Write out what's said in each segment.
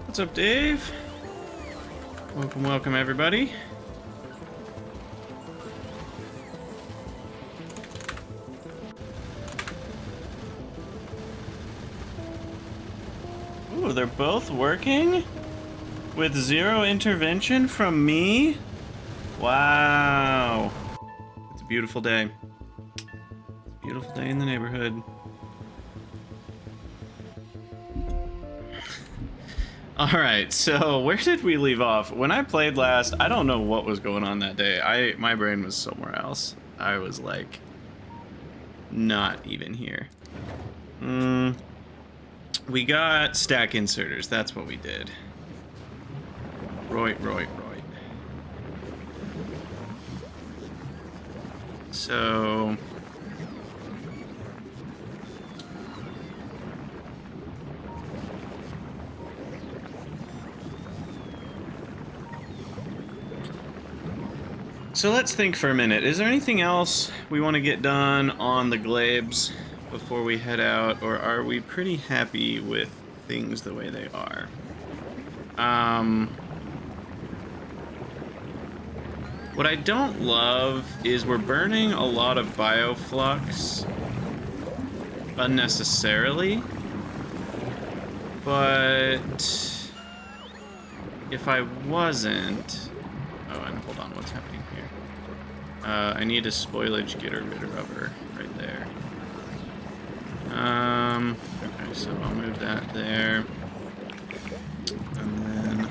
What's up, Dave? Welcome, welcome, everybody. Ooh, they're both working? With zero intervention from me? Wow. It's a beautiful day. It's a beautiful day in the neighborhood. Alright, so where did we leave off? When I played last, I don't know what was going on that day. My brain was somewhere else. I was like, not even here. We got stack inserters, that's what we did. Right. So... So let's think for a minute. Is there anything else we want to get done on the glabes before we head out, or are we pretty happy with things the way they are? What I don't love is we're burning a lot of bioflux unnecessarily, but if I wasn't... Oh, and hold on, what's happening here? I need a spoilage getter rubber right there. Okay, so I'll move that there. And then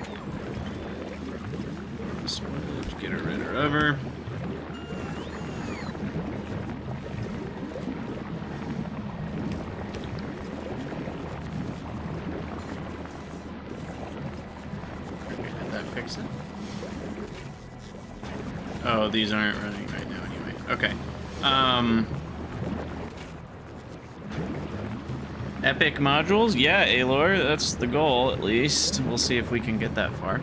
spoilage getter rubber. Okay, did that fix it? Oh, these aren't running right now anyway. Okay. Epic modules? Yeah, Aelor, that's the goal, at least. We'll see if we can get that far.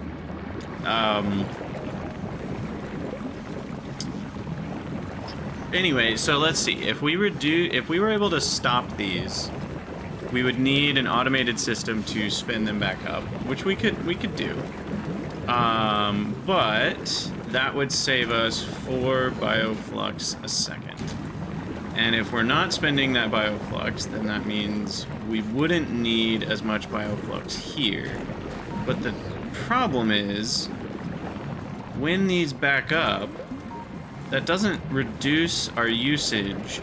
Anyway, so let's see. If we were able to stop these, we would need an automated system to spin them back up, which we could do. But that would save us 4 bioflux a second. And if we're not spending that bioflux, then that means we wouldn't need as much bioflux here. But the problem is, when these back up, that doesn't reduce our usage,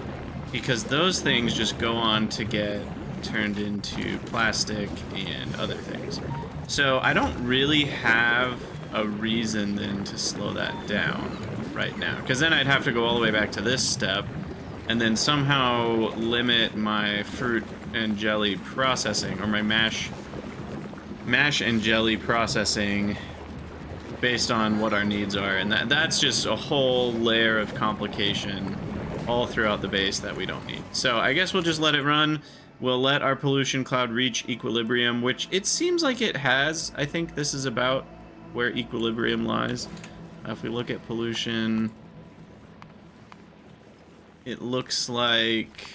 because those things just go on to get turned into plastic and other things. So I don't really have a reason then to slow that down right now, because then I'd have to go all the way back to this step and then somehow limit my fruit and jelly processing, or my mash and jelly processing based on what our needs are, and that's just a whole layer of complication all throughout the base that we don't need. So I guess we'll just let it run. We'll let our pollution cloud reach equilibrium, which it seems like it has. I think this is about where equilibrium lies. If we look at pollution, it looks like,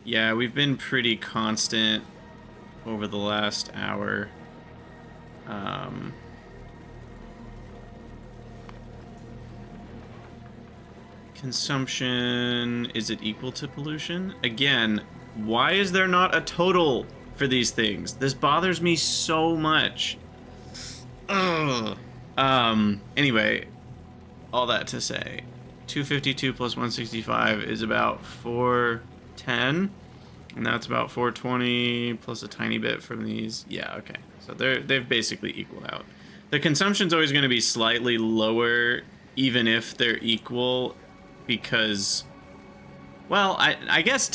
yeah, we've been pretty constant over the last hour. Consumption, is it equal to pollution? Again, why is there not a total for these things? This bothers me so much. Ugh. Anyway, all that to say, 252 plus 165 is about 410, and that's about 420 plus a tiny bit from these. Yeah, okay. So they've basically equaled out. The consumption's always going to be slightly lower, even if they're equal, because, well, I guess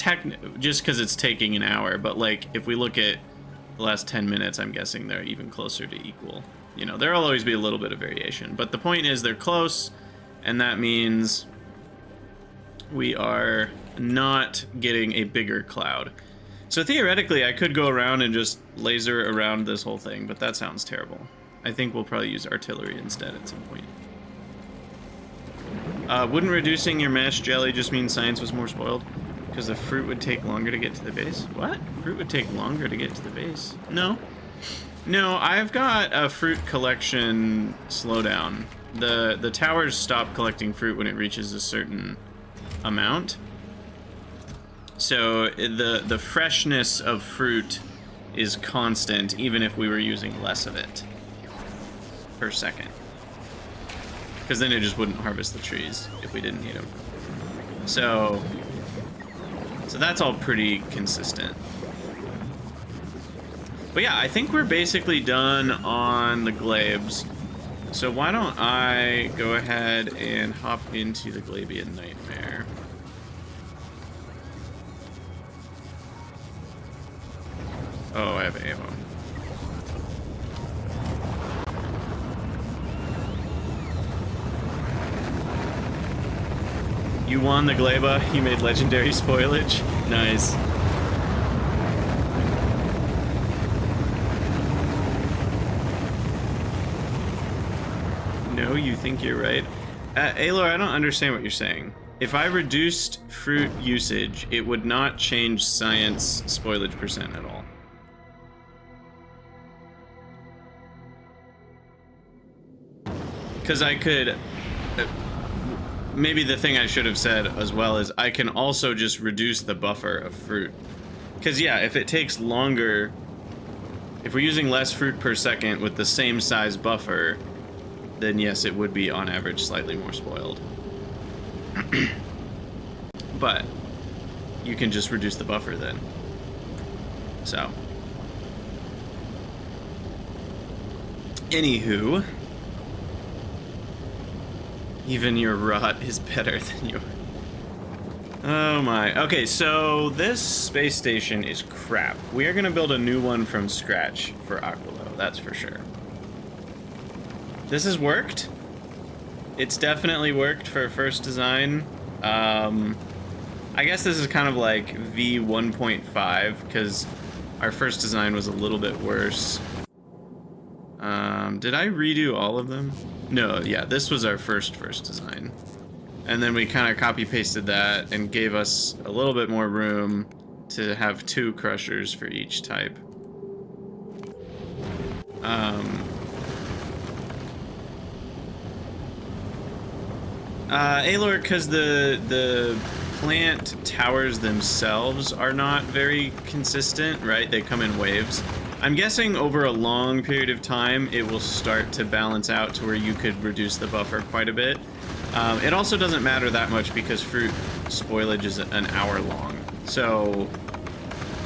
just because it's taking an hour, but like if we look at the last 10 minutes, I'm guessing they're even closer to equal. You know, there'll always be a little bit of variation, but the point is they're close, and that means we are not getting a bigger cloud. So theoretically, I could go around and just laser around this whole thing, but that sounds terrible. I think we'll probably use artillery instead at some point. Wouldn't reducing your mashed jelly just mean science was more spoiled? Because the fruit would take longer to get to the base? What? Fruit would take longer to get to the base? No. No, I've got a fruit collection slowdown. The towers stop collecting fruit when it reaches a certain amount. So the freshness of fruit is constant, even if we were using less of it per second. Because then it just wouldn't harvest the trees if we didn't need them. So that's all pretty consistent. But yeah, I think we're basically done on the glabes. So why don't I go ahead and hop into the Glabian Nightmare. Oh, I have ammo. You won the Gleba, you made legendary spoilage. Nice. No, you think you're right. Aelor, I don't understand what you're saying. If I reduced fruit usage, it would not change science spoilage percent at all. Because I could... maybe the thing I should have said as well is I can also just reduce the buffer of fruit. Because yeah, if it takes longer... if we're using less fruit per second with the same size buffer, then yes, it would be on average slightly more spoiled. But you can just reduce the buffer then. So. Anywho. Even your rot is better than your... Oh my. Okay, so this space station is crap. We are going to build a new one from scratch for Aquilo, that's for sure. This has worked. It's definitely worked for first design. I guess this is kind of like V1.5 because our first design was a little bit worse. Did I redo all of them? No, yeah, this was our first design. And then we kind of copy pasted that and gave us a little bit more room to have 2 crushers for each type. Aelor, because the plant towers themselves are not very consistent, right? They come in waves. I'm guessing over a long period of time, it will start to balance out to where you could reduce the buffer quite a bit. It also doesn't matter that much because fruit spoilage is an hour long. So,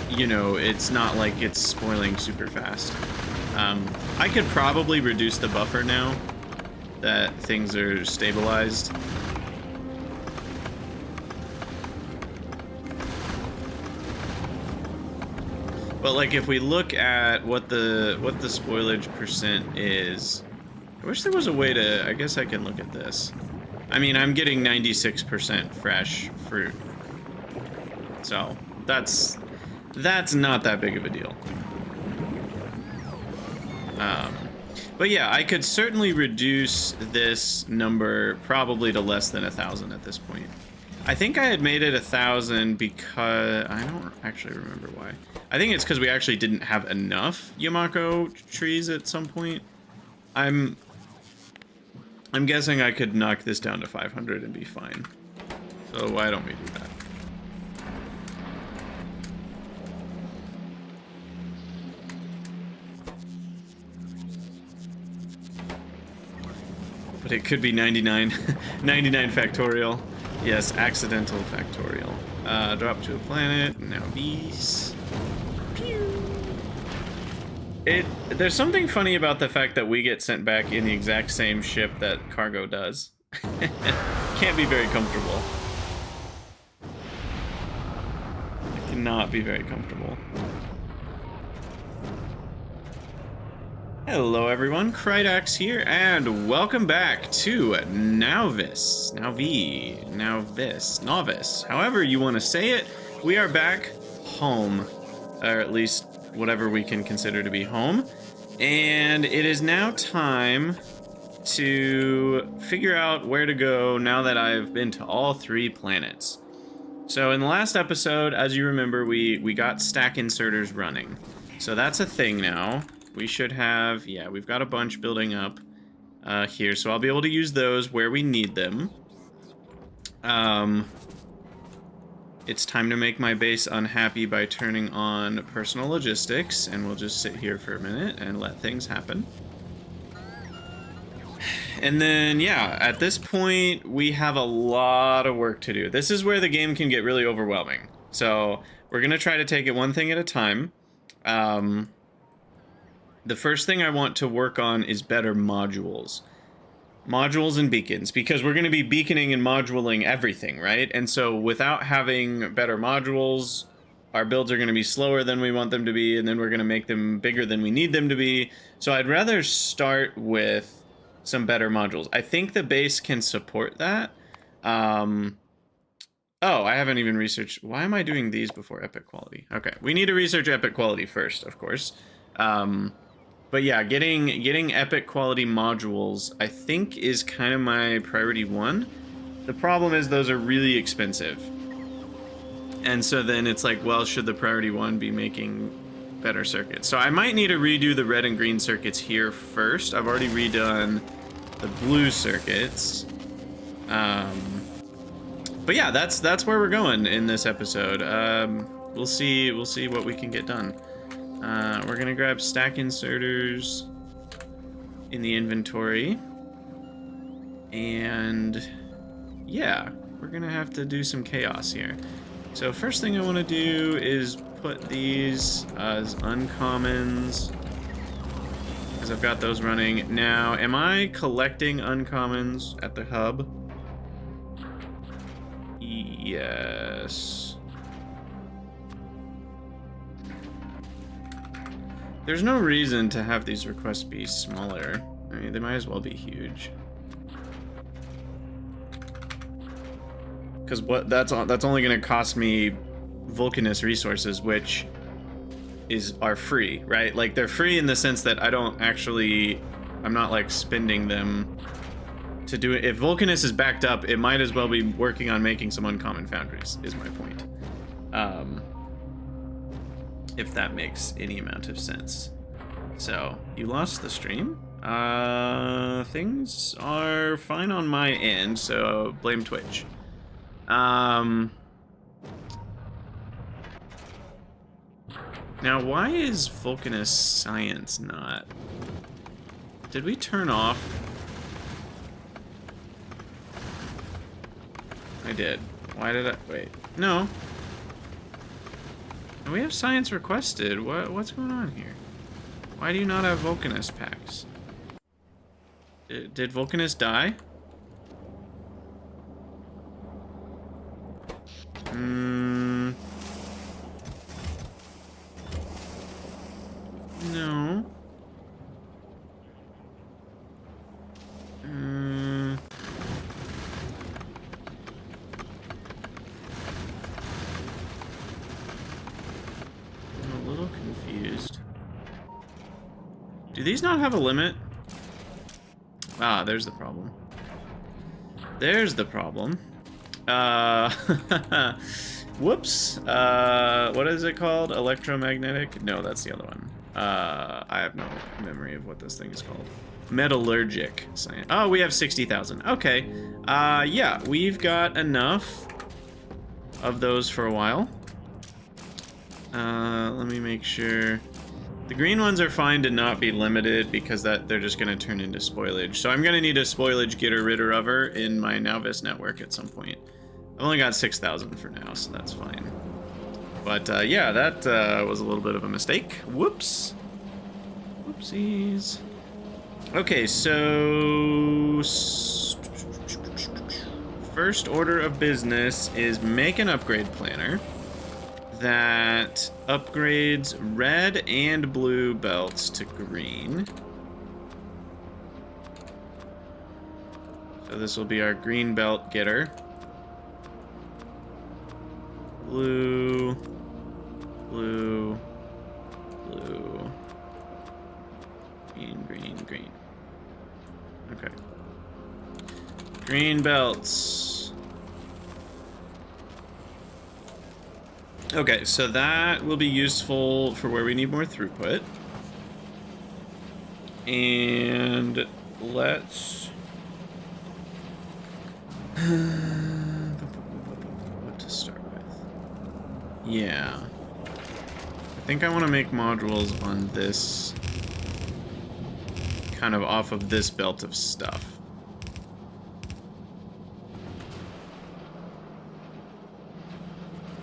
you know, it's not like it's spoiling super fast. I could probably reduce the buffer now that things are stabilized. But like if we look at what the spoilage percent is, I wish there was a way to, I guess I can look at this. I mean, I'm getting 96% fresh fruit. So, that's not that big of a deal. But yeah, I could certainly reduce this number probably to less than 1,000 at this point. I think I had made it 1,000 because I don't actually remember why. I think it's because we actually didn't have enough Yamako trees at some point. I'm guessing I could knock this down to 500 and be fine. So why don't we do that? But it could be 99, 99 factorial. Yes, accidental factorial. Drop to a planet. Now these. Pew. There's something funny about the fact that we get sent back in the exact same ship that cargo does. Can't be very comfortable. It cannot be very comfortable. Hello everyone, Krydax here, and welcome back to Novice, however you want to say it. We are back home, or at least whatever we can consider to be home, and it is now time to figure out where to go now that I've been to all 3 planets. So in the last episode, as you remember, we got stack inserters running, so that's a thing now. We should have, yeah, we've got a bunch building up here, so I'll be able to use those where we need them. It's time to make my base unhappy by turning on personal logistics, and we'll just sit here for a minute and let things happen. And then, yeah, at this point, we have a lot of work to do. This is where the game can get really overwhelming. So we're going to try to take it one thing at a time. The first thing I want to work on is better modules. Modules and beacons, because we're going to be beaconing and moduling everything, right? And so without having better modules, our builds are going to be slower than we want them to be, and then we're going to make them bigger than we need them to be. So I'd rather start with some better modules. I think the base can support that. Oh, I haven't even researched. Why am I doing these before epic quality? Okay, we need to research epic quality first, of course. But yeah, getting epic quality modules, I think, is kind of my priority 1. The problem is those are really expensive. And so then it's like, well, should the priority 1 be making better circuits? So I might need to redo the red and green circuits here first. I've already redone the blue circuits. But yeah, that's where we're going in this episode. We'll see what we can get done. We're gonna grab stack inserters in the inventory, and yeah, we're gonna have to do some chaos here. So first thing I want to do is put these as uncommons, because I've got those running. Now, am I collecting uncommons at the hub? Yes. There's no reason to have these requests be smaller. I mean, they might as well be huge. Because that's only going to cost me Vulcanus resources, which are free, right? Like, they're free in the sense that I'm not like spending them to do it. If Vulcanus is backed up, it might as well be working on making some uncommon foundries, is my point. If that makes any amount of sense. So, you lost the stream. Things are fine on my end, so blame Twitch. Now, why is Vulcanus Science not? Did we turn off? I did. Why did I? Wait. No. We have science requested. What's going on here? Why do you not have Vulcanus packs? Did Vulcanus die? No. Do these not have a limit? Ah, there's the problem. There's the problem. Whoops. What is it called? Electromagnetic? No, that's the other one. I have no memory of what this thing is called. Metallurgic science. Oh, we have 60,000. Okay. Yeah, we've got enough of those for a while. Let me make sure. The green ones are fine to not be limited because they're just going to turn into spoilage. So I'm going to need a spoilage getter-ridder-over in my Nauvis network at some point. I've only got 6,000 for now, so that's fine. But yeah, that was a little bit of a mistake. Whoops. Whoopsies. Okay, so first order of business is make an upgrade planner that upgrades red and blue belts to green. So this will be our green belt getter. Blue, blue, blue, green, green, green. Okay. Green belts. Okay, so that will be useful for where we need more throughput. And let's... what to start with? Yeah. I think I want to make modules on this... kind of off of this belt of stuff.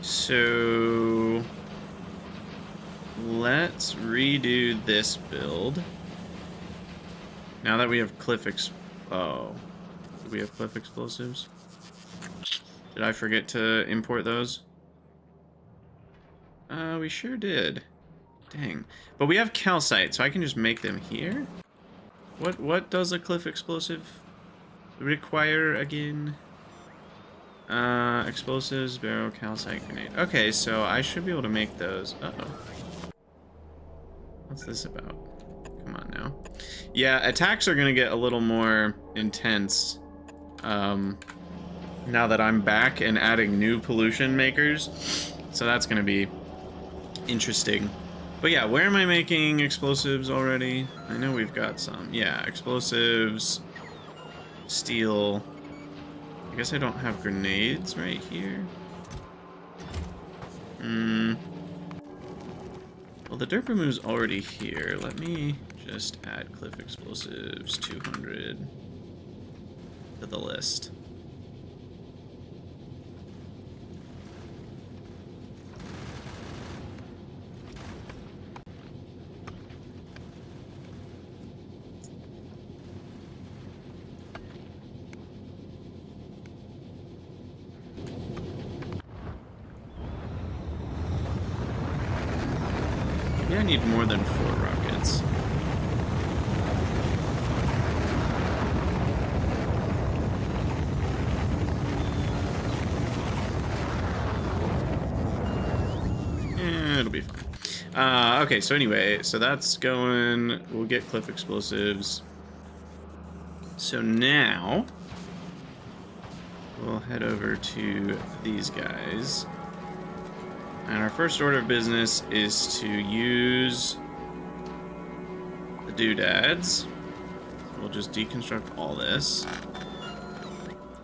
So let's redo this build. Now that we have oh, do we have cliff explosives? Did I forget to import those? We sure did. Dang. But we have calcite, so I can just make them here. What does a cliff explosive require again? Explosives, barrel, calcite, grenade. Okay, so I should be able to make those. Uh-oh. What's this about? Come on now. Yeah, attacks are gonna get a little more intense, now that I'm back and adding new pollution makers. So that's gonna be interesting. But yeah, where am I making explosives already? I know we've got some. Yeah, explosives, steel. I guess I don't have grenades right here. Well, the Derp Remove's already here. Let me just add cliff explosives 200 to the list. I need more than 4 rockets. It'll be fine. Okay, so anyway, so that's going. We'll get cliff explosives. So now we'll head over to these guys. And our first order of business is to use the doodads. We'll just deconstruct all this.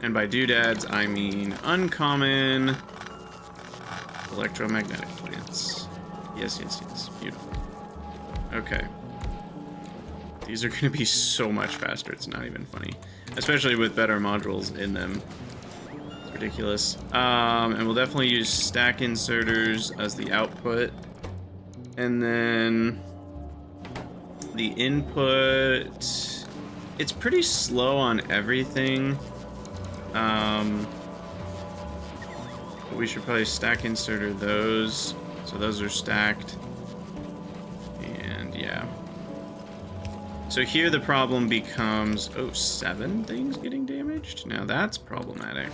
And by doodads, I mean uncommon electromagnetic plants. Yes, yes, yes. Beautiful. Okay. These are going to be so much faster, it's not even funny. Especially with better modules in them. Ridiculous. And we'll definitely use stack inserters as the output, and then the input, it's pretty slow on everything, but we should probably stack inserter those, so those are stacked. And yeah, so here the problem becomes, oh, 7 things getting damaged. Now that's problematic.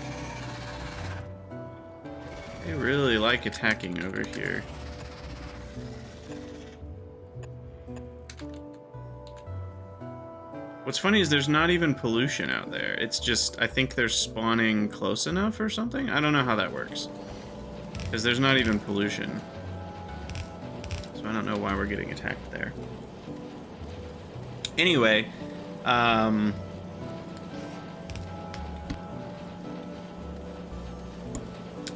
I really like attacking over here. What's funny is there's not even pollution out there. It's just, I think they're spawning close enough or something. I don't know how that works. Because there's not even pollution. So I don't know why we're getting attacked there. Anyway,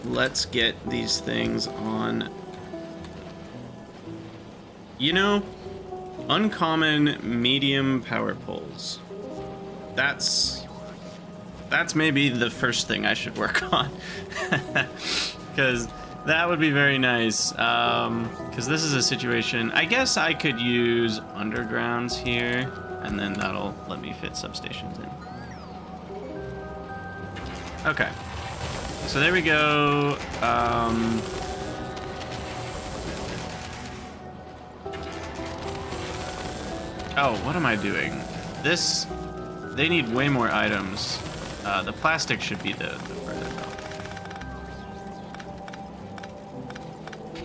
let's get these things on. You know, uncommon medium power poles. That's maybe the first thing I should work on. Because that would be very nice. Because this is a situation, I guess I could use undergrounds here, and then that'll let me fit substations in. Okay. So there we go. Oh, what am I doing? This, they need way more items. The plastic should be the further belt.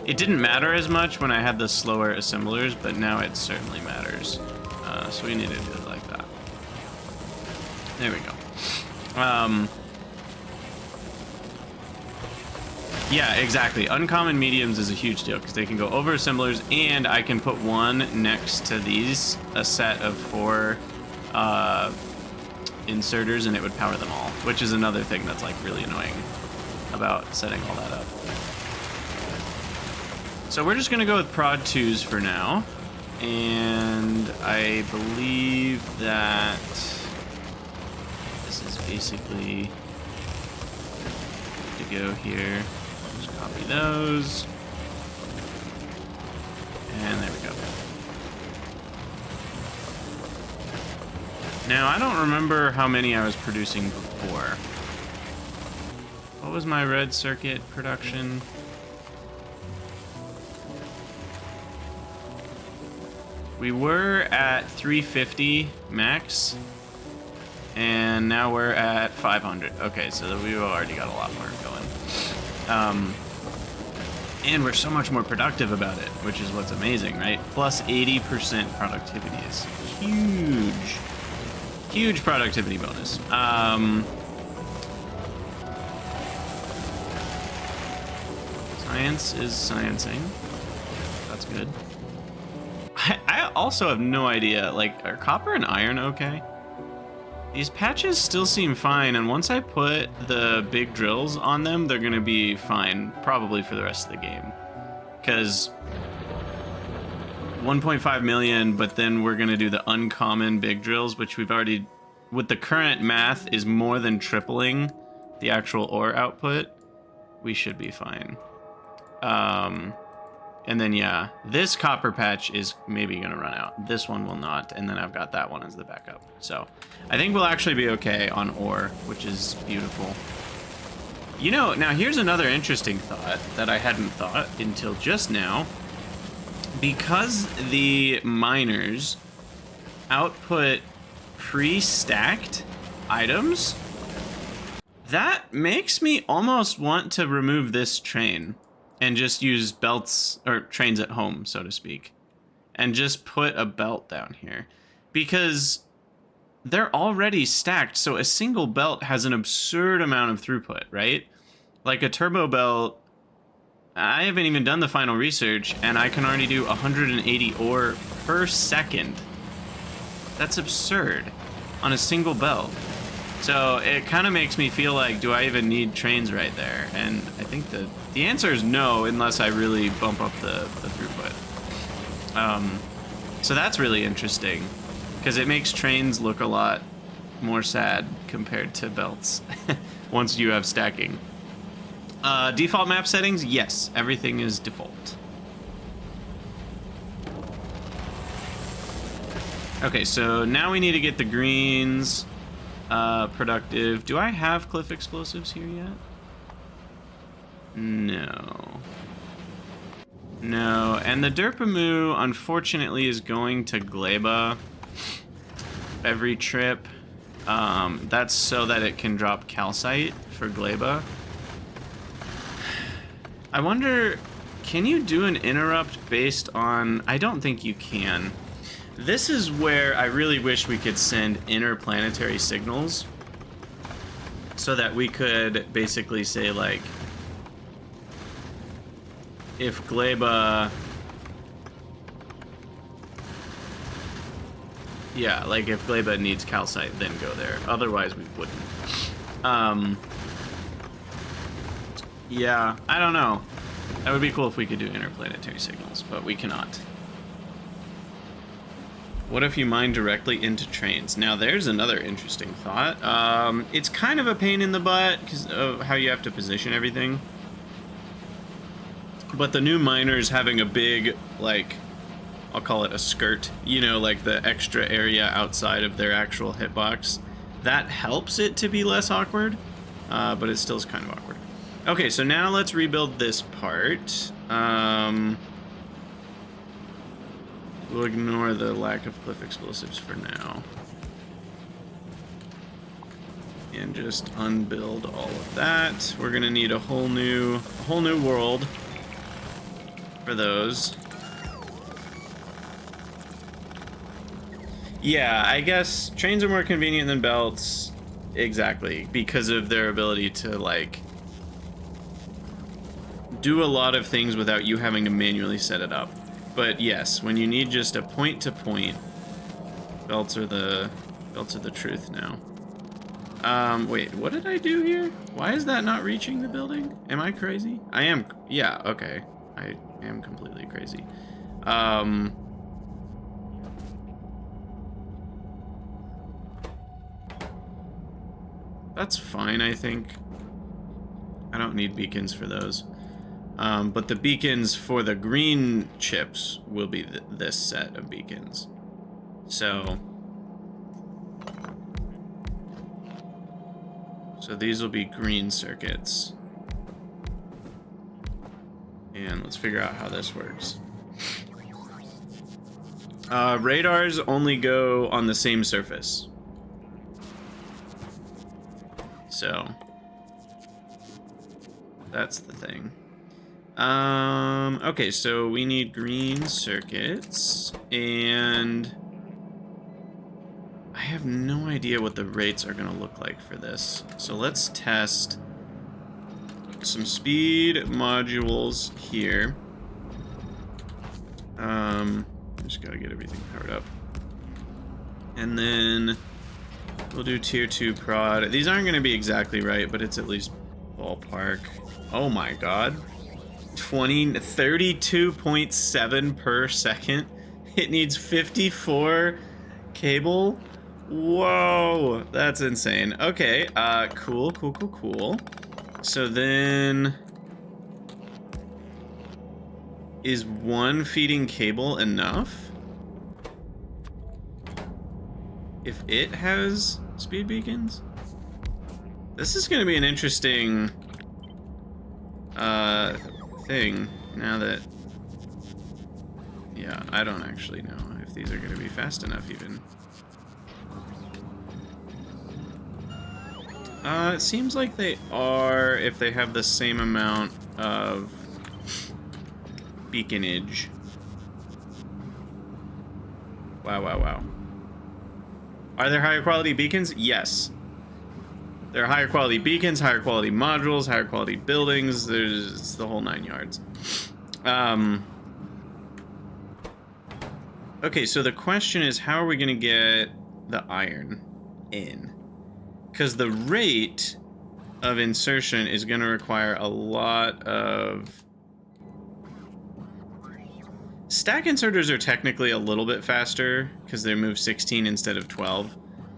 It didn't matter as much when I had the slower assemblers, but now it certainly matters. So we need to do it like that. There we go. Yeah, exactly. Uncommon mediums is a huge deal because they can go over assemblers, and I can put one next to these, a set of 4 inserters, and it would power them all, which is another thing that's like really annoying about setting all that up. So we're just gonna go with prod 2s for now, and I believe that this is basically good to go here. Copy those. And there we go. Now, I don't remember how many I was producing before. What was my red circuit production? We were at 350 max, and now we're at 500. Okay, so we've already got a lot more going. And we're so much more productive about it, which is what's amazing, right? Plus 80% productivity is huge. Huge productivity bonus. Science is sciencing. That's good. I also have no idea, like, are copper and iron okay? These patches still seem fine, and once I put the big drills on them, they're gonna be fine, probably for the rest of the game. Because 1.5 million, but then we're gonna do the uncommon big drills, which we've already, with the current math, is more than tripling the actual ore output. We should be fine. And then, yeah, this copper patch is maybe going to run out. This one will not, and then I've got that one as the backup. So I think we'll actually be okay on ore, which is beautiful. You know, now here's another interesting thought that I hadn't thought until just now. Because the miners output pre-stacked items, that makes me almost want to remove this train and just use belts, or trains at home, so to speak, and just put a belt down here, because they're already stacked, so a single belt has an absurd amount of throughput, right? Like a turbo belt, I haven't even done the final research, and I can already do 180 ore per second. That's absurd on a single belt. So it kind of makes me feel like, do I even need trains right there? And I think the answer is no, unless I really bump up the throughput. So that's really interesting, because it makes trains look a lot more sad compared to belts once you have stacking. Default map settings, yes, everything is default. Okay, so now we need to get the greens productive. Do I have cliff explosives here yet? No. No, and the Derpamu, unfortunately, is going to Gleba every trip. That's so that it can drop calcite for Gleba. I wonder, can you do an interrupt based on... I don't think you can. This is where I really wish we could send interplanetary signals so that we could basically say, like, if Gleba... Yeah, like if Gleba needs calcite, then go there. Otherwise, we wouldn't. Yeah, I don't know. That would be cool if we could do interplanetary signals, but we cannot. What if you mine directly into trains? Now, there's another interesting thought. It's kind of a pain in the butt because of how you have to position everything. But the new miners having a big, like, I'll call it a skirt, you know, like the extra area outside of their actual hitbox, that helps it to be less awkward, but it still is kind of awkward. Okay, so now let's rebuild this part. We'll ignore the lack of cliff explosives for now. And just unbuild all of that. We're gonna need a whole new world for those. Yeah, I guess trains are more convenient than belts. Exactly, because of their ability to, like, do a lot of things without you having to manually set it up. But yes, when you need just a point-to-point, belts are the truth now. Wait, what did I do here? Why is that not reaching the building? Am I crazy? I am. Yeah, okay. I am completely crazy. That's fine, I think. I don't need beacons for those. But the beacons for the green chips will be this set of beacons. So these will be green circuits. And let's figure out how this works. Radars only go on the same surface. So that's the thing. Okay, so we need green circuits, and I have no idea what the rates are going to look like for this. So let's test some speed modules here. Just got to get everything powered up. And then we'll do tier 2 prod. These aren't going to be exactly right, but it's at least ballpark. Oh my god. 32.7 per second. It needs 54 cable. Whoa, that's insane. Okay, cool. So then, is one feeding cable enough? If it has speed beacons? This is going to be an interesting thing, now that, yeah, I don't actually know if these are going to be fast enough even. It seems like they are if they have the same amount of beaconage. Wow. Are there higher quality beacons? Yes. There are higher quality beacons, higher quality modules, higher quality buildings. There's the whole 9 yards. Okay, so the question is, how are we going to get the iron in? Because the rate of insertion is going to require a lot of... Stack inserters are technically a little bit faster because they move 16 instead of 12.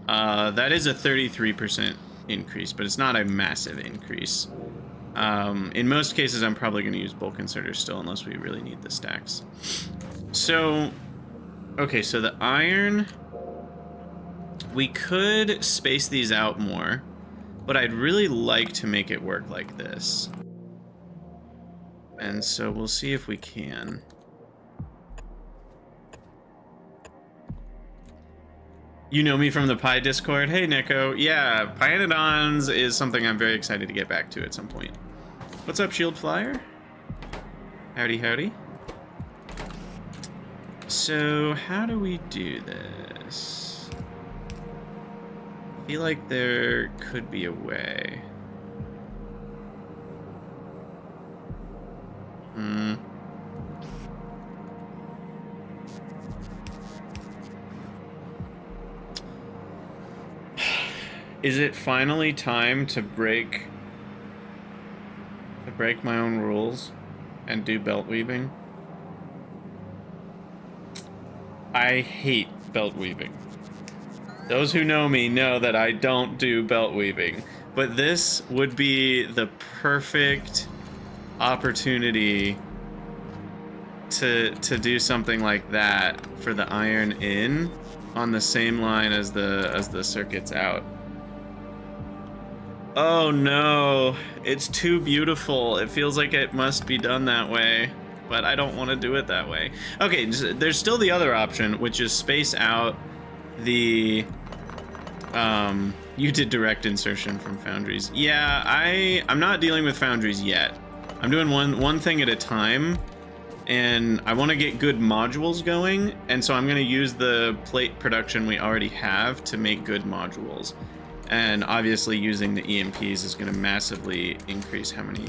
That is a 33% increase, but it's not a massive increase. In most cases, I'm probably going to use bulk inserters still, unless we really need the stacks. So, okay, so the iron, we could space these out more, but I'd really like to make it work like this. And so we'll see if we can. You know me from the Pi Discord. Hey, Nico. Yeah, Pyanodons is something I'm very excited to get back to at some point. What's up, Shield Flyer? Howdy. So how do we do this? I feel like there could be a way. Is it finally time to break my own rules and do belt weaving? I hate belt weaving. Those who know me know that I don't do belt weaving, but this would be the perfect opportunity to do something like that for the iron in on the same line as the circuits out. Oh no, it's too beautiful. It feels like it must be done that way, but I don't want to do it that way. Okay, there's still the other option, which is space out the you did direct insertion from foundries. Yeah, I'm not dealing with foundries yet. I'm doing one thing at a time, and I want to get good modules going, and so I'm going to use the plate production we already have to make good modules. And obviously using the EMPs is going to massively increase how many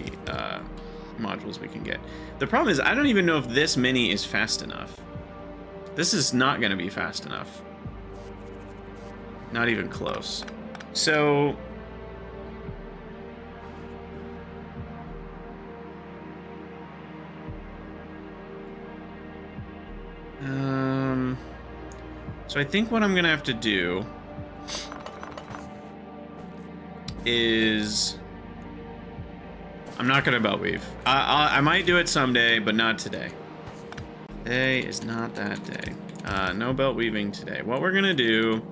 modules we can get. The problem is I don't even know if this many is fast enough. This is not going to be fast enough. Not even close. So I think what I'm going to have to do is I'm not gonna belt weave. I might do it someday, but not today. Today is not that day. No belt weaving today. What we're gonna do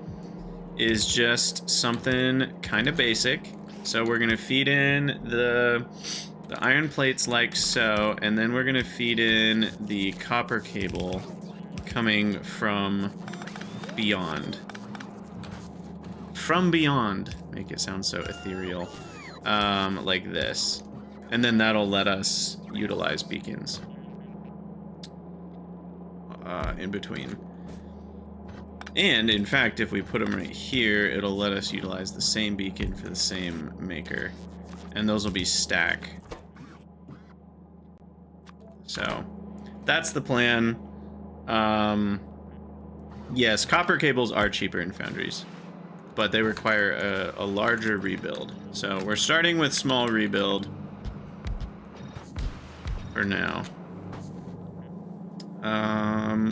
is just something kind of basic. So we're gonna feed in the iron plates like so, and then we're gonna feed in the copper cable coming from beyond. From beyond. Make it sound so ethereal. Like this. And then that'll let us utilize beacons. In between. And, in fact, if we put them right here, it'll let us utilize the same beacon for the same maker. And those will be stack. So, that's the plan. Yes, copper cables are cheaper in foundries, but they require a larger rebuild. So we're starting with small rebuild for now.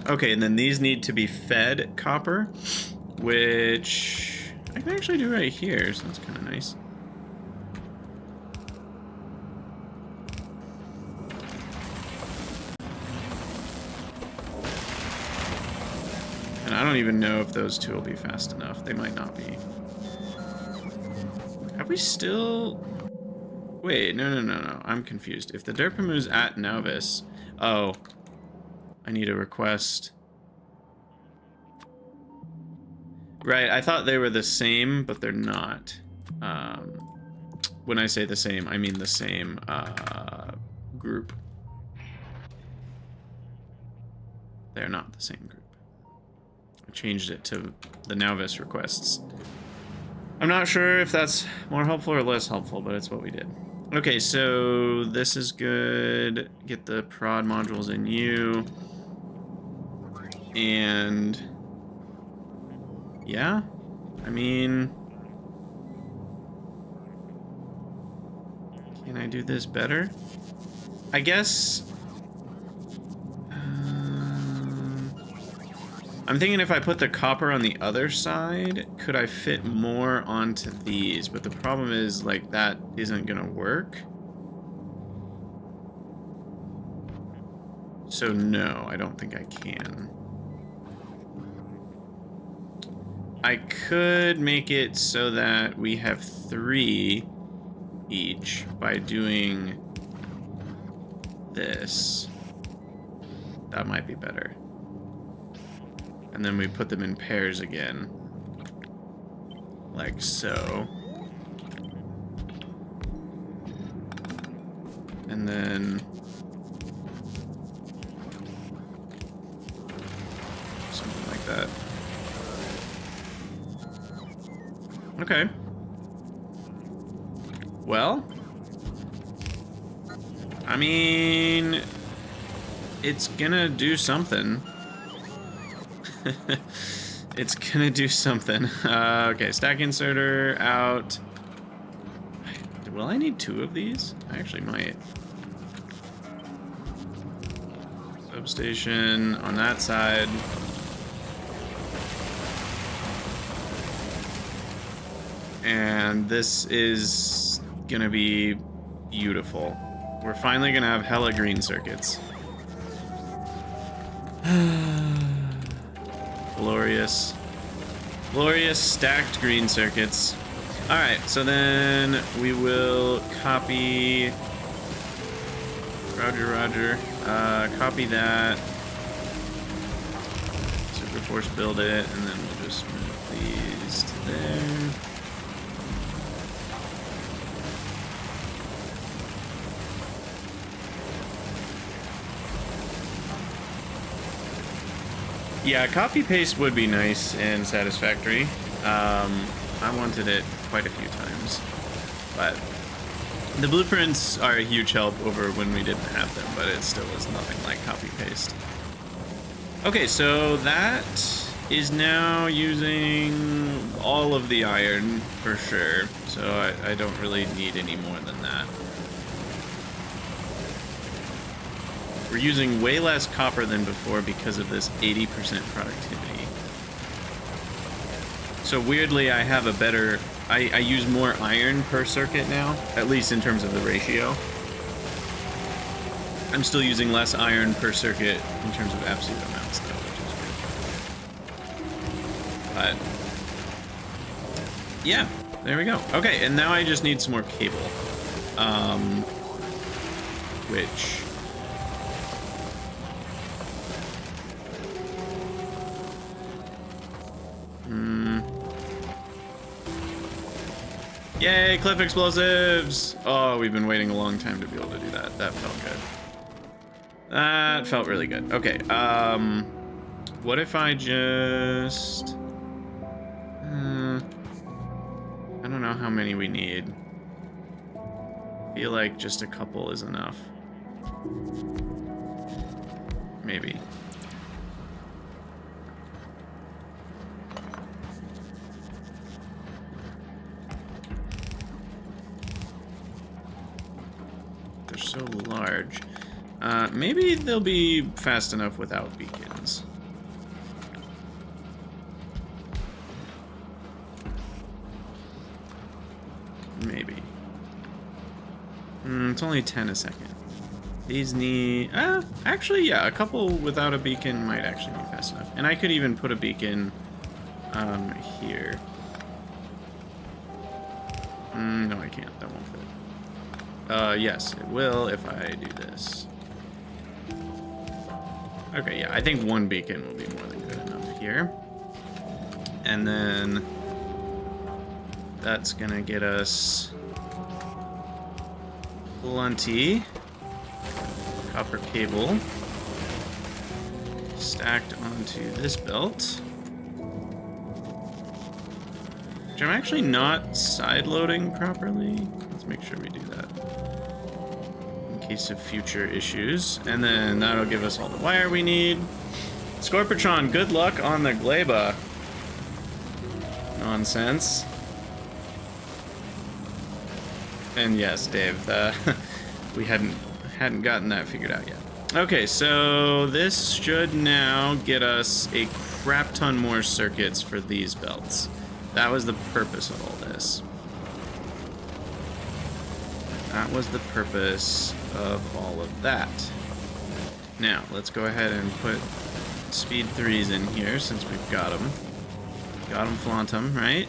Okay, and then these need to be fed copper, which I can actually do right here, so that's kind of nice. And I don't even know if those two will be fast enough. They might not be. Have we still... Wait, no. I'm confused. If the Derpamu's at Novice... Oh. I need a request. Right, I thought they were the same, but they're not. When I say the same, I mean the same group. They're not the same group. I changed it to the Novice requests. I'm not sure if that's more helpful or less helpful, but it's what we did. Okay, so this is good. Get the prod modules in you. And yeah, I mean, can I do this better? I guess. I'm thinking if I put the copper on the other side, could I fit more onto these? But the problem is, like, that isn't gonna work. So no, I don't think I can. I could make it so that we have 3 each by doing this. That might be better. And then we put them in pairs again. Like so. And then... that. Okay. Well, I mean, it's gonna do something. It's gonna do something. Okay, stack inserter out. Will I need 2 of these? I actually might. Substation on that side. And this is gonna be beautiful. We're finally gonna have hella green circuits. Glorious. Glorious stacked green circuits. Alright, so then we will copy... Roger. Copy that. Superforce build it, and then we'll just move these to there. Yeah, copy paste would be nice and satisfactory. I wanted it quite a few times, but the blueprints are a huge help over when we didn't have them, but it still is nothing like copy paste. Okay, so that is now using all of the iron for sure, so I don't really need any more than that. We're using way less copper than before because of this 80% productivity. So weirdly, I have a better... I use more iron per circuit now, at least in terms of the ratio. I'm still using less iron per circuit in terms of absolute amounts, though, which is good. But yeah, there we go. Okay, and now I just need some more cable. Which... Yay, cliff explosives! Oh, we've been waiting a long time to be able to do that. That felt good. That felt really good. Okay, what if I just... I don't know how many we need. I feel like just a couple is enough. Maybe. They're so large. Maybe they'll be fast enough without beacons. Maybe. It's only 10 a second. These need... actually, yeah, a couple without a beacon might actually be fast enough. And I could even put a beacon here. No, I can't. That won't fit. Yes, it will if I do this. Okay, yeah, I think one beacon will be more than good enough here. And then that's gonna get us plenty copper cable stacked onto this belt. Which I'm actually not side loading properly. Let's make sure we do that. In case of future issues. And then that'll give us all the wire we need. Scorpitron, good luck on the Gleba. Nonsense. And yes, Dave, we hadn't gotten that figured out yet. Okay, so this should now get us a crap ton more circuits for these belts. That was the purpose of all this. That was the purpose of all of that. Now, let's go ahead and put speed 3s in here since we've got them. Got them, flaunt them, right?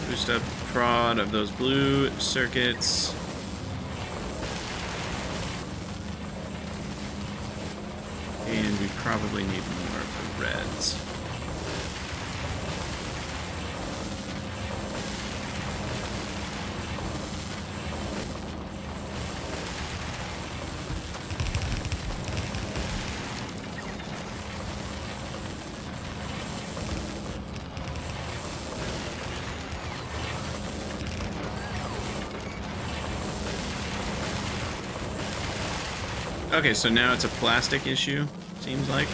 Boost up prod of those blue circuits. And we probably need more of the reds. Okay, so now it's a plastic issue, seems like.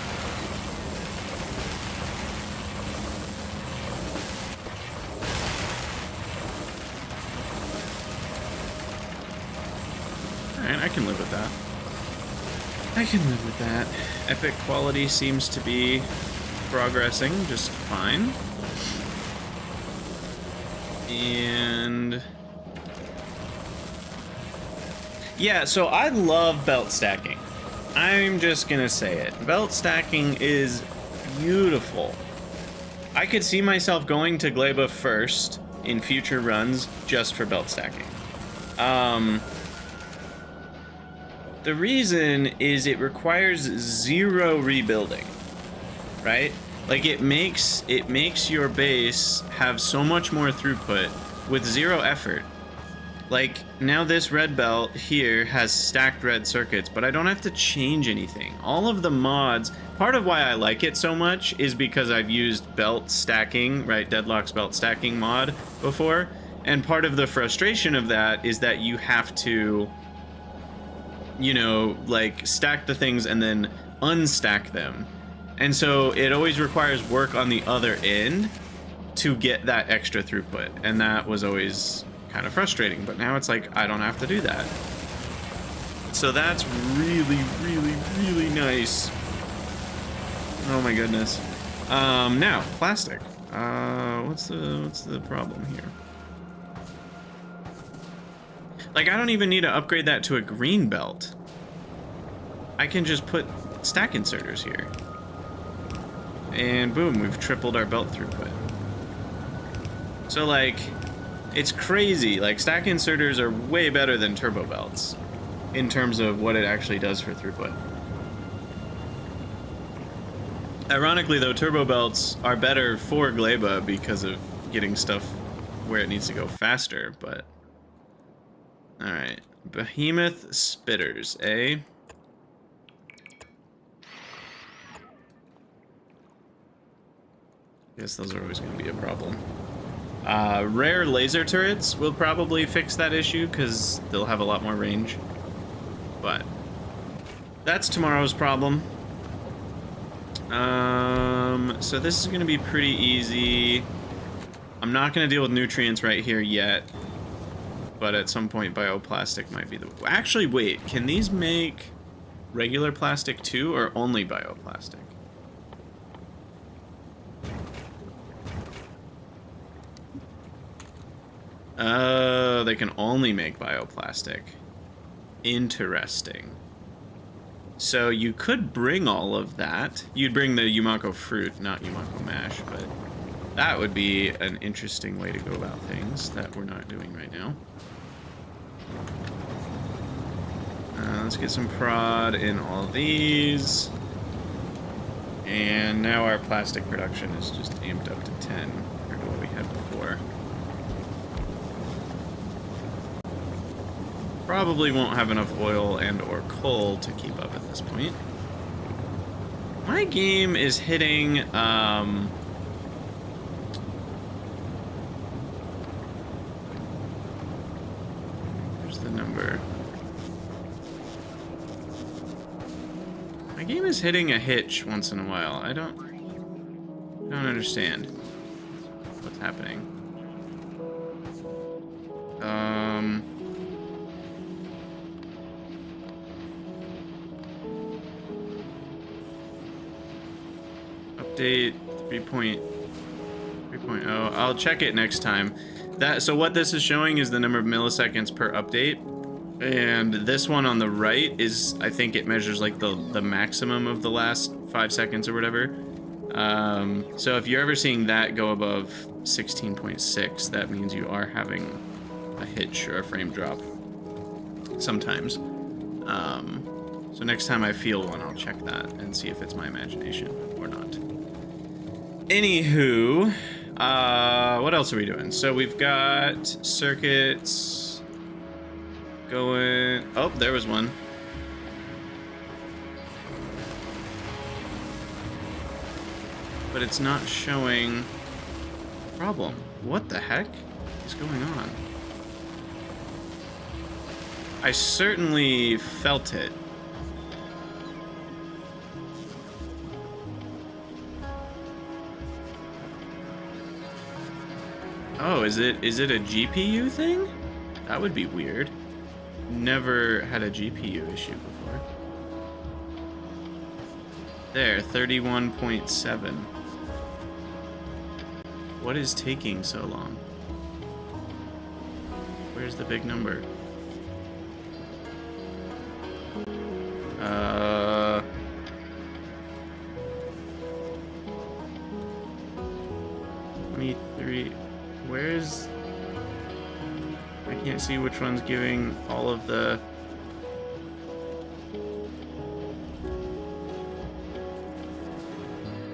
Alright, I can live with that. I can live with that. Epic quality seems to be progressing just fine. And... yeah, so I love belt stacking. I'm just gonna say it. Belt stacking is beautiful. I could see myself going to Gleba first in future runs just for belt stacking. The reason is it requires 0 rebuilding, right? Like it makes your base have so much more throughput with 0 effort. Like, now this red belt here has stacked red circuits, but I don't have to change anything. All of the mods, part of why I like it so much is because I've used belt stacking, right, Deadlock's belt stacking mod before, and part of the frustration of that is that you have to, you know, like, stack the things and then unstack them. And so it always requires work on the other end to get that extra throughput, and that was always kind of frustrating, but now it's like I don't have to do that. So that's really, really, really nice. Oh my goodness. Now plastic. What's the problem here? Like I don't even need to upgrade that to a green belt. I can just put stack inserters here. And boom, we've tripled our belt throughput. So like, it's crazy. Like, stack inserters are way better than turbo belts in terms of what it actually does for throughput. Ironically, though, turbo belts are better for Gleba because of getting stuff where it needs to go faster, but... alright. Behemoth spitters, eh? Guess those are always going to be a problem. Rare laser turrets will probably fix that issue because they'll have a lot more range. But that's tomorrow's problem. So this is going to be pretty easy. I'm not going to deal with nutrients right here yet. But at some point, bioplastic might be the... actually, wait. Can these make regular plastic too, or only bioplastic? Oh, they can only make bioplastic. Interesting. So you could bring all of that. You'd bring the Yumako fruit, not Yumako mash, but that would be an interesting way to go about things that we're not doing right now. Let's get some prod in all these. And now our plastic production is just amped up to 10 compared to what we had before. Probably won't have enough oil and or coal to keep up at this point. My game is hitting, where's the number? My game is hitting a hitch once in a while. I don't understand what's happening. Update 3.0. I'll check it next time. So what this is showing is the number of milliseconds per update, and this one on the right is, I think it measures like the maximum of the last 5 seconds or whatever. So if you're ever seeing that go above 16.6, that means you are having a hitch or a frame drop sometimes. So next time I feel one, I'll check that and see if it's my imagination or not. Anywho, what else are we doing? So we've got circuits going. Oh, there was one. But it's not showing problem. What the heck is going on? I certainly felt it. Oh, is it a GPU thing? That would be weird. Never had a GPU issue before. There, 31.7. What is taking so long? Where's the big number? 23. Where's... I can't see which one's giving all of the...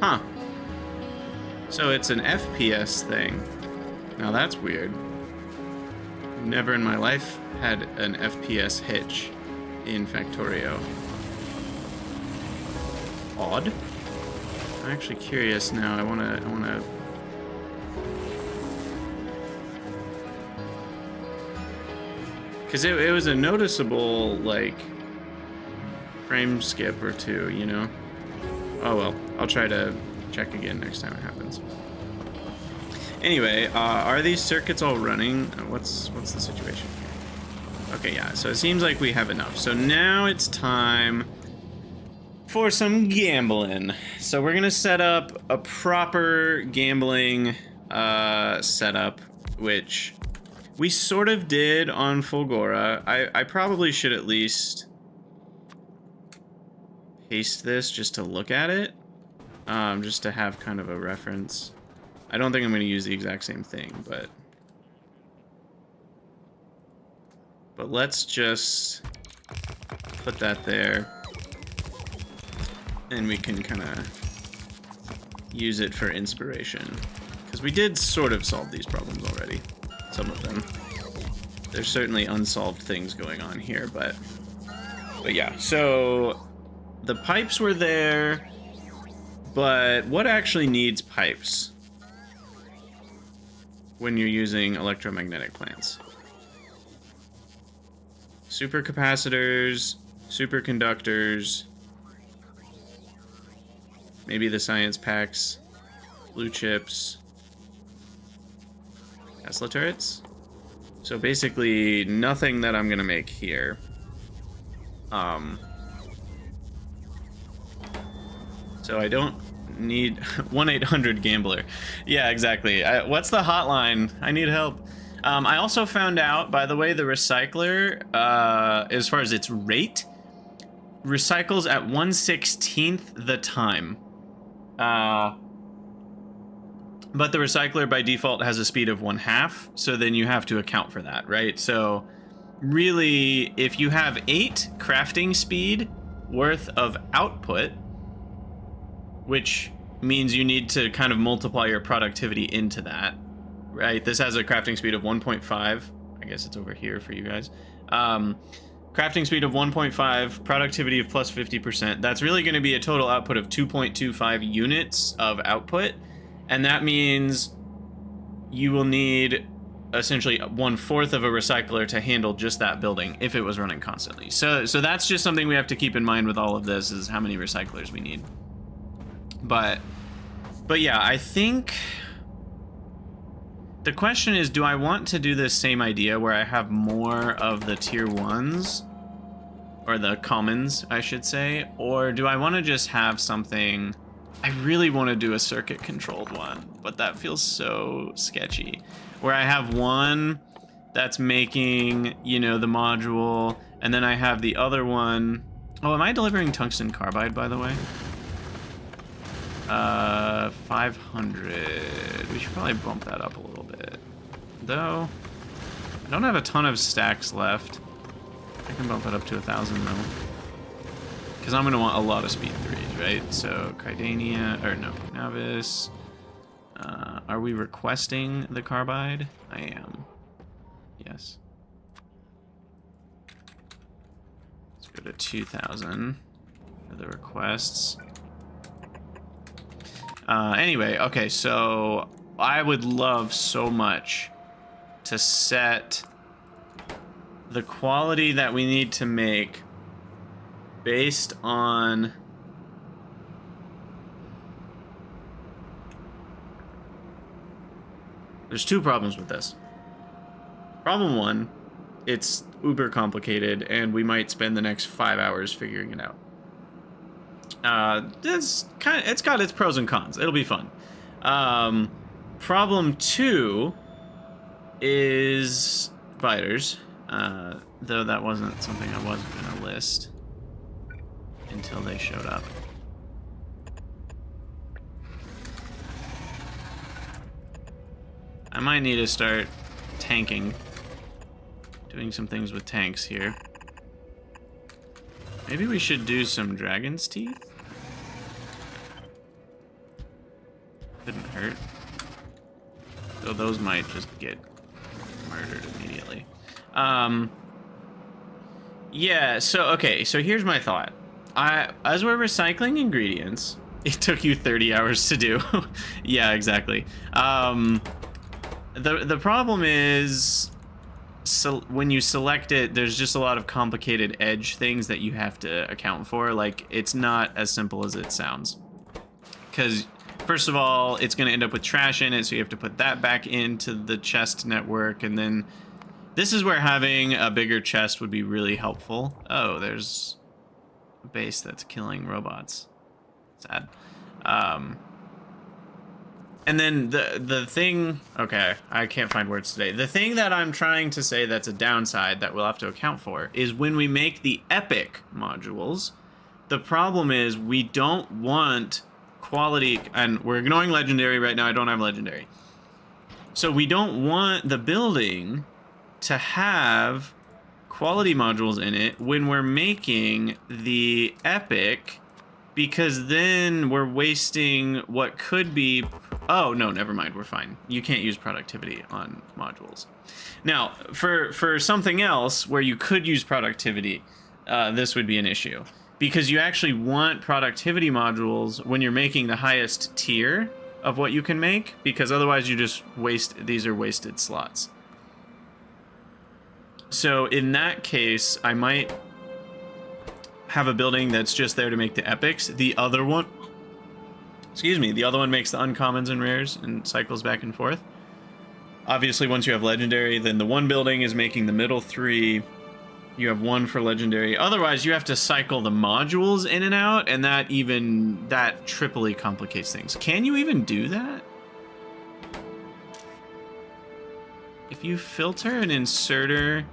Huh. So it's an FPS thing. Now that's weird. Never in my life had an FPS hitch in Factorio. Odd. I'm actually curious now. I wanna... Because it was a noticeable, like, frame skip or two, you know? Oh well, I'll try to check again next time it happens. Anyway, are these circuits all running? What's the situation here? Okay, yeah, so it seems like we have enough. So now it's time for some gambling. So we're gonna set up a proper gambling setup, which we sort of did on Fulgora. I probably should at least paste this just to look at it, just to have kind of a reference. I don't think I'm going to use the exact same thing, but let's just put that there, and we can kind of use it for inspiration, because we did sort of solve these problems already. Some of them. There's certainly unsolved things going on here, but yeah. So the pipes were there, but what actually needs pipes when you're using electromagnetic plants? Supercapacitors, superconductors, maybe the science packs, blue chips, Tesla turrets. So basically nothing that I'm gonna make here. So I don't need 1-800-GAMBLER. Yeah, exactly. What's the hotline? I need help. I also found out, by the way, the recycler, as far as its rate, recycles at 1/16th the time. But the recycler by default has a speed of 1/2, so then you have to account for that, right? So really, if you have 8 crafting speed worth of output, which means you need to kind of multiply your productivity into that, right? This has a crafting speed of 1.5. I guess it's over here for you guys. Crafting speed of 1.5, productivity of plus 50%. That's really going to be a total output of 2.25 units of output. And that means you will need essentially 1/4 of a recycler to handle just that building if it was running constantly. So that's just something we have to keep in mind with all of this, is how many recyclers we need. But yeah, I think the question is, do I want to do this same idea where I have more of the tier 1s, or the commons, I should say, or do I want to just have something... I really want to do a circuit controlled one, but that feels so sketchy. Where I have one that's making, you know, the module, and then I have the other one. Oh, am I delivering tungsten carbide, by the way? 500. We should probably bump that up a little bit. Though, I don't have a ton of stacks left. I can bump it up to 1,000 though. Because I'm going to want a lot of speed 3s, right? So, Cridania, or no, Navis. Are we requesting the carbide? I am. Yes. Let's go to 2,000 for the requests. Anyway, okay, so I would love so much to set the quality that we need to make based on There's two problems with this. Problem one, it's uber complicated, and we might spend the next 5 hours figuring it out. It's got its pros and cons. It'll be fun. Problem two is spiders, though that wasn't something I was gonna list until they showed up. I might need to start tanking, doing some things with tanks here. Maybe we should do some dragon's teeth? Couldn't hurt. Though those might just get murdered immediately. Yeah, so here's my thought. As we're recycling ingredients, it took you 30 hours to do. Yeah, exactly. The problem is, so when you select it, there's just a lot of complicated edge things that you have to account for. Like, it's not as simple as it sounds. Because, first of all, it's going to end up with trash in it, so you have to put that back into the chest network, and then this is where having a bigger chest would be really helpful. Oh, there's a base that's killing robots. Sad. And then the thing, okay, I can't find words today. The thing that I'm trying to say that's a downside that we'll have to account for is when we make the epic modules, the problem is we don't want quality, and we're ignoring legendary right now. I don't have legendary. So we don't want the building to have quality modules in it when we're making the epic, because then we're wasting what could be... Oh, no, never mind. We're fine. You can't use productivity on modules. Now, for something else where you could use productivity, this would be an issue. Because you actually want productivity modules when you're making the highest tier of what you can make, because otherwise you just waste... These are wasted slots. So in that case, I might have a building that's just there to make the epics. The other one... Excuse me, the other one makes the uncommons and rares and cycles back and forth. Obviously, once you have legendary, then the one building is making the middle three. You have one for legendary. Otherwise, you have to cycle the modules in and out, and that triply complicates things. Can you even do that? If you filter an inserter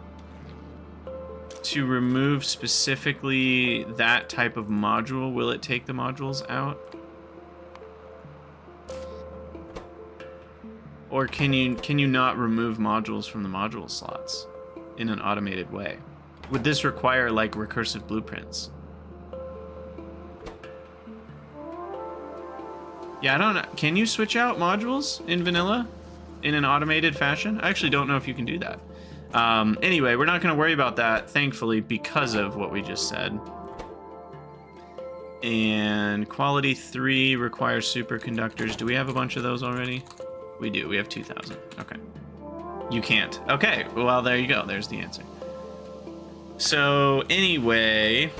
to remove specifically that type of module, will it take the modules out? Or can you not remove modules from the module slots in an automated way? Would this require like recursive blueprints? Yeah, I don't know. Can you switch out modules in vanilla in an automated fashion? I actually don't know if you can do that. Anyway, we're not going to worry about that, thankfully, because of what we just said. And quality 3 requires superconductors. Do we have a bunch of those already? We do. We have 2,000. Okay. You can't. Okay. Well, there you go. There's the answer. So, anyway,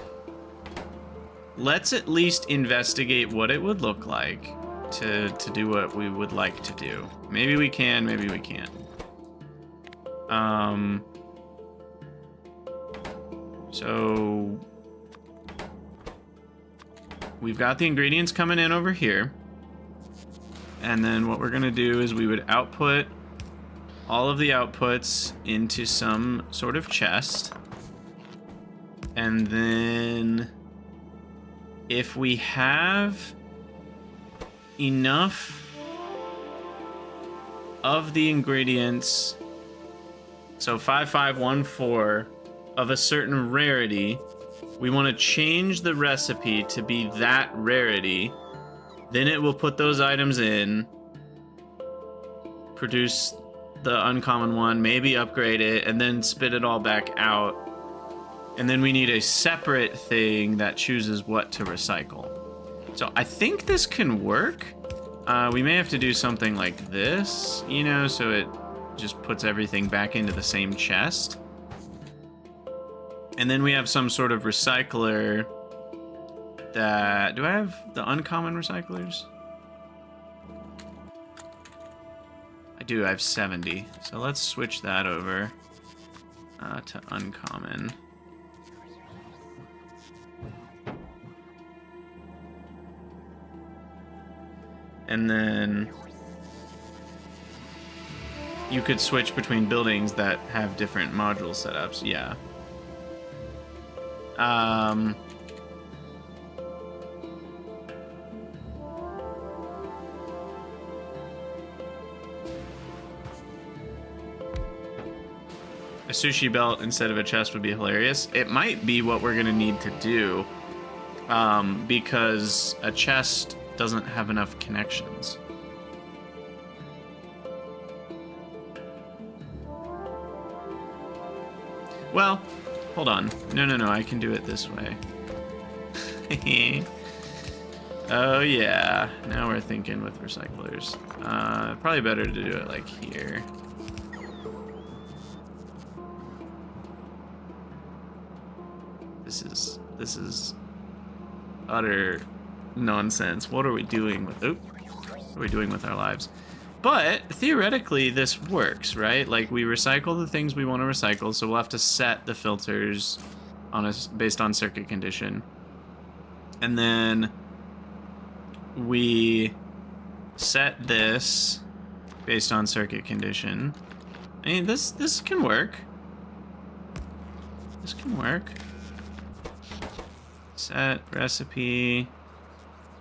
let's at least investigate what it would look like to do what we would like to do. Maybe we can, maybe we can't. So we've got the ingredients coming in over here. And then what we're going to do is we would output all of the outputs into some sort of chest. And then if we have enough of the ingredients, so 5514 of a certain rarity, we want to change the recipe to be that rarity. Then it will put those items in, produce the uncommon one, maybe upgrade it, and then spit it all back out. And then we need a separate thing that chooses what to recycle. So I think this can work. We may have to do something like this, you know, so it just puts everything back into the same chest. And then we have some sort of recycler that... Do I have the uncommon recyclers? I do, I have 70. So let's switch that over to uncommon. And then you could switch between buildings that have different module setups, yeah. A sushi belt instead of a chest would be hilarious. It might be what we're gonna need to do, because a chest doesn't have enough connections. Well, hold on. No, I can do it this way. Oh yeah, now we're thinking with recyclers. Probably better to do it like here. This is utter nonsense. What are we doing with what are we doing with our lives? But theoretically this works, right? Like we recycle the things we want to recycle, so we'll have to set the filters on based on circuit condition. And then we set this based on circuit condition. I mean, this can work. This can work. Set recipe.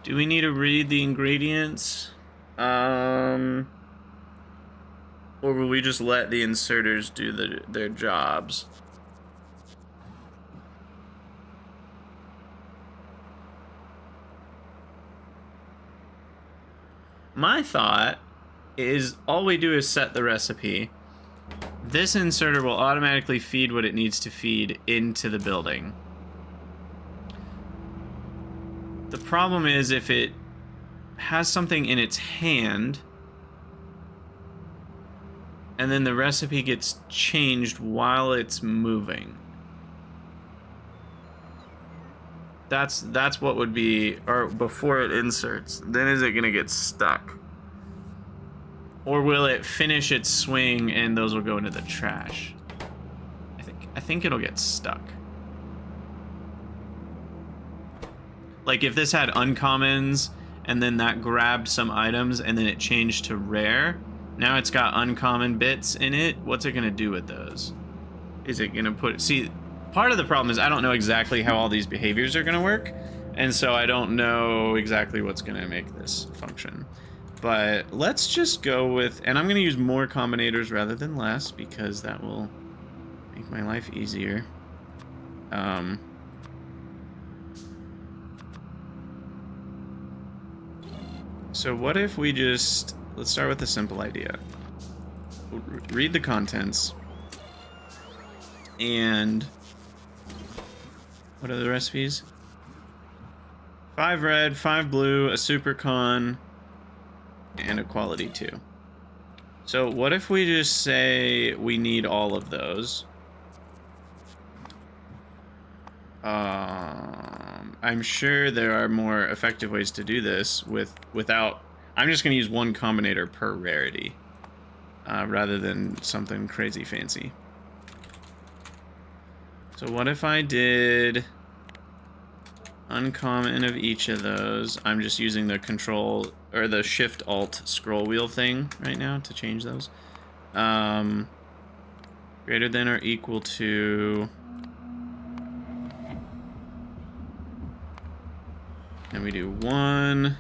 Do we need to read the ingredients? Or will we just let the inserters do their jobs? My thought is all we do is set the recipe. This inserter will automatically feed what it needs to feed into the building. The problem is if it has something in its hand and then the recipe gets changed while it's moving. That's what would be, or before it inserts, then is it gonna get stuck? Or will it finish its swing and those will go into the trash? I think it'll get stuck. Like if this had uncommons and then that grabbed some items and then it changed to rare, now it's got uncommon bits in it, what's it gonna do with those? Is it gonna see, part of the problem is I don't know exactly how all these behaviors are gonna work, and so I don't know exactly what's gonna make this function. But let's just go with, and I'm gonna use more combinators rather than less because that will make my life easier. So what if we just, let's start with a simple idea. Read the contents. And what are the recipes? 5 red, 5 blue, a super con, and a quality 2. So what if we just say we need all of those? I'm sure there are more effective ways to do this without... I'm just going to use one combinator per rarity, rather than something crazy fancy. So what if I did uncommon of each of those? I'm just using the control, or the shift-alt scroll wheel thing right now to change those. Greater than or equal to... And we do 1,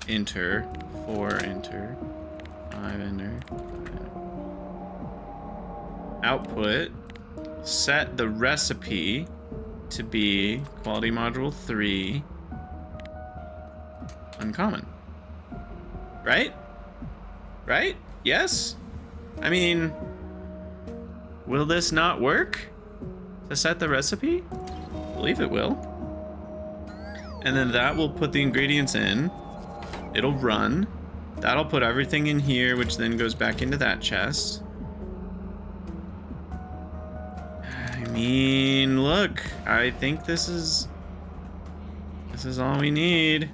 enter, 4, enter, 5, enter. Output, set the recipe to be quality module 3, uncommon. Right? Right? Yes? I mean, will this not work to set the recipe? I believe it will. And then that will put the ingredients in. It'll run. That'll put everything in here, which then goes back into that chest. I mean, look, I think this is all we need.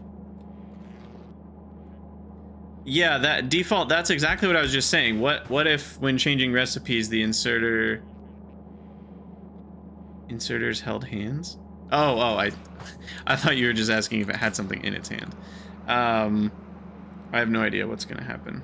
Yeah, that default, that's exactly what I was just saying. What if when changing recipes the inserters held hands? Oh, I thought you were just asking if it had something in its hand. I have no idea what's gonna happen.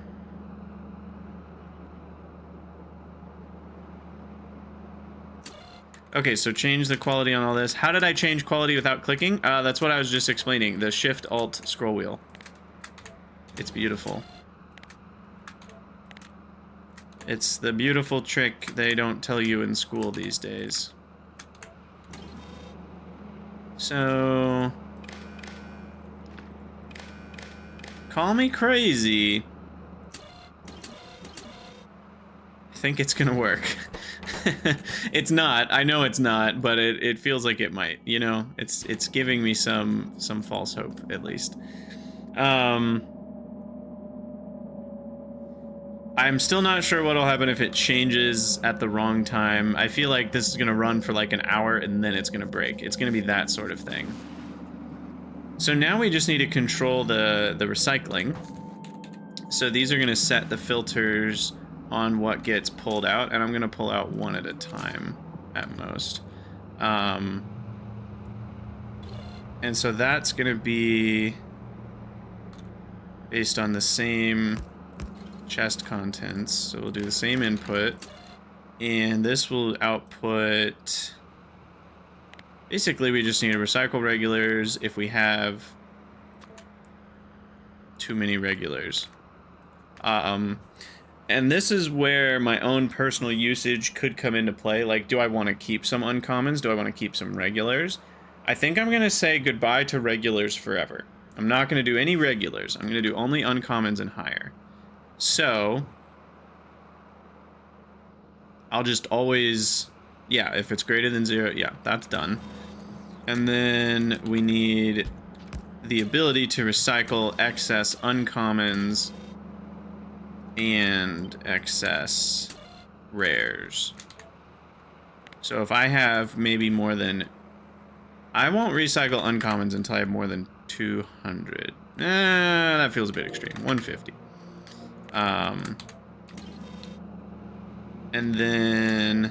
Okay, so change the quality on all this. How did I change quality without clicking? That's what I was just explaining. The Shift Alt scroll wheel. It's beautiful. It's the beautiful trick they don't tell you in school these days. So... call me crazy. I think it's gonna work. It's not. I know it's not, but it feels like it might. You know, it's giving me some false hope at least. I'm still not sure what'll happen if it changes at the wrong time. I feel like this is gonna run for like an hour and then it's gonna break. It's gonna be that sort of thing. So now we just need to control the recycling. So these are gonna set the filters on what gets pulled out, and I'm gonna pull out one at a time at most. And so that's gonna be based on the same chest contents. So we'll do the same input, and this will output. Basically, we just need to recycle regulars if we have too many regulars. And this is where my own personal usage could come into play. Like, do I want to keep some uncommons? Do I want to keep some regulars? I think I'm going to say goodbye to regulars forever. I'm not going to do any regulars. I'm going to do only uncommons and higher. So, I'll just always... yeah, if it's greater than 0, yeah, that's done. And then we need the ability to recycle excess uncommons and excess rares. So if I have maybe more than... I won't recycle uncommons until I have more than 200. That feels a bit extreme. 150. And then...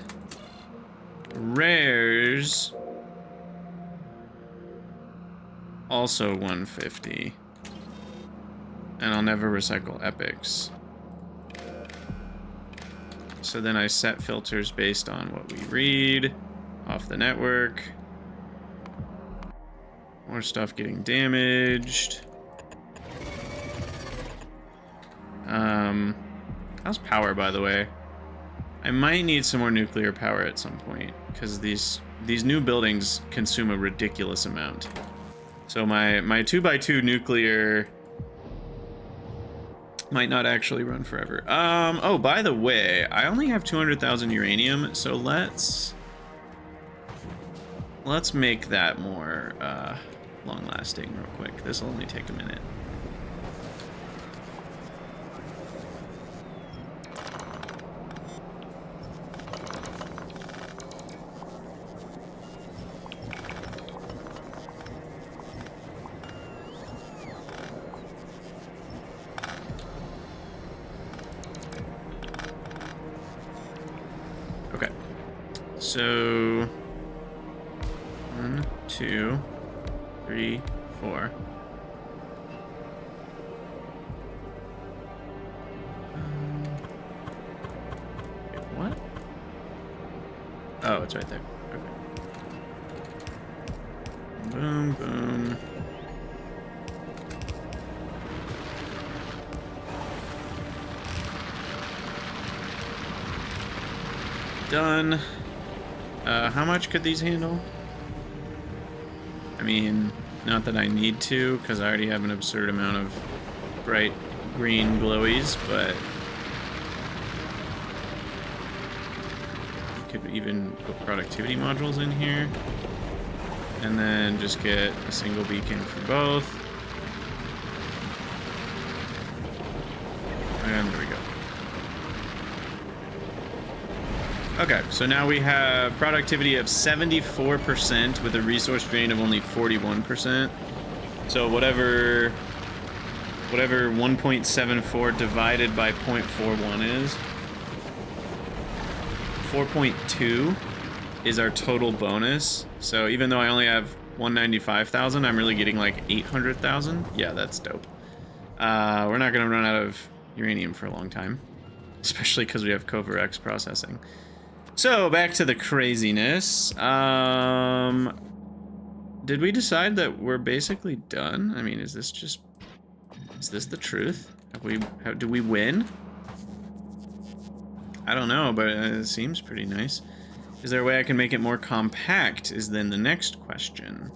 rares... also 150. And I'll never recycle epics. So then I set filters based on what we read off the network. More stuff getting damaged. How's power, by the way? I might need some more nuclear power at some point, because these new buildings consume a ridiculous amount. So my 2x2 nuclear might not actually run forever. Oh, by the way, I only have 200,000 uranium, so let's make that more long-lasting real quick. This will only take a minute. So 1, 2, 3, 4. Wait, what? Oh, it's right there. Okay. Boom, boom. Done. How much could these handle? I mean, not that I need to, because I already have an absurd amount of bright green glowies, but could even put productivity modules in here, and then just get a single beacon for both. And there we go. Okay, so now we have productivity of 74% with a resource drain of only 41%. So whatever whatever 1.74 divided by 0.41 is. 4.2 is our total bonus. So even though I only have 195,000, I'm really getting like 800,000. Yeah, that's dope. We're not gonna run out of uranium for a long time, especially because we have Cover X processing. So back to the craziness. Did we decide that we're basically done? I mean, is this the truth? Do we win? I don't know, but it seems pretty nice. Is there a way I can make it more compact is then the next question.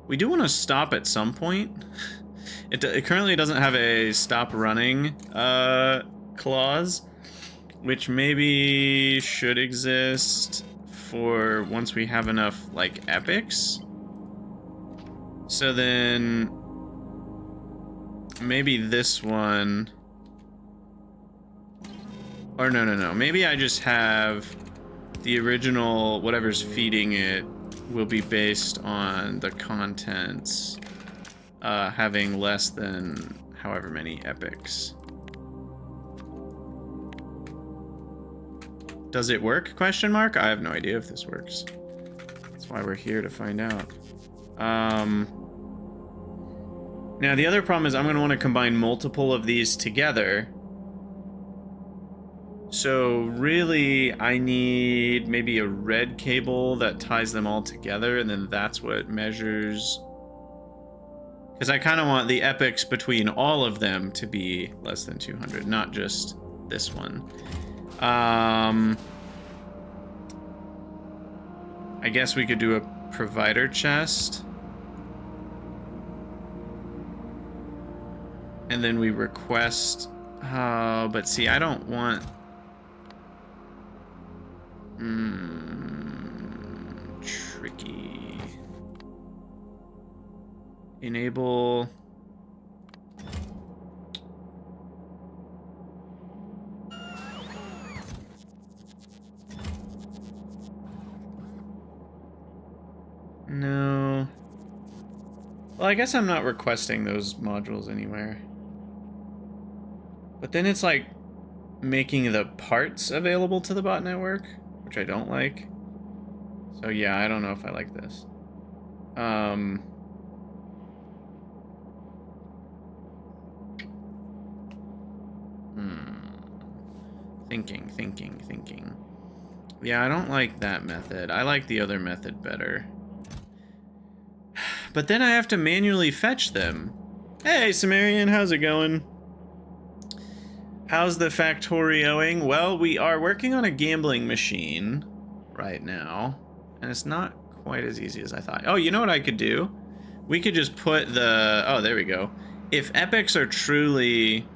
We do want to stop at some point. It currently doesn't have a stop running clause, which maybe should exist for once we have enough, like, epics. So then maybe this one, or no. Maybe I just have the original, whatever's feeding it will be based on the contents having less than however many epics. Does it work? Question mark? I have no idea if this works. That's why we're here to find out. Now the other problem is I'm going to want to combine multiple of these together. So really I need maybe a red cable that ties them all together, and then that's what measures. Because I kind of want the epics between all of them to be less than 200, not just this one. I guess we could do a provider chest. And then we request... Oh, but see, I don't want... Tricky. Enable... No. Well, I guess I'm not requesting those modules anywhere. But then it's like making the parts available to the bot network, which I don't like. So yeah, I don't know if I like this. Thinking. Yeah, I don't like that method. I like the other method better. But then I have to manually fetch them. Hey, Sumerian, how's it going? How's the Factorioing? Well, we are working on a gambling machine right now, and it's not quite as easy as I thought. Oh, you know what I could do? We could just put the... Oh, there we go. If epics are truly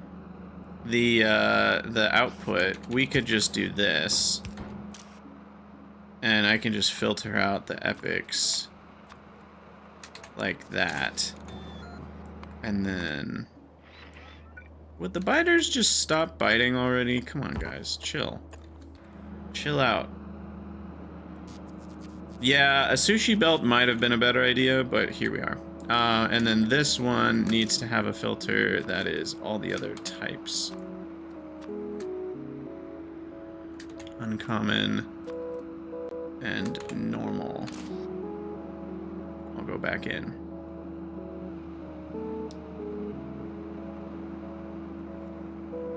the output, we could just do this. And I can just filter out the epics like that. And then... Would the biters just stop biting already? Come on, guys. Chill. Chill out. Yeah, a sushi belt might have been a better idea, but here we are. And then this one needs to have a filter that is all the other types. Uncommon and normal. I'll go back in.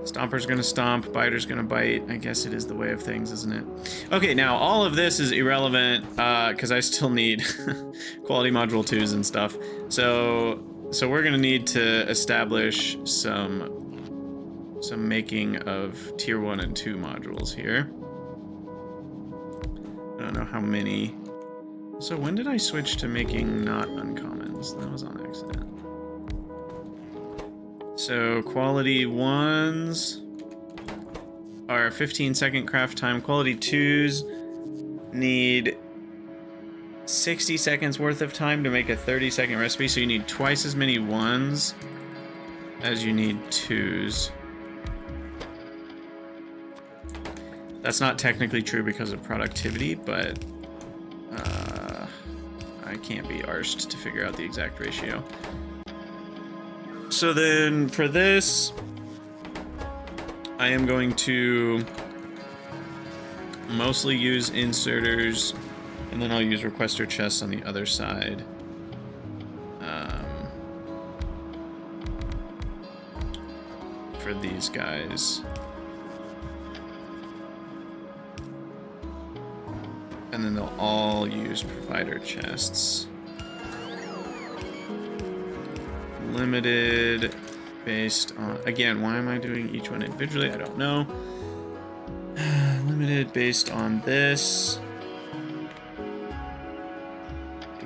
Stomper's gonna stomp, biter's gonna bite. I guess it is the way of things, isn't it? Okay, now all of this is irrelevant because I still need quality module 2s and stuff. So we're gonna need to establish some making of tier 1 and 2 modules here. I don't know how many. So when did I switch to making not uncommons? That was on accident. So quality 1s are 15-second craft time. Quality 2s need 60 seconds worth of time to make a 30-second recipe. So you need twice as many 1s as you need 2s. That's not technically true because of productivity, but I can't be arsed to figure out the exact ratio. So then for this, I am going to mostly use inserters, and then I'll use requester chests on the other side. For these guys. And then they'll all use provider chests. Limited based on, again, why am I doing each one individually? I don't know. Limited based on this.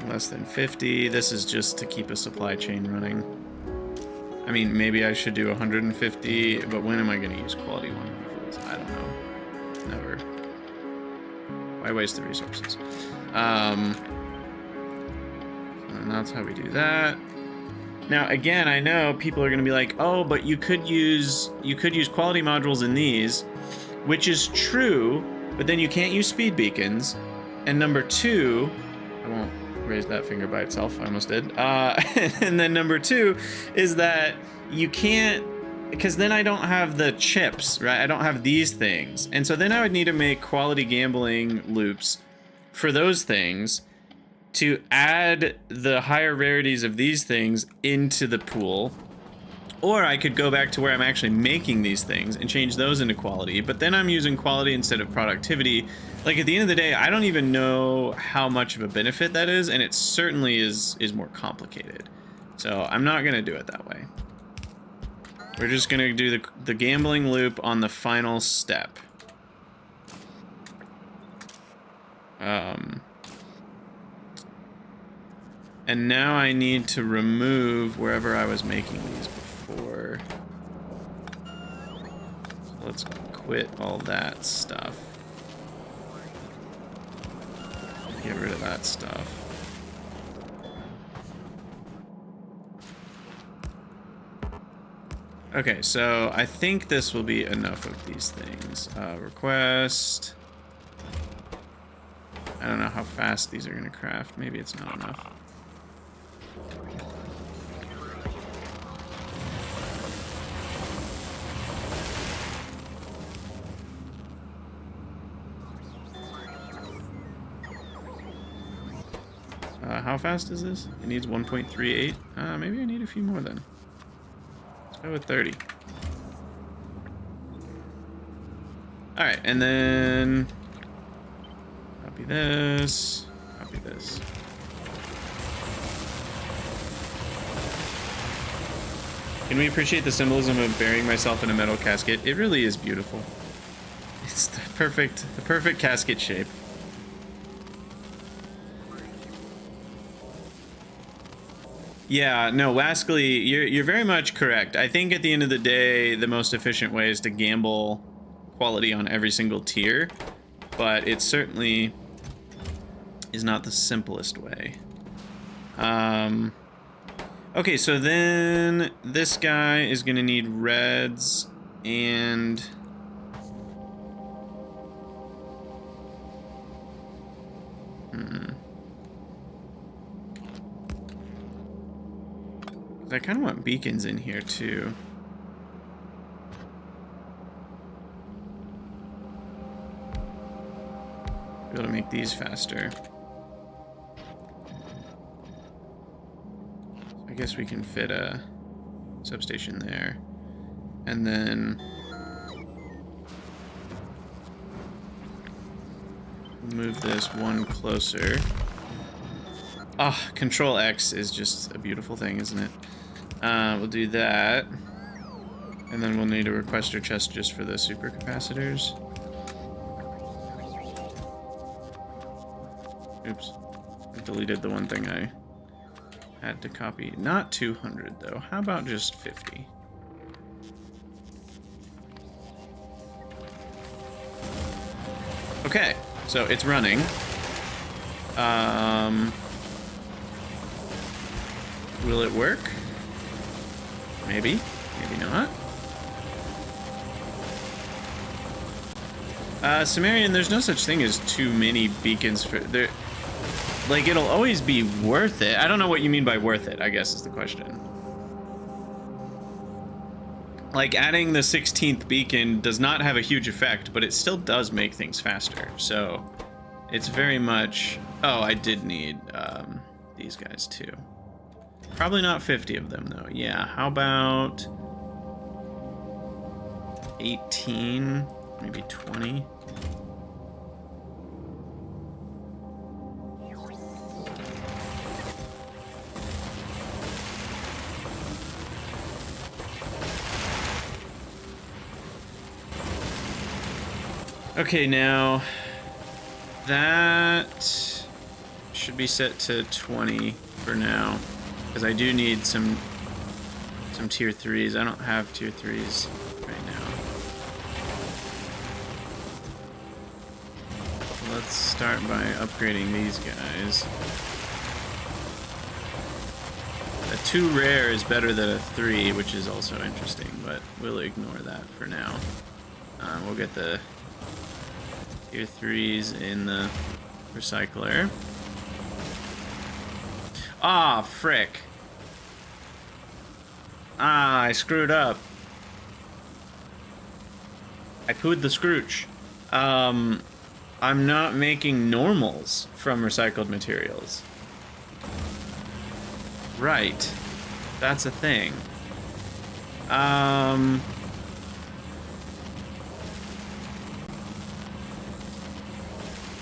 Less than 50. This is just to keep a supply chain running. I mean, maybe I should do 150, but when am I going to use quality 1? I don't know. Never. Why waste the resources? And that's how we do that. Now, again, I know people are going to be like, "Oh, but you could use quality modules in these," which is true, but then you can't use speed beacons. And number 2, I won't raise that finger by itself. I almost did. And then number 2 is that you can't, because then I don't have the chips, right? I don't have these things. And so then I would need to make quality gambling loops for those things to add the higher rarities of these things into the pool. Or I could go back to where I'm actually making these things and change those into quality, but then I'm using quality instead of productivity. Like, at the end of the day, I don't even know how much of a benefit that is, and it certainly is more complicated. So I'm not gonna do it that way. We're just gonna do the gambling loop on the final step. And now I need to remove wherever I was making these before. So let's quit all that stuff. Get rid of that stuff. Okay, so I think this will be enough of these things. Request. I don't know how fast these are gonna craft. Maybe it's not enough. How fast is this? It needs 1.38. Maybe I need a few more then. Let's go with 30. All right, and then copy this, copy this. Can we appreciate the symbolism of burying myself in a metal casket? It really is beautiful. It's the perfect casket shape. Yeah, no, Wascally, you're very much correct. I think at the end of the day, the most efficient way is to gamble quality on every single tier, but it certainly is not the simplest way. Okay, so then this guy is gonna need reds and I kind of want beacons in here too. Be able to make these faster. I guess we can fit a substation there. And then move this one closer. Ah, Control X is just a beautiful thing, isn't it? We'll do that. And then we'll need a requester chest just for the supercapacitors. Oops. I deleted the one thing I had to copy. Not 200 though. How about just 50? Okay, so it's running. Will it work? Maybe. Maybe not. Sumerian, there's no such thing as too many beacons for there. Like, it'll always be worth it. I don't know what you mean by worth it, I guess is the question. Like, adding the 16th beacon does not have a huge effect, but it still does make things faster. So, it's very much... Oh, I did need these guys too. Probably not 50 of them, though. Yeah, how about 18? Maybe 20? Okay, now that should be set to 20 for now, because I do need some tier 3s. I don't have tier 3s right now. So let's start by upgrading these guys. A 2 rare is better than a 3, which is also interesting, but we'll ignore that for now. We'll get the tier 3s in the recycler. Ah, frick. Ah, I screwed up. I pooed the scrooch. I'm not making normals from recycled materials. Right. That's a thing.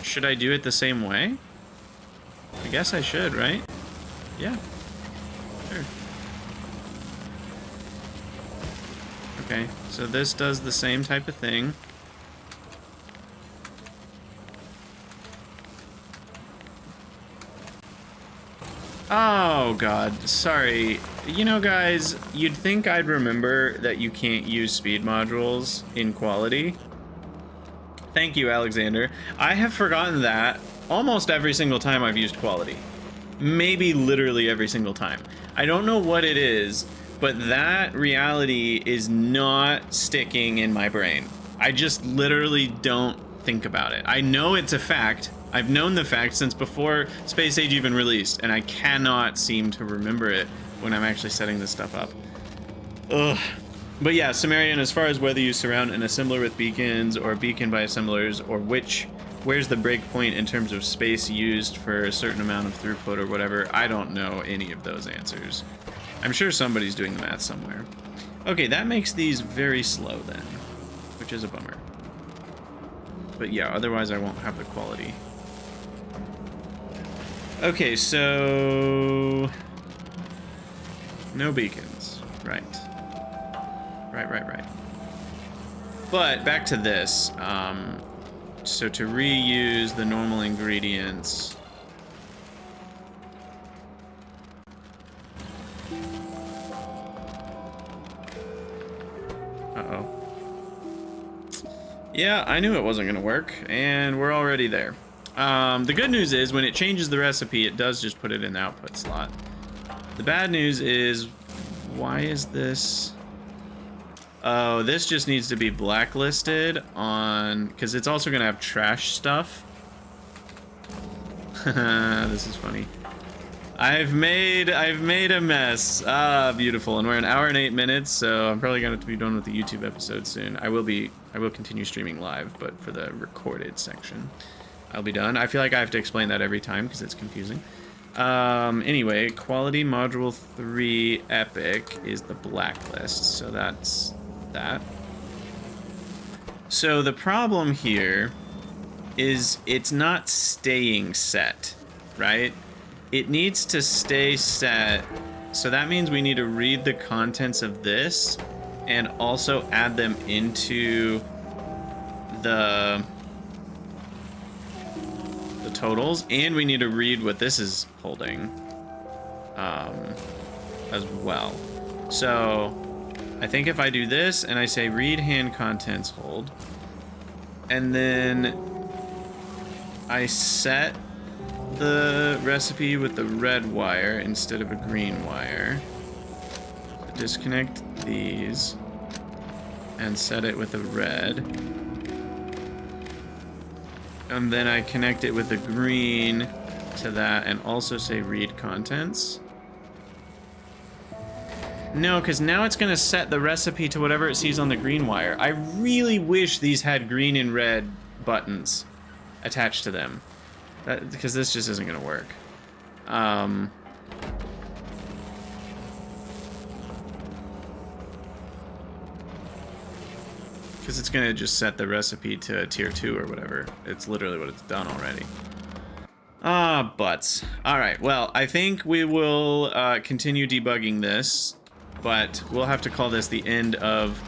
Should I do it the same way? I guess I should, right? Yeah. Sure. Okay, so this does the same type of thing. Oh god, sorry. You know guys, you'd think I'd remember that you can't use speed modules in quality. Thank you, Alexander. I have forgotten that almost every single time I've used quality. Maybe literally every single time. I don't know what it is, but that reality is not sticking in my brain. I just literally don't think about it. I know it's a fact. I've known the fact since before Space Age even released, and I cannot seem to remember it when I'm actually setting this stuff up. Ugh. But yeah, Sumerian, as far as whether you surround an assembler with beacons or beacon by assemblers, or where's the break point in terms of space used for a certain amount of throughput or whatever, I don't know any of those answers. I'm sure somebody's doing the math somewhere. Okay, that makes these very slow then, which is a bummer. But yeah, otherwise I won't have the quality. Okay, so... no beacons. Right. Right. But back to this. So to reuse the normal ingredients... Uh-oh. Yeah, I knew it wasn't going to work, and we're already there. The good news is, when it changes the recipe, it does just put it in the output slot. The bad news is, why is this... Oh, this just needs to be blacklisted on... because it's also going to have trash stuff. This is funny. I've made a mess. Ah, beautiful. And we're an hour and 8 minutes, so I'm probably going to be done with the YouTube episode soon. I will continue streaming live, but for the recorded section, I'll be done. I feel like I have to explain that every time because it's confusing. Anyway, quality module 3 epic is the blacklist, so that's that. So the problem here is it's not staying set, right? It needs to stay set, so that means we need to read the contents of this and also add them into the totals, and we need to read what this is holding as well. So I think if I do this and I say read hand contents hold, and then I set the recipe with the red wire instead of a green wire. disconnect these and set it with a red. And then I connect it with a green to that and also say read contents. No, because now it's going to set the recipe to whatever it sees on the green wire. I really wish these had green and red buttons attached to them. Because this just isn't going to work. Because it's going to just set the recipe to tier 2 or whatever. It's literally what it's done already. Ah, butts. Alright, well, I think we will continue debugging this. But we'll have to call this the end of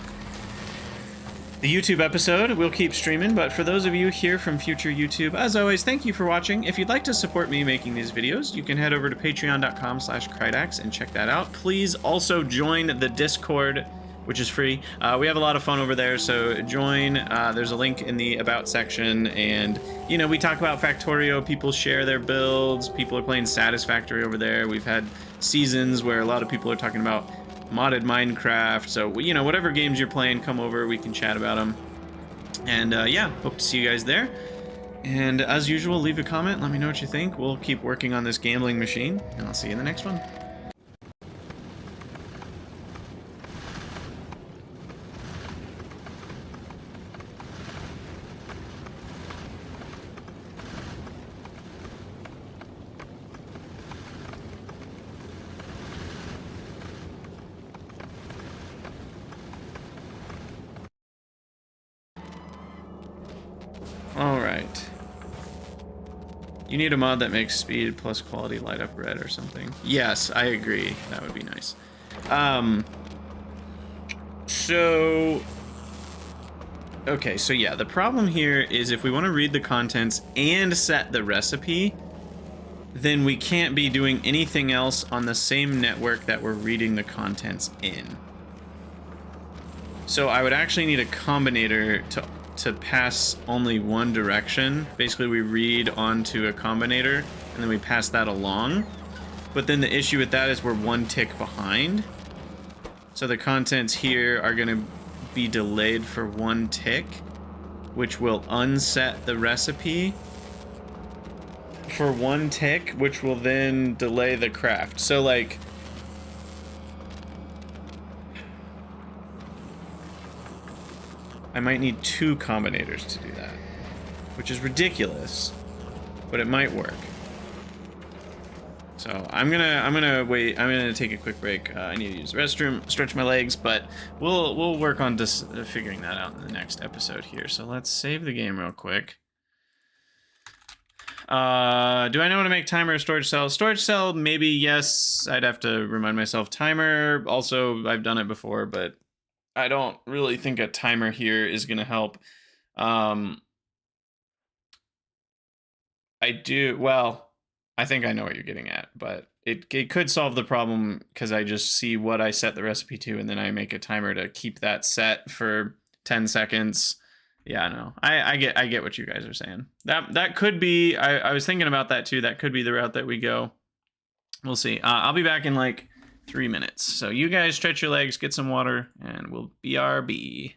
the YouTube episode. We'll keep streaming, but for those of you here from future YouTube, as always, thank you for watching. If you'd like to support me making these videos, you can head over to patreon.com/Krydax and check that out. Please also join the Discord, which is free. We have a lot of fun over there, so join. There's a link in the About section, and, you know, we talk about Factorio. People share their builds. People are playing Satisfactory over there. We've had seasons where a lot of people are talking about modded Minecraft, so, you know, whatever games you're playing, come over, we can chat about them. And yeah, hope to see you guys there. And as usual, leave a comment, let me know what you think. We'll keep working on this gambling machine, and I'll see you in the next one. Alright. You need a mod that makes speed plus quality light up red or something. Yes, I agree. That would be nice. Okay, so yeah, the problem here is if we want to read the contents and set the recipe, then we can't be doing anything else on the same network that we're reading the contents in. So I would actually need a combinator to pass only one direction. Basically, we read onto a combinator, and then we pass that along. But then the issue with that is we're one tick behind. So the contents here are going to be delayed for one tick, which will unset the recipe for one tick, which will then delay the craft. So, like, I might need 2 combinators to do that, which is ridiculous, but it might work. So I'm gonna wait. I'm gonna take a quick break. I need to use the restroom, stretch my legs, but we'll work on just figuring that out in the next episode here. So let's save the game real quick. Do I know how to make timer or storage cell? Storage cell, maybe yes. I'd have to remind myself. Timer, also, I've done it before, but I don't really think a timer here is going to help. I do, well, I think I know what you're getting at, but it could solve the problem because I just see what I set the recipe to, and then I make a timer to keep that set for 10 seconds. Yeah, no, I get what you guys are saying. That could be, I was thinking about that too. That could be the route that we go. We'll see. I'll be back in like 3 minutes. So you guys stretch your legs, get some water, and we'll BRB.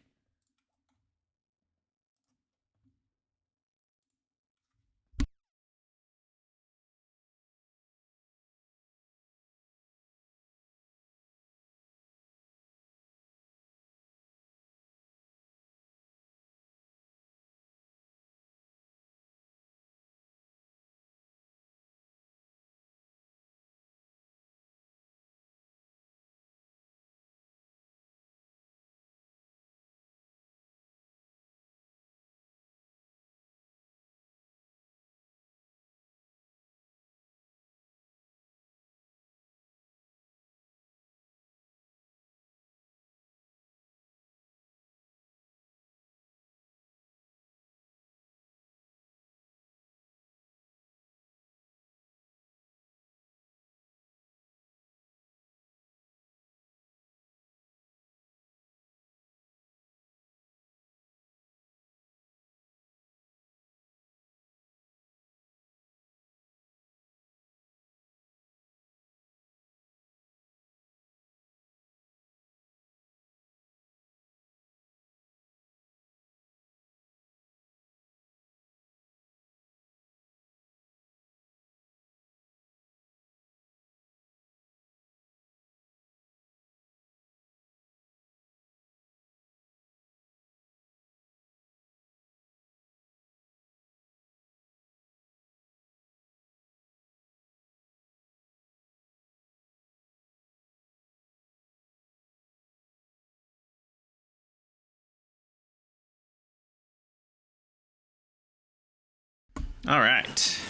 All right.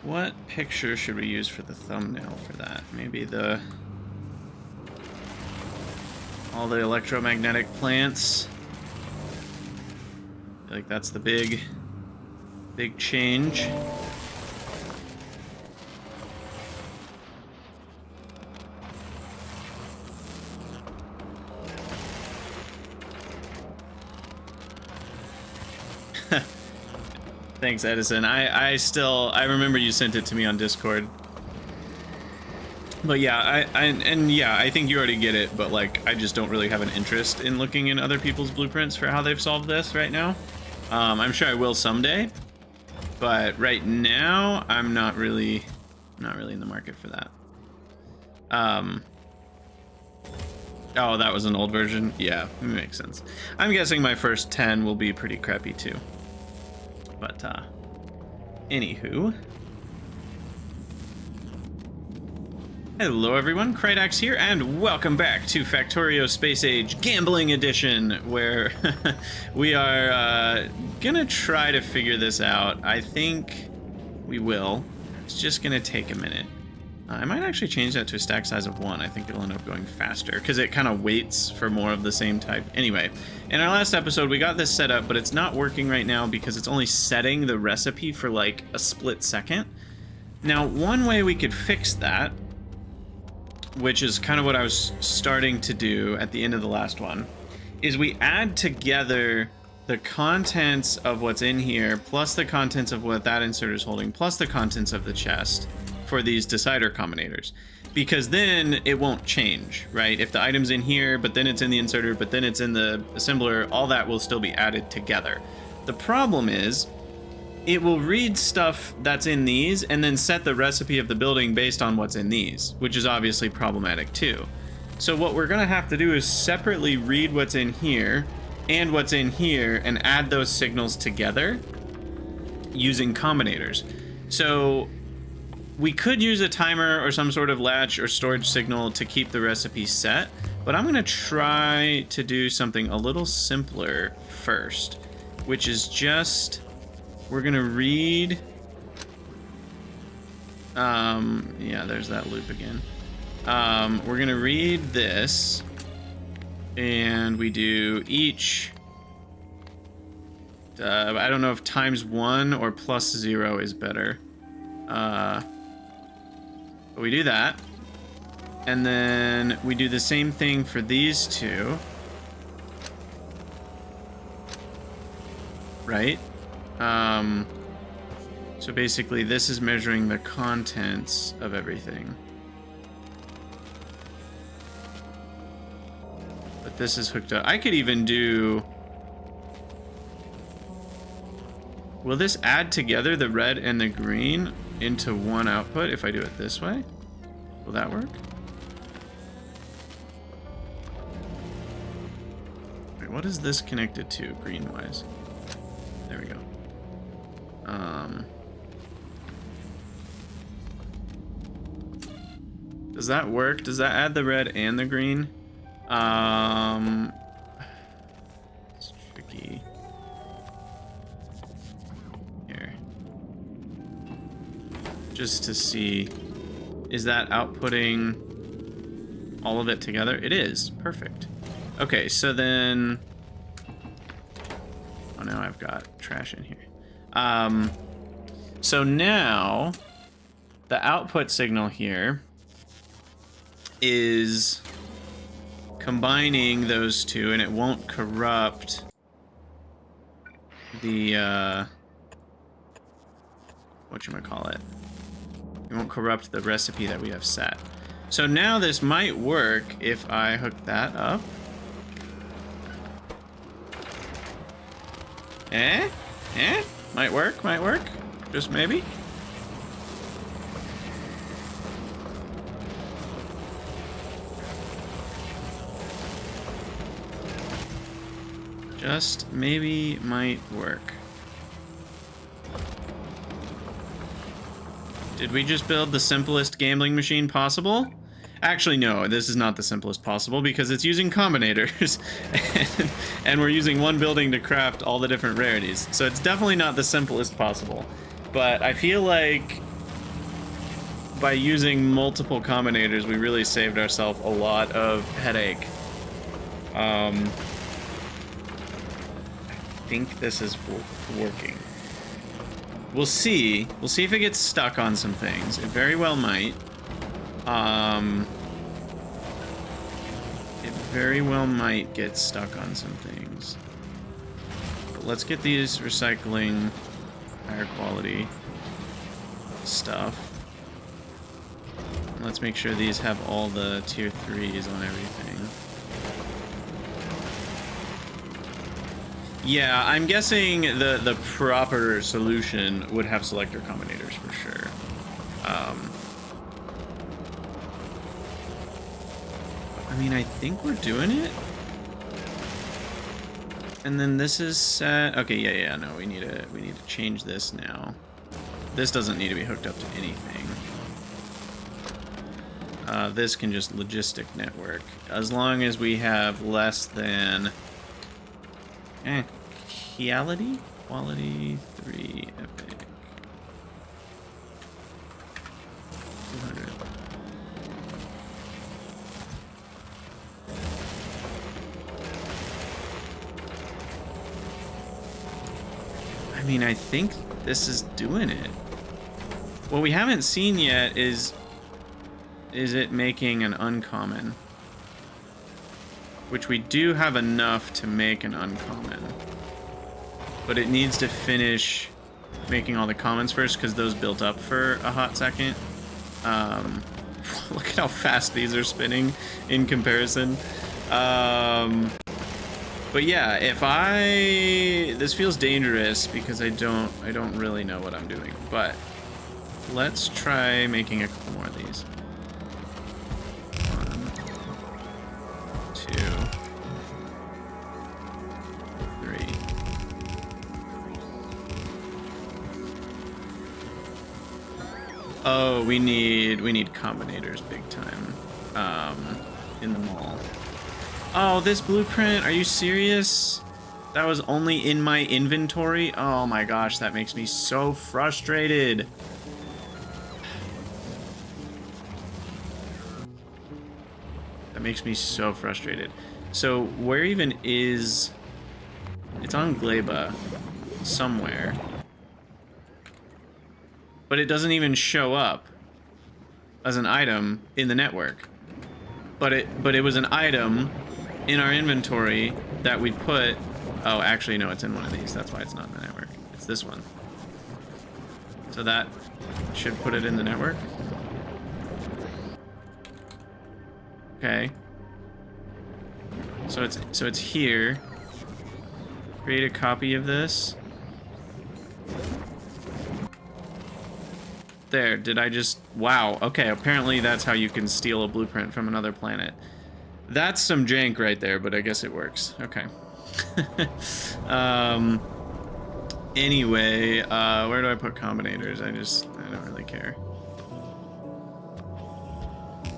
What picture should we use for the thumbnail for that? Maybe all the electromagnetic plants. I feel like that's the big change. Thanks, Edison. I remember you sent it to me on Discord. But yeah, I think you already get it, but like I just don't really have an interest in looking in other people's blueprints for how they've solved this right now. I'm sure I will someday, but right now I'm not really in the market for that. Oh, that was an old version? Yeah, it makes sense. I'm guessing my first 10 will be pretty crappy too. But, anywho. Hello everyone, Krydax here, and welcome back to Factorio Space Age Gambling Edition, where we are gonna try to figure this out. I think we will. It's just gonna take a minute. I might actually change that to a stack size of 1. I think it'll end up going faster, because it kind of waits for more of the same type. Anyway, in our last episode, we got this set up, but it's not working right now because it's only setting the recipe for like a split second. Now, one way we could fix that, which is kind of what I was starting to do at the end of the last one, is we add together the contents of what's in here, plus the contents of what that inserter is holding, plus the contents of the chest for these decider combinators, because then it won't change, right? If the item's in here, but then it's in the inserter, but then it's in the assembler, all that will still be added together. The problem is, it will read stuff that's in these and then set the recipe of the building based on what's in these, which is obviously problematic too. So what we're gonna have to do is separately read what's in here and what's in here and add those signals together using combinators. So we could use a timer or some sort of latch or storage signal to keep the recipe set, but I'm gonna try to do something a little simpler first, which is just, we're gonna read, yeah, there's that loop again. We're gonna read this, and we do each, I don't know if ×1 or +0 is better. But we do that, and then we do the same thing for these two, right? So basically this is measuring the contents of everything, but this is hooked up. I could even do, will this add together the red and the green into one output if I do it this way? Will that work? Wait, what is this connected to green-wise? There we go. Does that work? Does that add the red and the green? It's tricky. Here. Just to see, is that outputting all of it together? It is. Perfect. Okay, so then, oh, now I've got trash in here. So now the output signal here is combining those two, and it won't corrupt the whatchamacallit. It won't corrupt the recipe that we have set. So now this might work if I hook that up. Might work, just maybe. Just maybe might work. Did we just build the simplest gambling machine possible? Actually, no, this is not the simplest possible because it's using combinators. and we're using one building to craft all the different rarities. So it's definitely not the simplest possible. But I feel like by using multiple combinators, we really saved ourselves a lot of headache. I think this is working. We'll see. We'll see if it gets stuck on some things. It very well might. It very well might get stuck on some things. But let's get these recycling higher quality stuff. Let's make sure these have all the tier 3s on everything. Yeah, I'm guessing the proper solution would have selector combinators for sure. I mean, I think we're doing it. And then this is set. Okay, yeah, no, we need to change this now. This doesn't need to be hooked up to anything. This can just logistic network. As long as we have less than... quality 3 epic 200. I mean, I think this is doing it. What we haven't seen yet is it making an uncommon, which we do have enough to make an uncommon. But it needs to finish making all the commons first, because those built up for a hot second. Look at how fast these are spinning in comparison. But yeah, this feels dangerous because I don't really know what I'm doing. But let's try making a couple more of these. 1, 2, 3. Oh, we need combinators big time. In the mall. Oh, this blueprint, are you serious? That was only in my inventory? Oh my gosh, that makes me so frustrated. That makes me so frustrated. So where even is... It's on Gleba somewhere. But it doesn't even show up as an item in the network. But it was an item in our inventory that we put... Oh, actually, no, it's in one of these. That's why it's not in the network. It's this one. So that should put it in the network. Okay. So it's here. Create a copy of this. There, did I just... Wow, okay, apparently that's how you can steal a blueprint from another planet. That's some jank right there, but I guess it works. Okay. Anyway, where do I put combinators? I don't really care.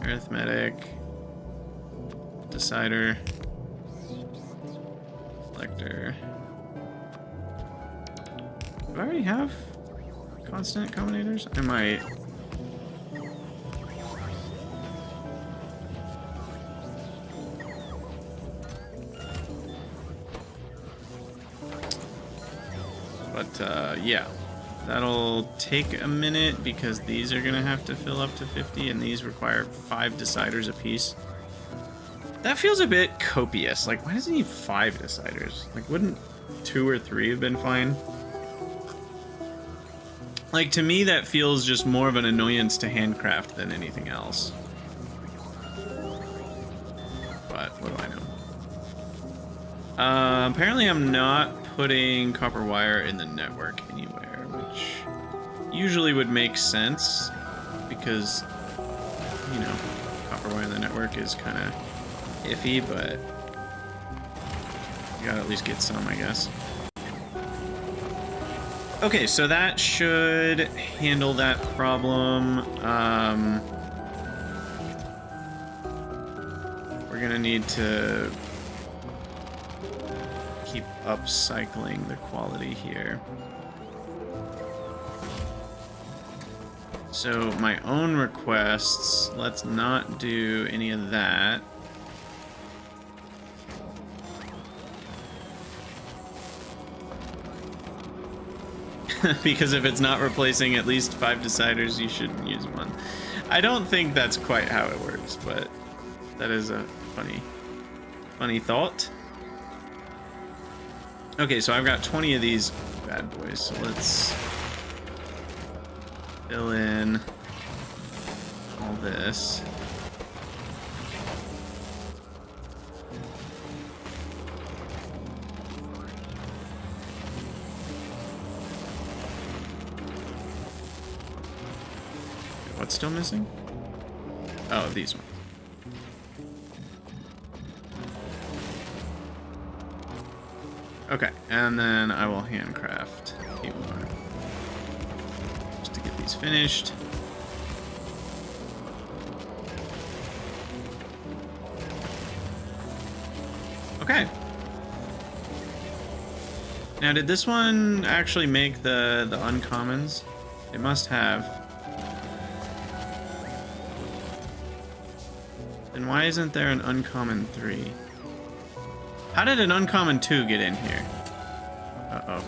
Arithmetic. Decider. Selector. Do I already have constant combinators? I might. But, yeah. That'll take a minute because these are gonna have to fill up to 50 and these require 5 deciders apiece. That feels a bit copious. Like, why does it need 5 deciders? Like, wouldn't 2 or 3 have been fine? Like, to me, that feels just more of an annoyance to handcraft than anything else. But, what do I know? Apparently I'm not putting copper wire in the network anywhere, which usually would make sense, because, you know, copper wire in the network is kind of iffy, but You gotta at least get some, I guess. Okay, so that should handle that problem. We're gonna need to keep upcycling the quality here. So my own requests, let's not do any of that. Because if it's not replacing at least 5 deciders, you shouldn't use one. I don't think that's quite how it works, but that is a funny thought. Okay, so I've got 20 of these bad boys, so let's fill in all this. What's still missing? Oh, these ones. Okay, and then I will handcraft a few more. Just to get these finished. Okay. Now, did this one actually make the uncommons? It must have. Then why isn't there an uncommon 3? How did an uncommon 2 get in here? Uh-oh.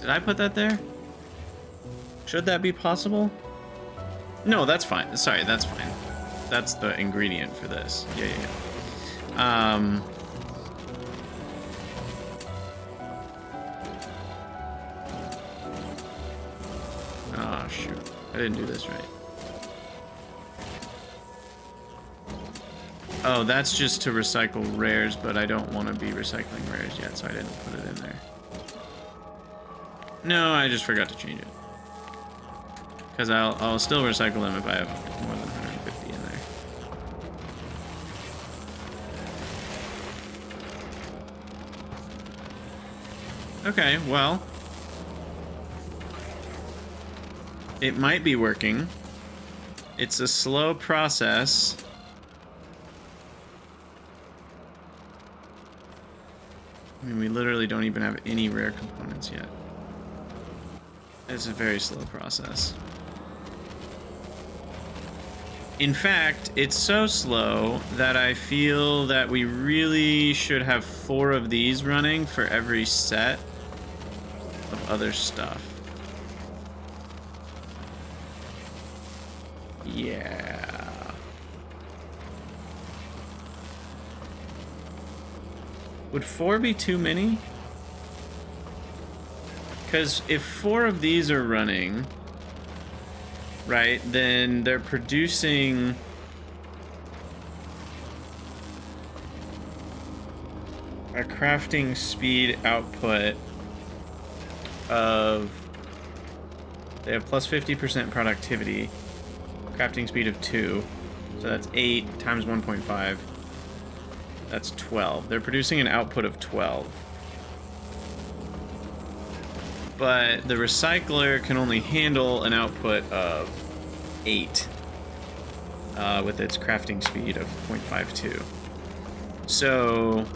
Did I put that there? Should that be possible? No, that's fine. Sorry, that's fine. That's the ingredient for this. Yeah. Oh, shoot. I didn't do this right. Oh, that's just to recycle rares, but I don't want to be recycling rares yet, so I didn't put it in there. No, I just forgot to change it. Because I'll still recycle them if I have more than 150 in there. Okay, well. It might be working. It's a slow process. I mean, we literally don't even have any rare components yet. It's a very slow process. In fact, it's so slow that I feel that we really should have 4 of these running for every set of other stuff. Yeah. Would 4 be too many? Because if 4 of these are running, right, then they're producing a crafting speed output of, they have plus 50% productivity, crafting speed of 2, so that's 8 times 1.5. That's 12. They're producing an output of 12. But the recycler can only handle an output of 8 with its crafting speed of 0.52. So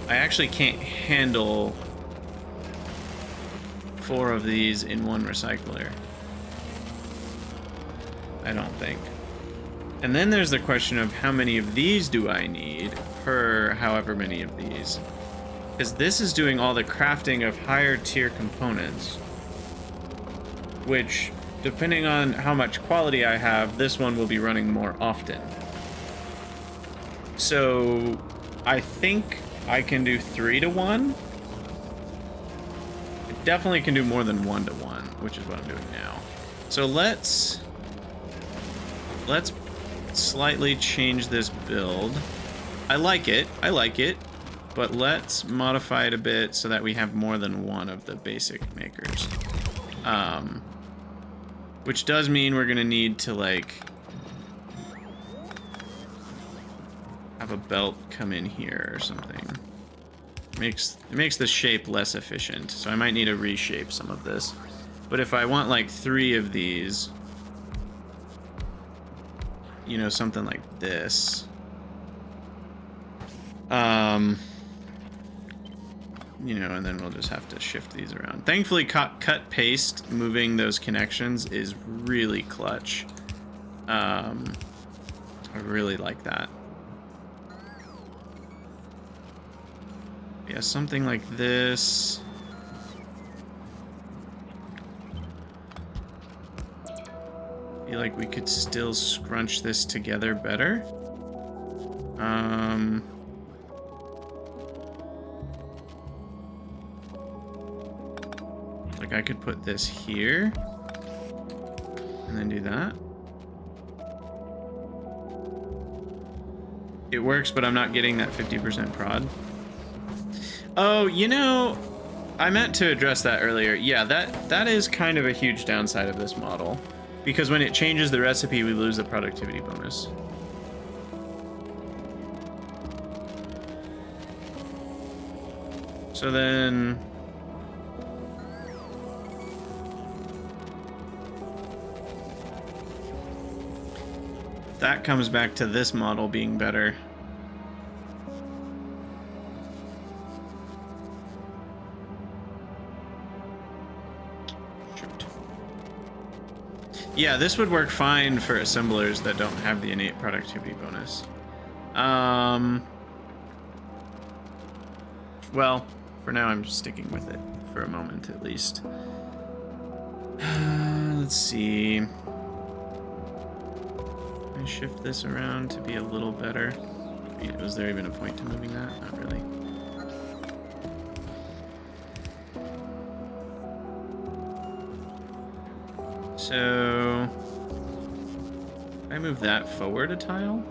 I actually can't handle 4 of these in one recycler. I don't think. And then there's the question of how many of these do I need per however many of these. Because this is doing all the crafting of higher tier components. Which, depending on how much quality I have, this one will be running more often. So, I think I can do 3 to 1. I definitely can do more than 1 to 1, which is what I'm doing now. So let's slightly change this build. I like it, but let's modify it a bit so that we have more than one of the basic makers. Which does mean we're gonna need to, like, have a belt come in here or something. It makes the shape less efficient, so I might need to reshape some of this. But if I want like 3 of these, you know, something like this, you know, and then we'll just have to shift these around. Thankfully, cut paste, moving those connections is really clutch. I really like that. Yeah, something like this. I feel like we could still scrunch this together better. Like I could put this here and then do that. It works, but I'm not getting that 50% prod. Oh, you know, I meant to address that earlier. Yeah, that is kind of a huge downside of this model, because when it changes the recipe, we lose the productivity bonus. So then... that comes back to this model being better. Shoot. Yeah, this would work fine for assemblers that don't have the innate productivity bonus. Well, for now I'm just sticking with it for a moment at least. Let's see. I shift this around to be a little better. Was there even a point to moving that? Not really. So I move that forward a tile?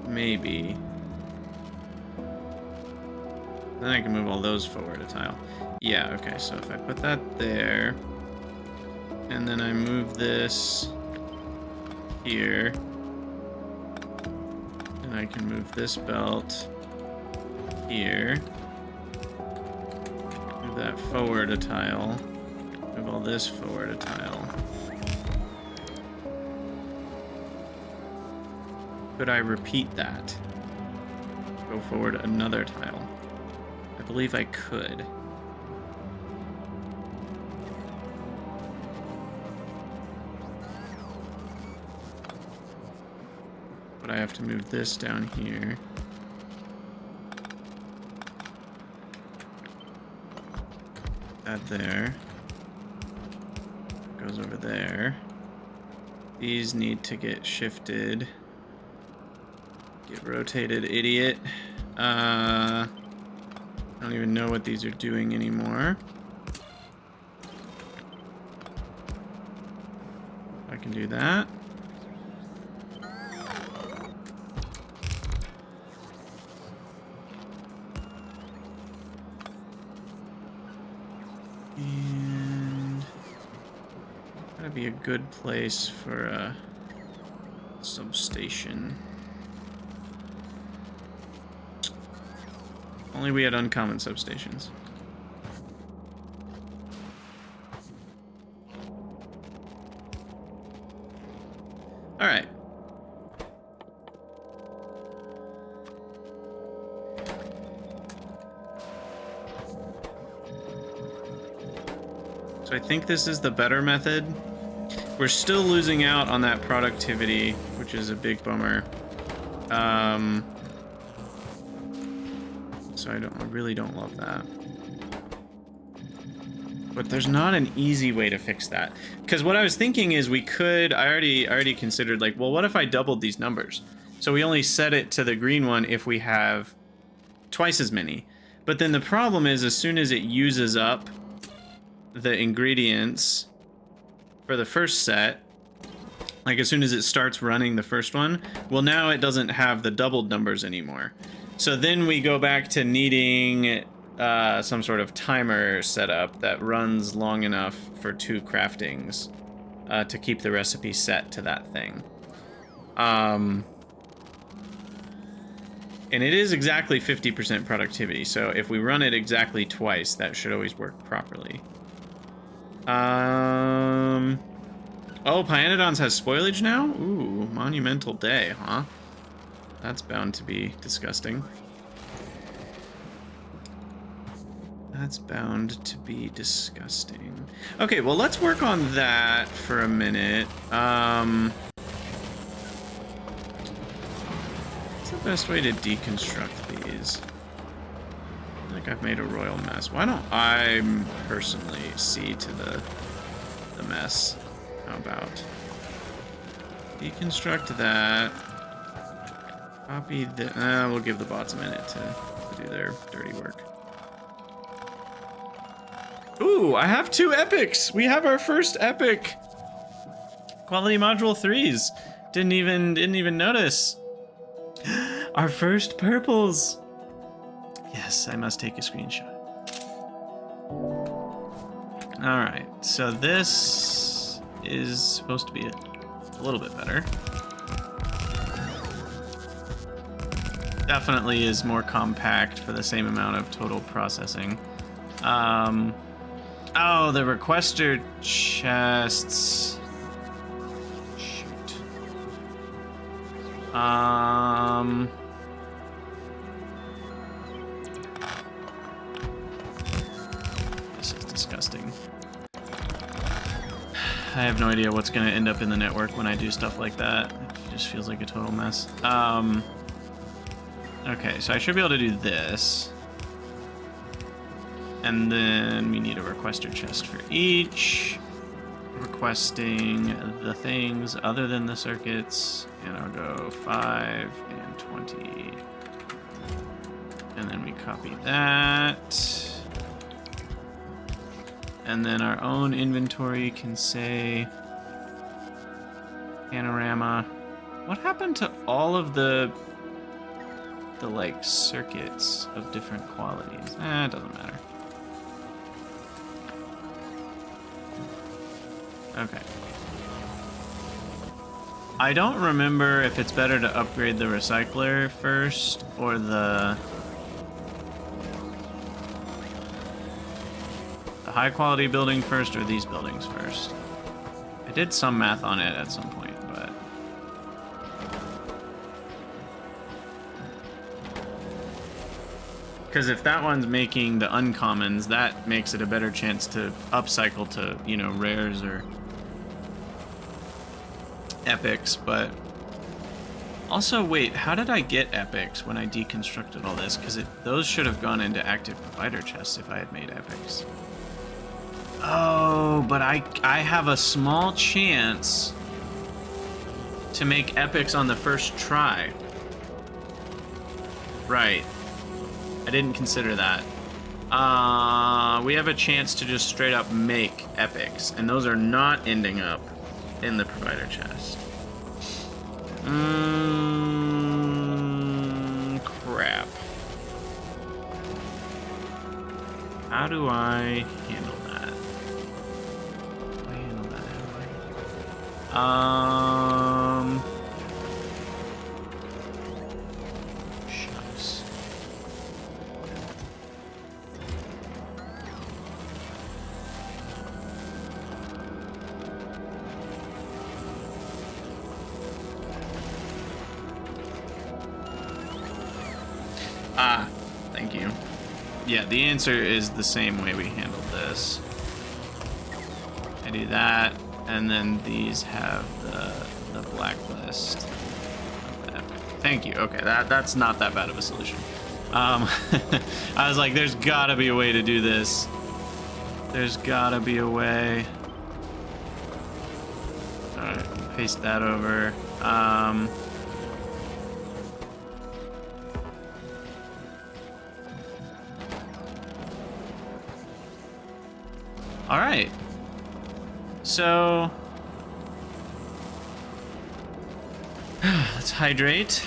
Maybe. Then I can move all those forward a tile. Yeah, okay, so if I put that there, and then I move this here, and I can move this belt here, move that forward a tile, move all this forward a tile. Could I repeat that? Go forward another tile. I believe I could. But I have to move this down here. That there. Goes over there. These need to get shifted. Get rotated, idiot. I don't even know what these are doing anymore. I can do that. And gotta be a good place for a substation. Only we had uncommon substations. All right. So I think this is the better method. We're still losing out on that productivity, which is a big bummer. So I really don't love that. But there's not an easy way to fix that. Because what I was thinking is we could, I already considered like, well, what if I doubled these numbers? So we only set it to the green one if we have twice as many. But then the problem is as soon as it uses up the ingredients for the first set, like as soon as it starts running the first one, well, now it doesn't have the doubled numbers anymore. So then we go back to needing some sort of timer setup that runs long enough for 2 craftings to keep the recipe set to that thing. And And it is exactly 50% productivity, so if we run it exactly twice, that should always work properly. Oh, Pyanodons has spoilage now? Ooh, monumental day, huh? That's bound to be disgusting. That's bound to be disgusting. Okay, well, let's work on that for a minute. What's the best way to deconstruct these? I feel like I've made a royal mess. Why don't I personally see to the mess? How about deconstruct that? Copy the... we'll give the bots a minute to do their dirty work. Ooh, I have 2 epics! We have our first epic! Quality module 3s. Didn't even notice. Our first purples! Yes, I must take a screenshot. Alright, so this is supposed to be a little bit better. Definitely is more compact for the same amount of total processing. Oh, the requester chests. Shoot. This is disgusting. I have no idea what's going to end up in the network when I do stuff like that. It just feels like a total mess. Okay, so I should be able to do this. And then we need a requester chest for each. Requesting the things other than the circuits. And I'll go 5 and 20. And then we copy that. And then our own inventory can say panorama. What happened to all of the like circuits of different qualities? It doesn't matter. Okay. I don't remember if it's better to upgrade the recycler first or the high quality building first or these buildings first. I did some math on it at some point, but because if that one's making the uncommons, that makes it a better chance to upcycle to, you know, rares or epics. But also, wait, how did I get epics when I deconstructed all this? Because those should have gone into active provider chests if I had made epics. Oh, but I have a small chance to make epics on the first try. Right. I didn't consider that. We have a chance to just straight up make epics, and those are not ending up in the provider chest. Crap. How do I handle that? How do I handle that? Shucks. Ah, thank you. Yeah, the answer is the same way we handled this. I do that, and then these have the blacklist of the epic. Thank you. Okay, that's not that bad of a solution. I was like, there's gotta be a way to do this. There's gotta be a way. Alright, paste that over. All right. So let's hydrate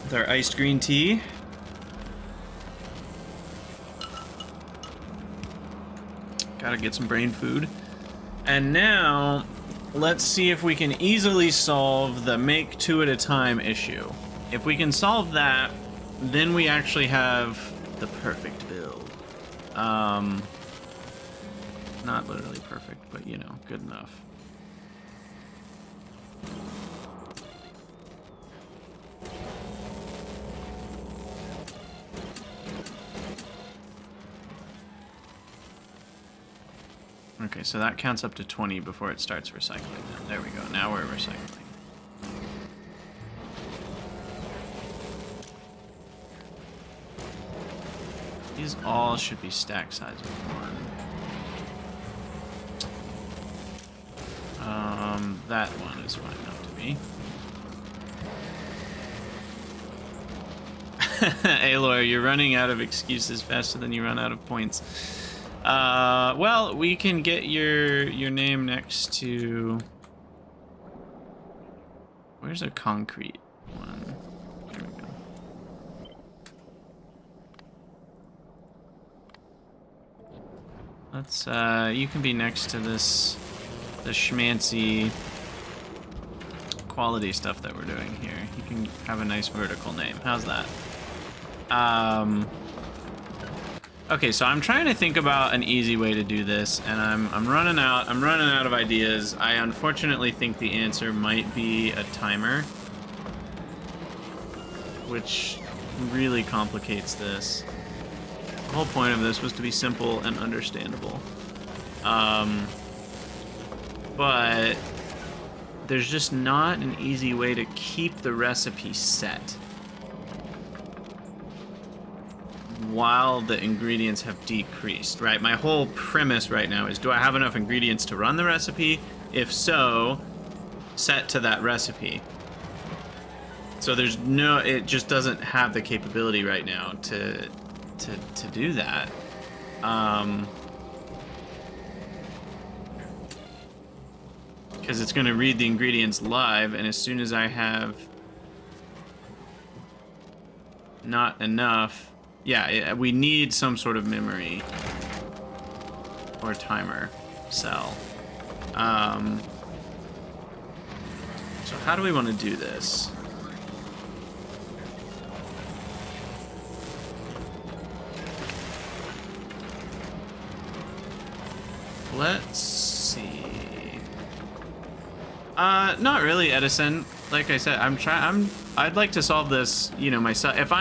with our iced green tea. Gotta get some brain food. And now let's see if we can easily solve the make 2 at a time issue. If we can solve that, then we actually have the perfect build. Not literally perfect, but you know, good enough. Okay, so that counts up to 20 before it starts recycling. There we go, now we're recycling. These all should be stack size of 1. That one is fine enough to me. Aloy, you're running out of excuses faster than you run out of points. Well, we can get your name next to... Where's a concrete one? There we go. Let's, you can be next to this, the schmancy quality stuff that we're doing here. You can have a nice vertical name. How's that? Okay, so I'm trying to think about an easy way to do this, and I'm running out of ideas. I unfortunately think the answer might be a timer, which really complicates this. The whole point of this was to be simple and understandable. But there's just not an easy way to keep the recipe set while the ingredients have decreased, right? My whole premise right now is, do I have enough ingredients to run the recipe? If so, set to that recipe. So there's no, it just doesn't have the capability right now to do that. Because it's going to read the ingredients live, and as soon as I have not enough, yeah, we need some sort of memory or timer cell. So how do we want to do this? Let's see. Not really, Edison. Like I said, I'd like to solve this, you know, myself. If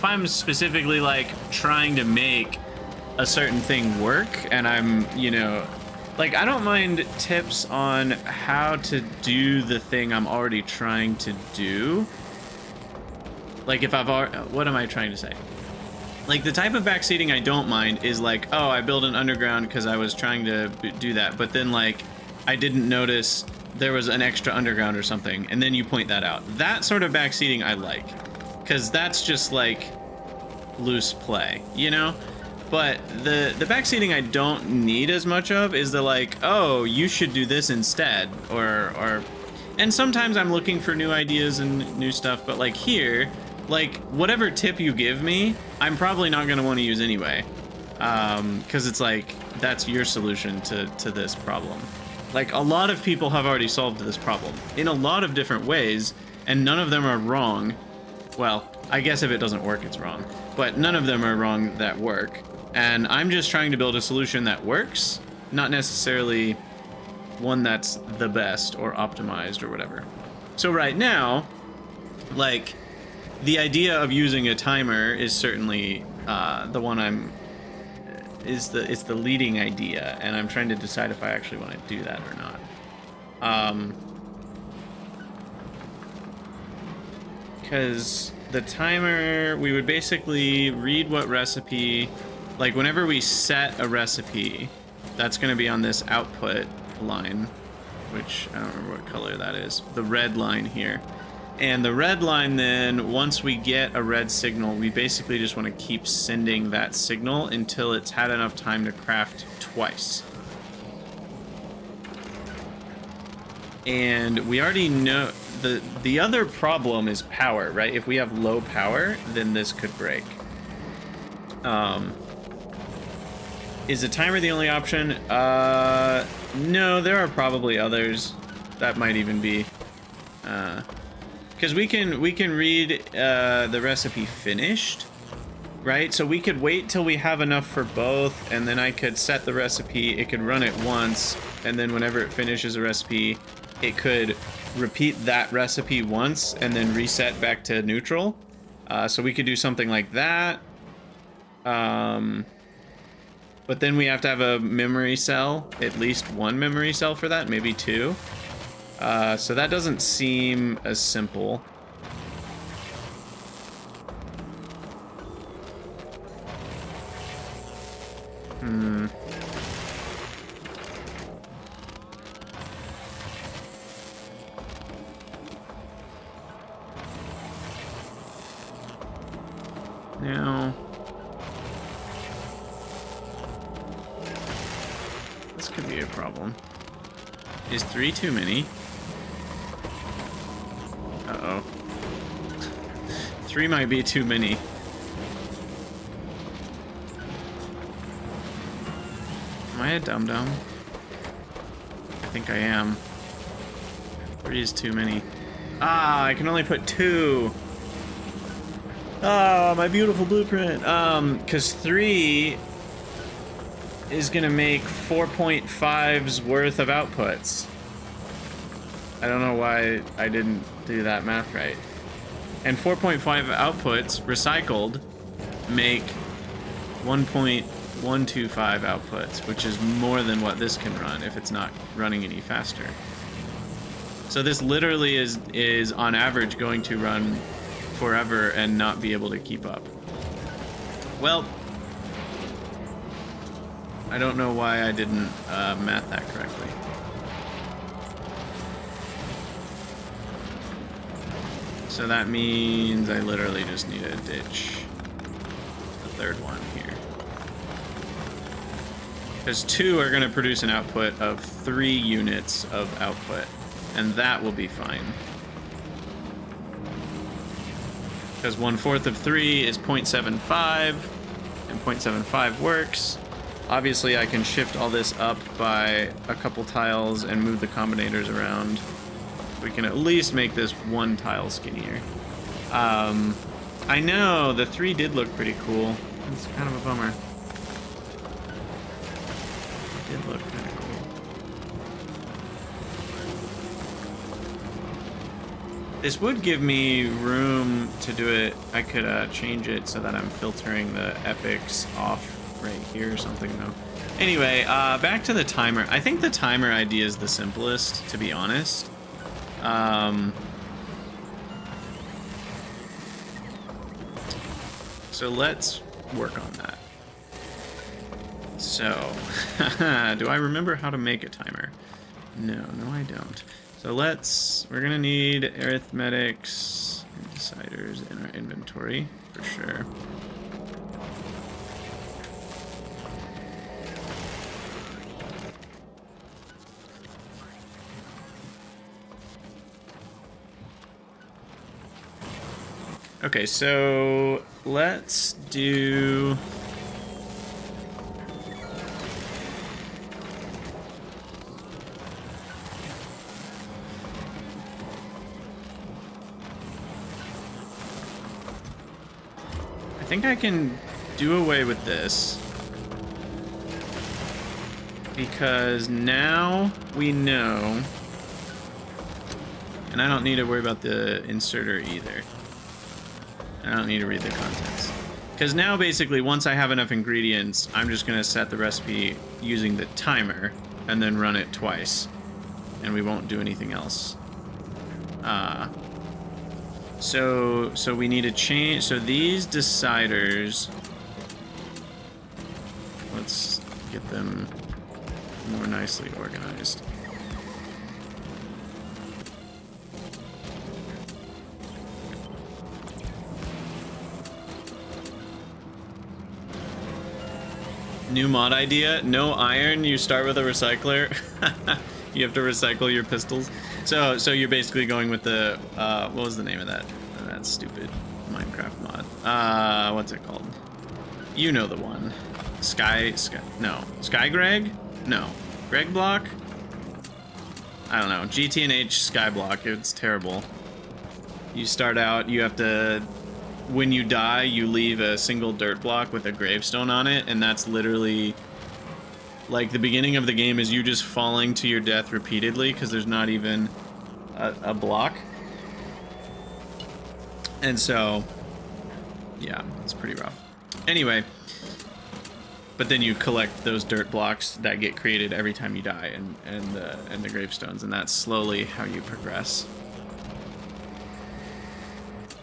I'm specifically like trying to make a certain thing work, and I'm, you know, like, I don't mind tips on how to do the thing I'm already trying to do. Like, if I've already, what am I trying to say? Like, the type of backseating I don't mind is like, oh, I built an underground because I was trying to do that, but then like I didn't notice there was an extra underground or something, and then you point that out. That sort of backseating I like, because that's just like loose play, you know? But the backseating I don't need as much of is the like, oh, you should do this instead, or and sometimes I'm looking for new ideas and new stuff, but like here, like whatever tip you give me, I'm probably not going to want to use anyway, because it's like, that's your solution to this problem. Like, a lot of people have already solved this problem in a lot of different ways, and none of them are wrong. Well, I guess if it doesn't work, it's wrong. But none of them are wrong that work. And I'm just trying to build a solution that works, not necessarily one that's the best or optimized or whatever. So right now, like, the idea of using a timer is certainly the one it's the leading idea, and I'm trying to decide if I actually want to do that or not. Because the timer, we would basically read what recipe, like whenever we set a recipe, that's going to be on this output line, which I don't remember what color that is, the red line here. And the red line then, once we get a red signal, we basically just want to keep sending that signal until it's had enough time to craft twice. And we already know the other problem is power, right? If we have low power, then this could break. Is a timer the only option? No, there are probably others. That might even be, because we can read the recipe finished, right? So we could wait till we have enough for both, and then I could set the recipe. It could run it once, and then whenever it finishes a recipe, it could repeat that recipe once and then reset back to neutral. So we could do something like that. But then we have to have a memory cell, at least one memory cell for that, maybe two. So that doesn't seem as simple. Now, this could be a problem. Is 3 too many? Uh-oh. 3 might be too many. Am I a dum-dum? I think I am. 3 is too many. Ah, I can only put 2. Ah, my beautiful blueprint. Because 3 is gonna make 4.5's worth of outputs. I don't know why I didn't do that math right. And 4.5 outputs recycled make 1.125 outputs, which is more than what this can run if it's not running any faster. So this literally is on average going to run forever and not be able to keep up. Well, I don't know why I didn't math that correctly. So that means I literally just need to ditch the third one here. Because 2 are going to produce an output of 3 units of output, and that will be fine. Because 1/4 of 3 is 0.75, and 0.75 works. Obviously, I can shift all this up by a couple tiles and move the combinators around. We can at least make this 1 tile skinnier. I know, the 3 did look pretty cool. It's kind of a bummer. It did look kind of cool. This would give me room to do it. I could change it so that I'm filtering the epics off right here or something, though. Anyway, back to the timer. I think the timer idea is the simplest, to be honest. So let's work on that. So, do I remember how to make a timer? No, I don't. So we're gonna need arithmetics and deciders in our inventory, for sure. Okay, so let's do... I think I can do away with this. Because now we know... And I don't need to worry about the inserter either. I don't need to read the contents. Because now, basically, once I have enough ingredients, I'm just going to set the recipe using the timer and then run it twice. And we won't do anything else. So we need to change... So these deciders... Let's get them more nicely organized. New mod idea, no iron, you start with a recycler. You have to recycle your pistols. So you're basically going with the, what was the name of that? That stupid Minecraft mod. What's it called? You know the one. Sky Greg? No. Greg Block? I don't know, GT&H Skyblock, it's terrible. You start out, you have to, when you die, you leave a single dirt block with a gravestone on it, and that's literally, like, the beginning of the game is you just falling to your death repeatedly, because there's not even a block. And so, yeah, it's pretty rough. Anyway, but then you collect those dirt blocks that get created every time you die, and the gravestones, and that's slowly how you progress.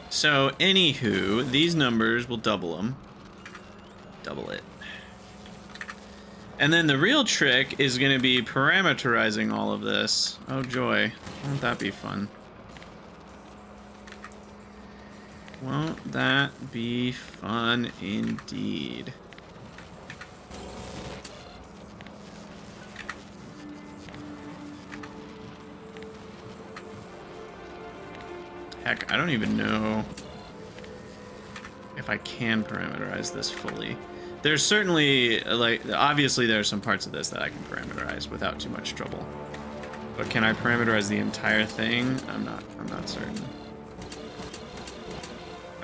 So, anywho, these numbers will double them. Double it. And then the real trick is going to be parameterizing all of this. Oh joy, won't that be fun? Won't that be fun indeed? Heck, I don't even know if I can parameterize this fully. There's certainly, like, obviously there are some parts of this that I can parameterize without too much trouble. But can I parameterize the entire thing? I'm not certain.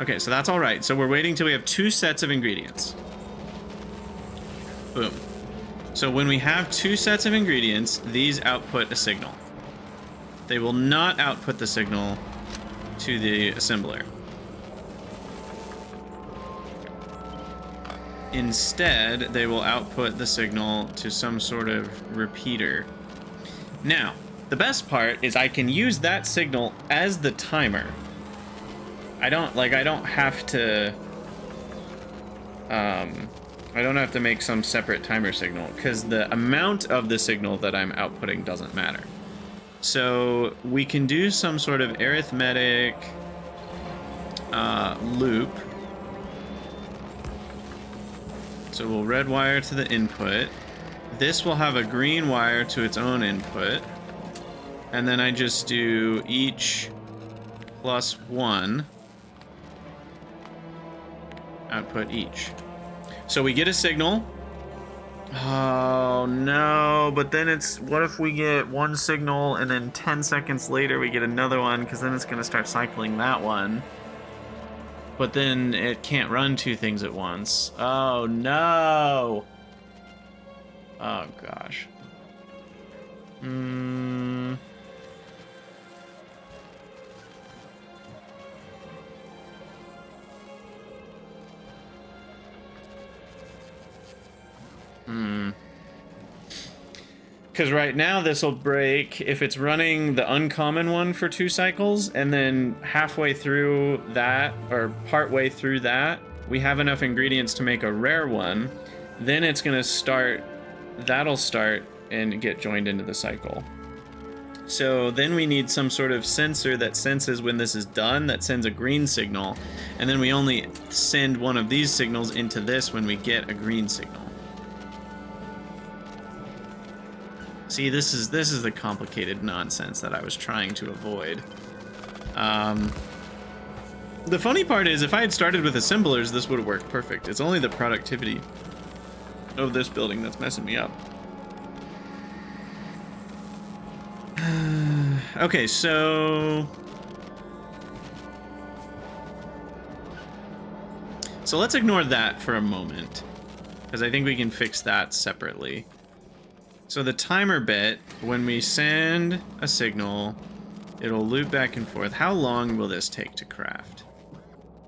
Okay, so that's all right. So we're waiting till we have 2 sets of ingredients. Boom. So when we have 2 sets of ingredients, these output a signal. They will not output the signal to the assembler. Instead, they will output the signal to some sort of repeater. Now, the best part is I can use that signal as the timer. I don't have to I don't have to make some separate timer signal, because the amount of the signal that I'm outputting doesn't matter. So we can do some sort of arithmetic loop. So we'll red wire to the input. This will have a green wire to its own input. And then I just do each plus 1 output each. So we get a signal. Oh no, but then it's, what if we get one signal and then 10 seconds later we get another one, because then it's going to start cycling that one. But then it can't run 2 things at once. Oh no! Oh gosh. Because right now this will break if it's running the uncommon one for 2 cycles, and then halfway through that, or partway through that, we have enough ingredients to make a rare one. Then it's going to start, that'll start and get joined into the cycle. So then we need some sort of sensor that senses when this is done, that sends a green signal, and then we only send one of these signals into this when we get a green signal. See, this is the complicated nonsense that I was trying to avoid. The funny part is, if I had started with assemblers, this would have worked perfect. It's only the productivity of this building that's messing me up. Okay, so let's ignore that for a moment, because I think we can fix that separately. So the timer bit, when we send a signal, it'll loop back and forth. How long will this take to craft?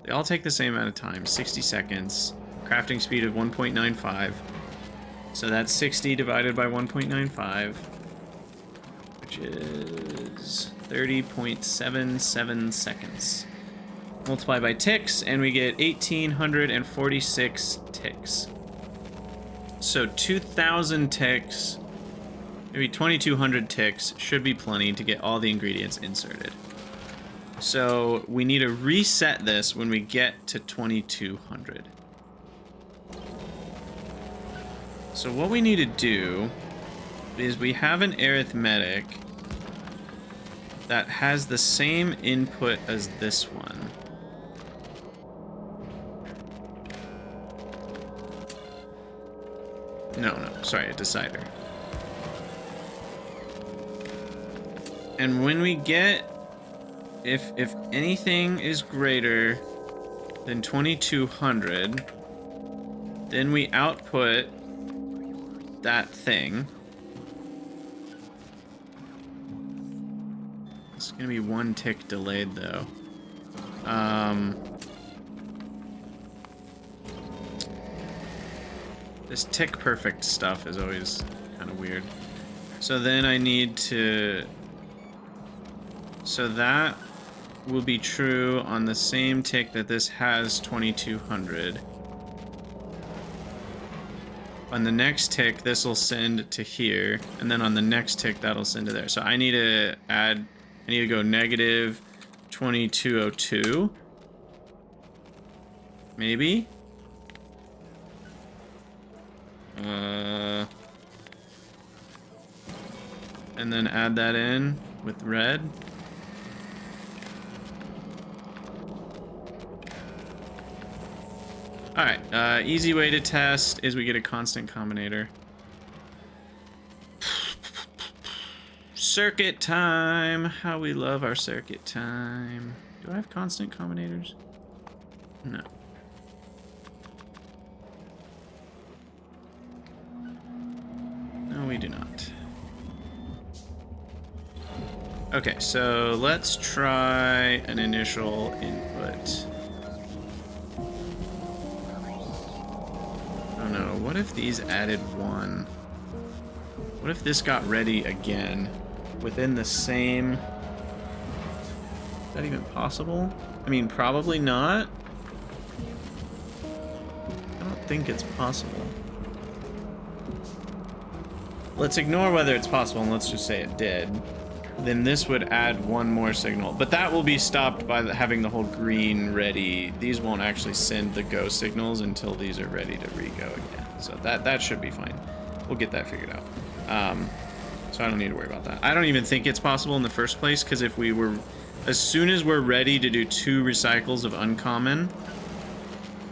They all take the same amount of time, 60 seconds. Crafting speed of 1.95. So that's 60 divided by 1.95, which is 30.77 seconds. Multiply by ticks, and we get 1,846 ticks. So 2,000 ticks, maybe 2,200 ticks should be plenty to get all the ingredients inserted. So we need to reset this when we get to 2,200. So what we need to do is we have an arithmetic that has the same input as this one. No, sorry, a decider. And when we get, if anything is greater than 2200, then we output that thing. It's gonna be 1 tick delayed though. This tick perfect stuff is always kind of weird. So then I need to... So that will be true on the same tick that this has 2200. On the next tick, this will send to here, and then on the next tick, that'll send to there. So I need to add... I need to go negative 2202. Maybe? And then add that in with red. Alright, easy way to test is we get a constant combinator. Circuit time! How we love our circuit time. Do I have constant combinators? No. No, we do not. Okay, so let's try an initial input. Oh no, what if these added 1? What if this got ready again within the same... Is that even possible? I mean, probably not. I don't think it's possible. Let's ignore whether it's possible and let's just say it did. Then this would add 1 more signal. But that will be stopped by having the whole green ready. These won't actually send the go signals until these are ready to re-go again. So that should be fine. We'll get that figured out. So I don't need to worry about that. I don't even think it's possible in the first place, because if we were... As soon as we're ready to do 2 recycles of uncommon,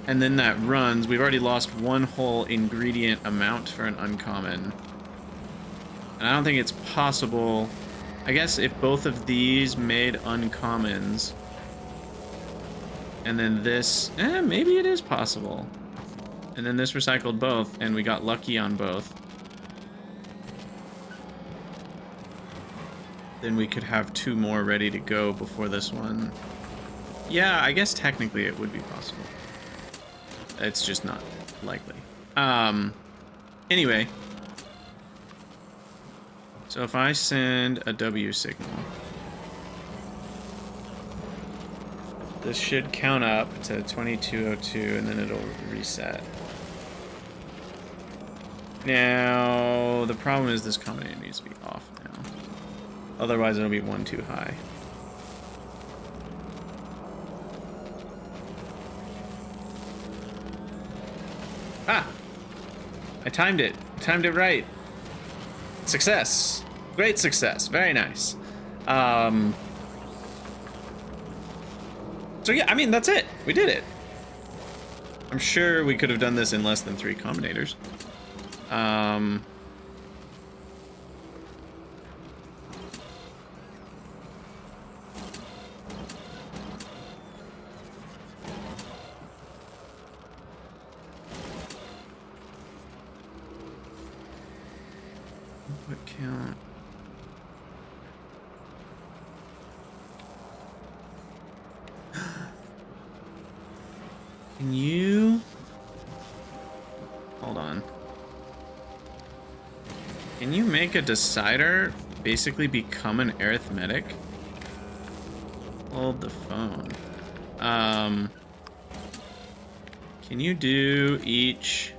and then that runs, we've already lost 1 whole ingredient amount for an uncommon. And I don't think it's possible... I guess if both of these made uncommons, and then this, maybe it is possible. And then this recycled both, and we got lucky on both. Then we could have 2 more ready to go before this one. Yeah, I guess technically it would be possible. It's just not likely. Anyway. So if I send a W signal, this should count up to 2202 and then it'll reset. Now, the problem is this combinator needs to be off now. Otherwise it'll be 1 too high. Ah! I timed it. Timed it right. Success. Great success. Very nice. So yeah, I mean, that's it. We did it. I'm sure we could have done this in less than 3 combinators. Input count. Can you... Hold on. Can you make a decider basically become an arithmetic? Hold the phone. Can you do each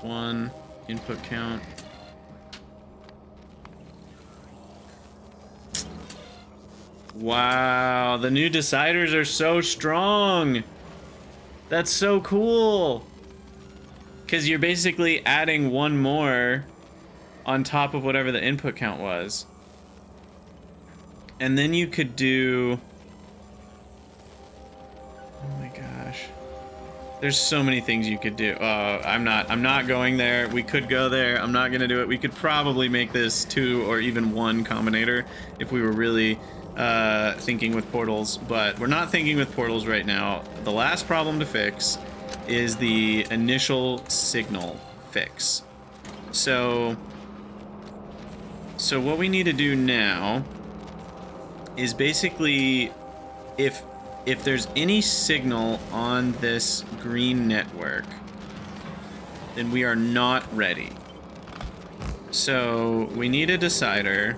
one input count? Wow, the new deciders are so strong. That's so cool. Because you're basically adding 1 more on top of whatever the input count was. And then you could do... Oh my gosh. There's so many things you could do. I'm not going there. We could go there. I'm not gonna do it. We could probably make this 2 or even 1 combinator if we were really thinking with portals, but we're not thinking with portals right now. The last problem to fix is the initial signal fix. So what we need to do now is basically, if there's any signal on this green network, then we are not ready. So we need a decider,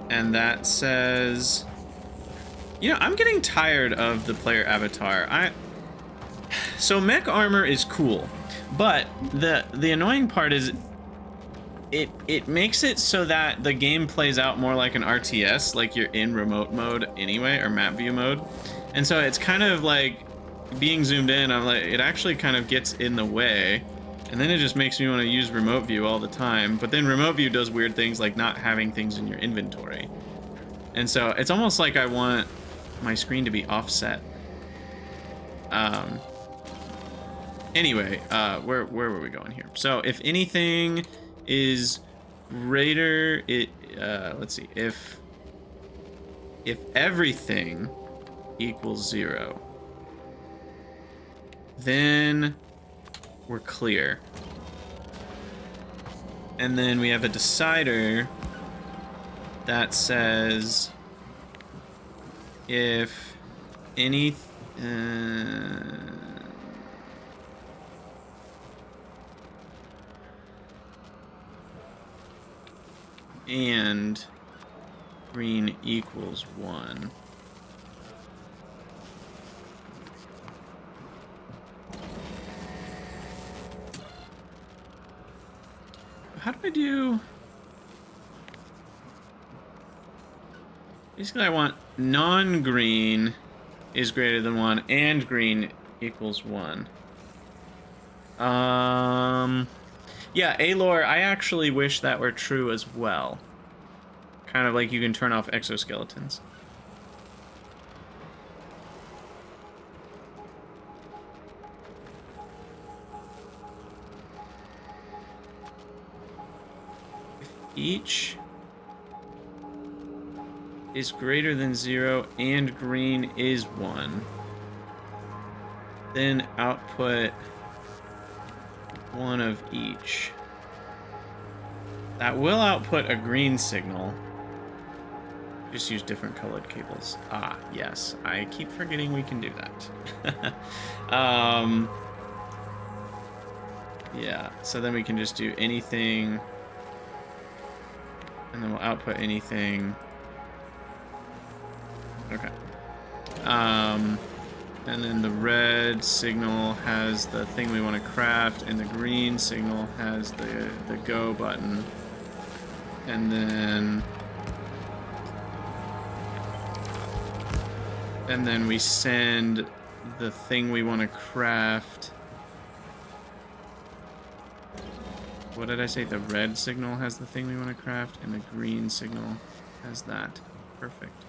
and that says, you know, I'm getting tired of the player avatar. So mech armor is cool, but the annoying part is it makes it so that the game plays out more like an RTS, like you're in remote mode anyway, or map view mode. And so it's kind of like being zoomed in, I'm like, it actually kind of gets in the way. And then it just makes me want to use remote view all the time. But then remote view does weird things like not having things in your inventory. And so it's almost like I want my screen to be offset. Anyway, where were we going here? So if anything is greater, let's see, if everything equals 0, then we're clear. And then we have a decider that says if any and green equals 1. How do I do? Basically, I want non-green is greater than 1 and green equals 1. Yeah, Alor, I actually wish that were true as well. Kind of like you can turn off exoskeletons. If each is greater than 0 and green is 1, then output 1 of each. That will output a green signal. Just use different colored cables. Ah, yes. I keep forgetting we can do that. Yeah, so then we can just do anything, and then we'll output anything. Okay. And then the red signal has the thing we want to craft, and the green signal has the go button. And then we send the thing we want to craft. What did I say? The red signal has the thing we want to craft, and the green signal has that. Perfect.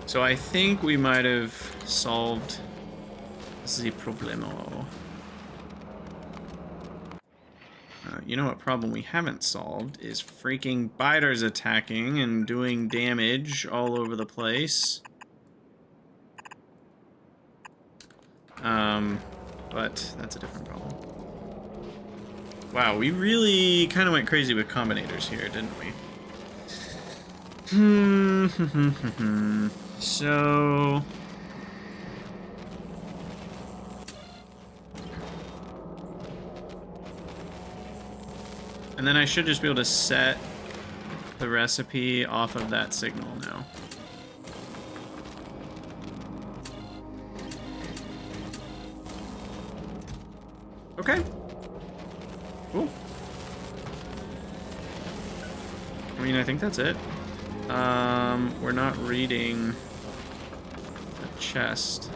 So I think we might have solved the problemo. You know what problem we haven't solved is freaking biters attacking and doing damage all over the place. But that's a different problem. Wow, we really kind of went crazy with combinators here, didn't we? So... And then I should just be able to set the recipe off of that signal now. Okay. Cool. I mean, I think that's it. We're not reading the chest.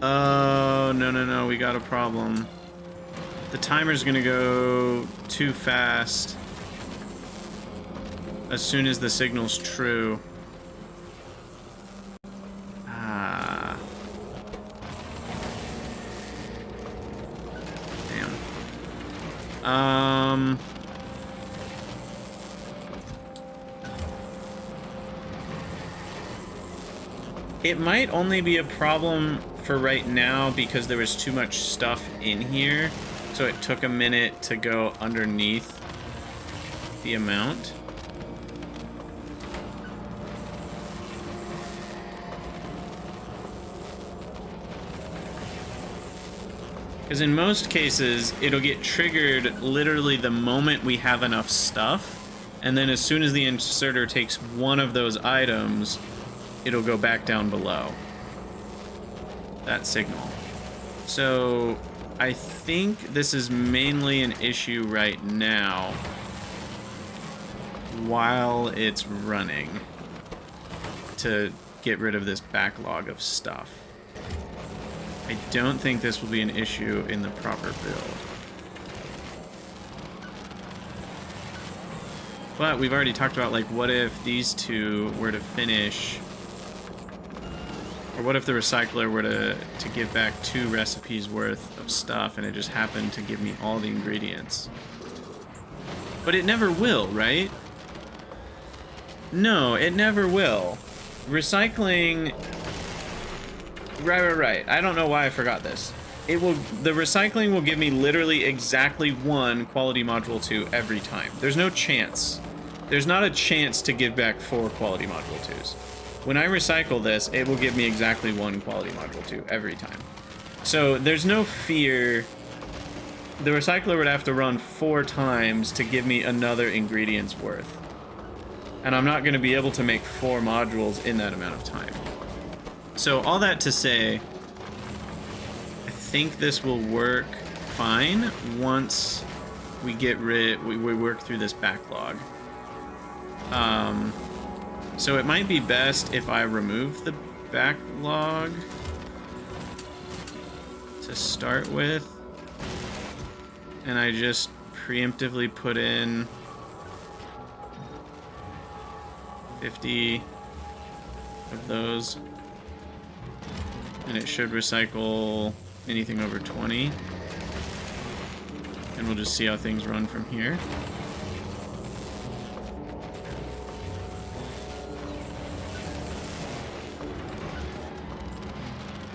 Oh, no, we got a problem. The timer's gonna go too fast as soon as the signal's true. Ah. Damn. It might only be a problem for right now because there was too much stuff in here, so it took a minute to go underneath the amount. Because in most cases, it'll get triggered literally the moment we have enough stuff, and then as soon as the inserter takes one of those items, it'll go back down below that signal. So I think this is mainly an issue right now while it's running to get rid of this backlog of stuff. I don't think this will be an issue in the proper build. But we've already talked about, like, what if these two were to finish, or what if the recycler were to give back 2 recipes worth of stuff and it just happened to give me all the ingredients? But it never will, right? No, it never will. Recycling... Right. I don't know why I forgot this. The recycling will give me literally exactly 1 quality module 2 every time. There's no chance. There's not a chance to give back 4 quality module 2s. When I recycle this, it will give me exactly 1 quality module 2 every time. So there's no fear. The recycler would have to run 4 times to give me another ingredient's worth. And I'm not going to be able to make 4 modules in that amount of time. So all that to say, I think this will work fine once we work through this backlog. So it might be best if I remove the backlog to start with, and I just preemptively put in 50 of those. And it should recycle anything over 20. And we'll just see how things run from here.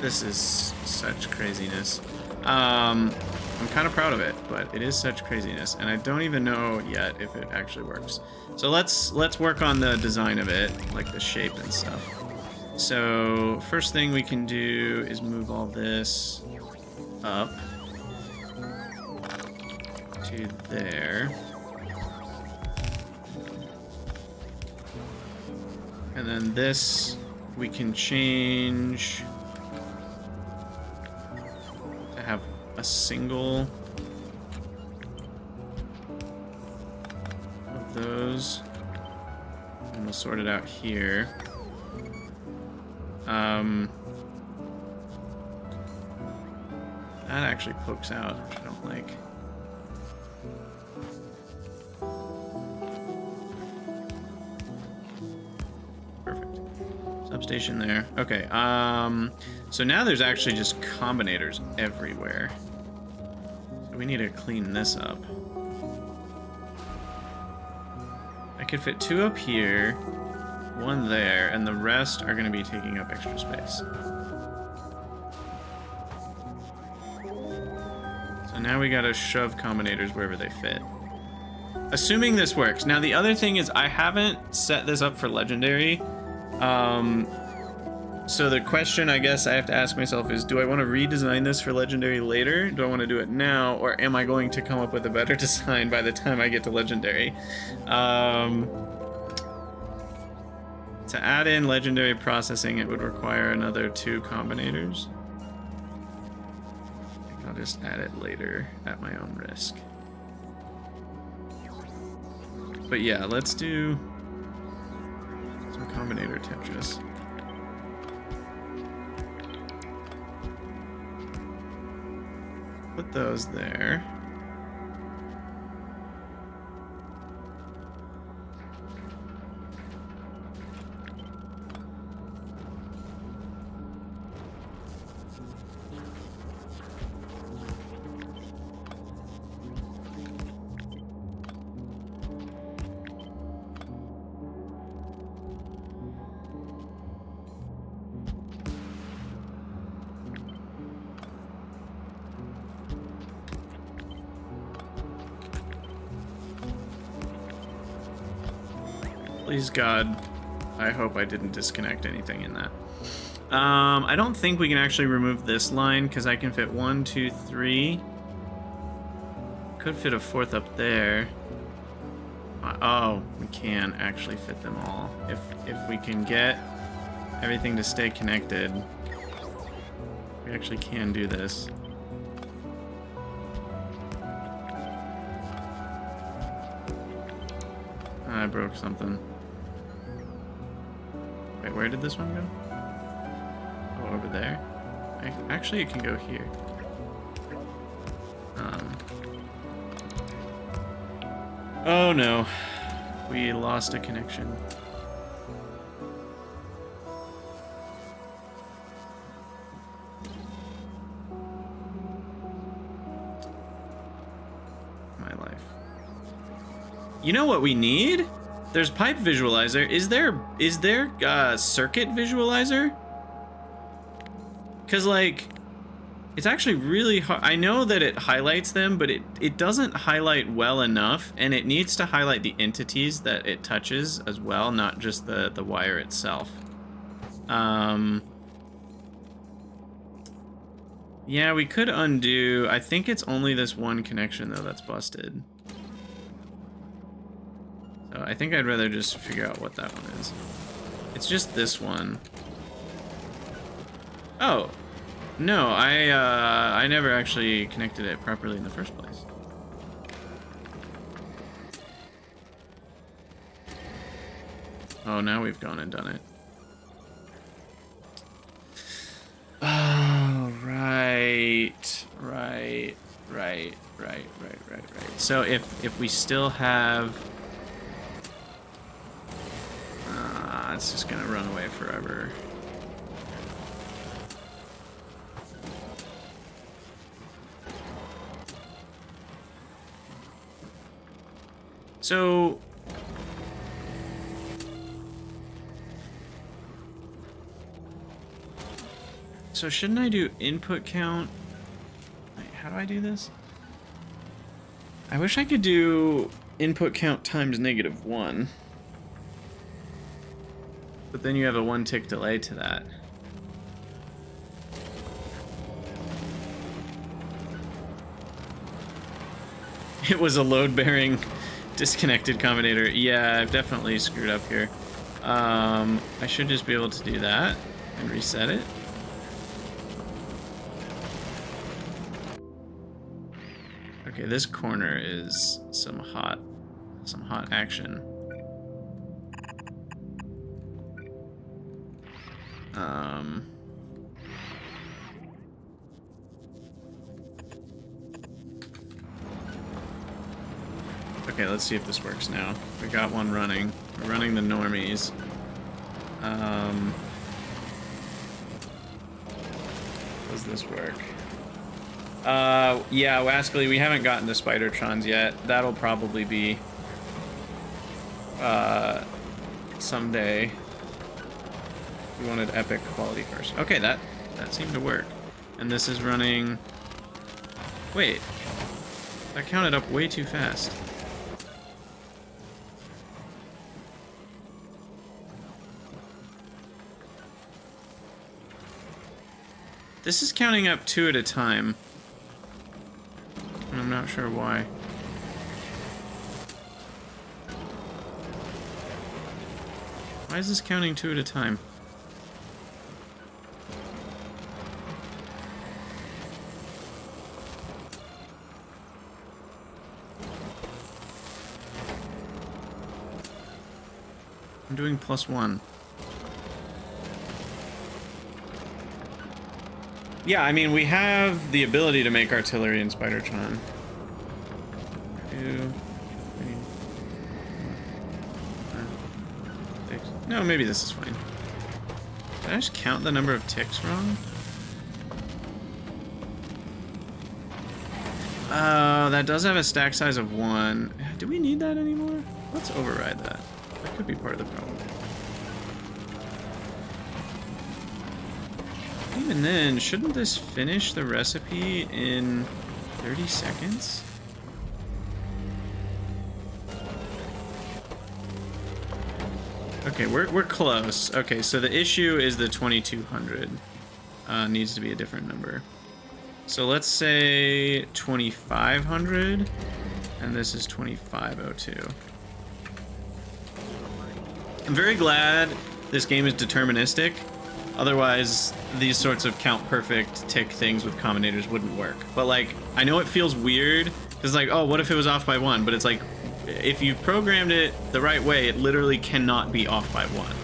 This is such craziness. I'm kind of proud of it, but it is such craziness, and I don't even know yet if it actually works. So let's work on the design of it, like the shape and stuff. So first thing we can do is move all this up to there. And then this we can change to have a single of those. And we'll sort it out here. That actually pokes out, which I don't like. Perfect. Substation there. Okay, so now there's actually just combinators everywhere. So we need to clean this up. I could fit 2 up here, 1 there, and the rest are going to be taking up extra space. So now we gotta shove combinators wherever they fit. Assuming this works. Now the other thing is I haven't set this up for legendary. So the question I guess I have to ask myself is, do I want to redesign this for legendary later? Do I want to do it now? Or am I going to come up with a better design by the time I get to legendary? To add in legendary processing, it would require another 2 combinators. I'll just add it later at my own risk. But yeah, let's do some combinator Tetris. Put those there. Please God, I hope I didn't disconnect anything in that. I don't think we can actually remove this line because I can fit 1, 2, 3. Could fit a fourth up there. Oh, we can actually fit them all. If we can get everything to stay connected, we actually can do this. I broke something. Wait, where did this one go? Oh, over there? Actually, it can go here. Oh no. We lost a connection. My life. You know what we need? There's pipe visualizer. Is there circuit visualizer? Because like, it's actually really hard. I know that it highlights them, but it doesn't highlight well enough, and it needs to highlight the entities that it touches as well, not just the wire itself. Yeah, we could undo. I think it's only this one connection though that's busted. So I think I'd rather just figure out what that one is. It's just this one. Oh. No, I never actually connected it properly in the first place. Oh, now we've gone and done it. Oh, right. So if we still have... it's just gonna run away forever. So shouldn't I do input count? Wait, how do I do this? I wish I could do input count times -1. But then you have a 1 tick delay to that. It was a load-bearing disconnected combinator. Yeah, I've definitely screwed up here. I should just be able to do that and reset it. Okay, this corner is some hot action. Okay, let's see if this works now. We got one running. We're running the normies. Does this work? Yeah, Wascally, we haven't gotten to Spidertrons yet. That'll probably be someday. We wanted epic quality first. Okay, that seemed to work. And this is running... Wait. That counted up way too fast. This is counting up 2 at a time. And I'm not sure why. Why is this counting 2 at a time? I'm doing +1. Yeah, I mean, we have the ability to make artillery in Spidertron. 2, 3, 4, 5, 6. No, maybe this is fine. Did I just count the number of ticks wrong? That does have a stack size of 1. Do we need that anymore? Let's override that. That could be part of the problem. Even then, shouldn't this finish the recipe in 30 seconds? Okay, we're close. Okay, so the issue is the 2200. Needs to be a different number. So let's say 2500, and this is 2502. I'm very glad this game is deterministic. Otherwise, these sorts of count perfect tick things with combinators wouldn't work. But like, I know it feels weird, because like, oh, what if it was off by 1? But it's like, if you've programmed it the right way, it literally cannot be off by 1.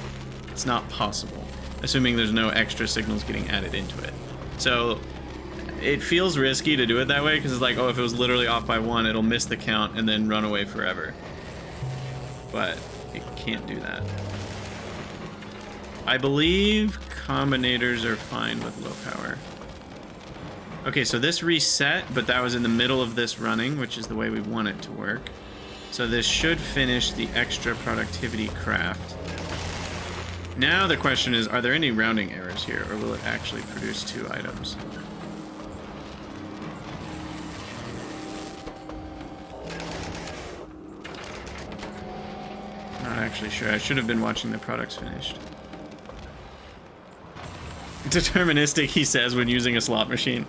It's not possible, assuming there's no extra signals getting added into it. So it feels risky to do it that way, because it's like, oh, if it was literally off by 1, it'll miss the count and then run away forever. But it can't do that. I believe combinators are fine with low power. Okay, so this reset, but that was in the middle of this running, which is the way we want it to work. So this should finish the extra productivity craft. Now the question is, are there any rounding errors here, or will it actually produce 2 items? Not actually sure. I should have been watching the products finished. Deterministic, he says, when using a slot machine.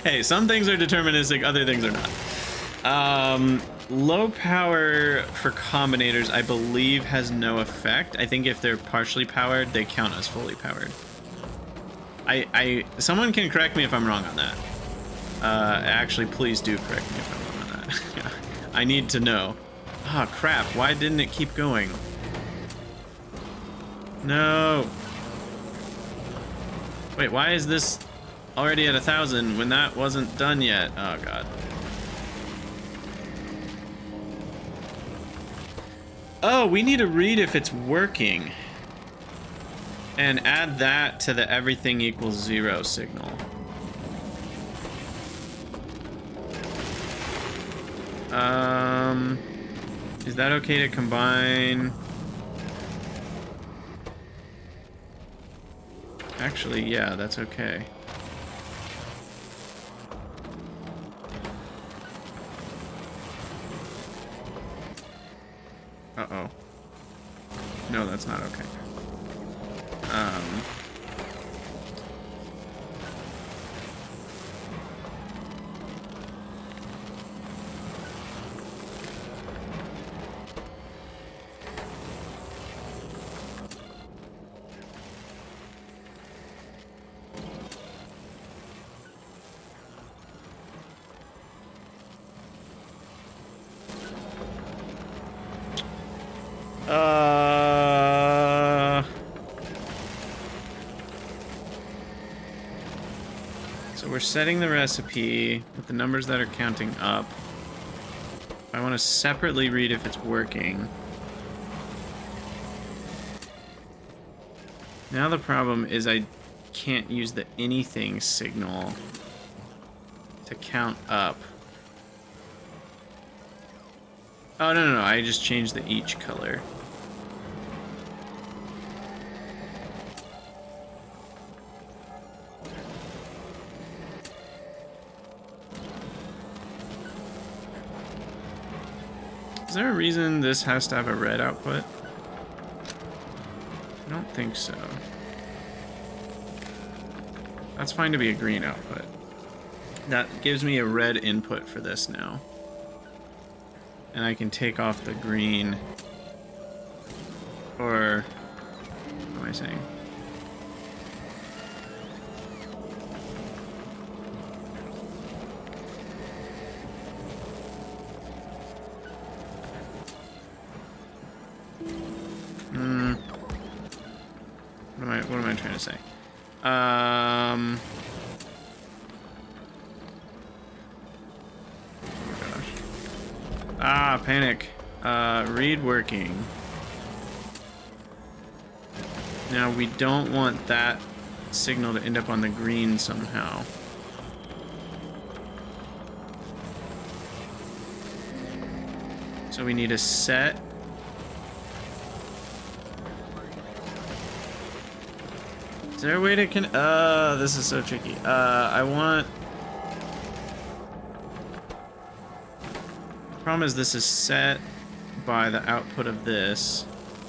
Hey, some things are deterministic, other things are not. Low power for combinators, I believe, has no effect. I think if they're partially powered, they count as fully powered. Someone can correct me if I'm wrong on that. Actually, please do correct me if I'm wrong on that. I need to know. Ah, oh, crap. Why didn't it keep going? No. Wait, why is this already at 1,000 when that wasn't done yet? Oh, God. Oh, we need to read if it's working. And add that to the everything equals 0 signal. Is that okay to combine? Actually, yeah, that's okay. Uh-oh. No, that's not okay. So we're setting the recipe with the numbers that are counting up. I want to separately read if it's working. Now the problem is I can't use the anything signal to count up. Oh, no, I just changed the each color. Is there a reason this has to have a red output? I don't think so. That's fine to be a green output. That gives me a red input for this now. And I can take off the green. Or, what am I saying? What am I trying to say? Oh gosh. Ah, panic. Read working. Now we don't want that signal to end up on the green somehow. So we need a set. Is there a way to this is so tricky. I want... The problem is this is set by the output of this.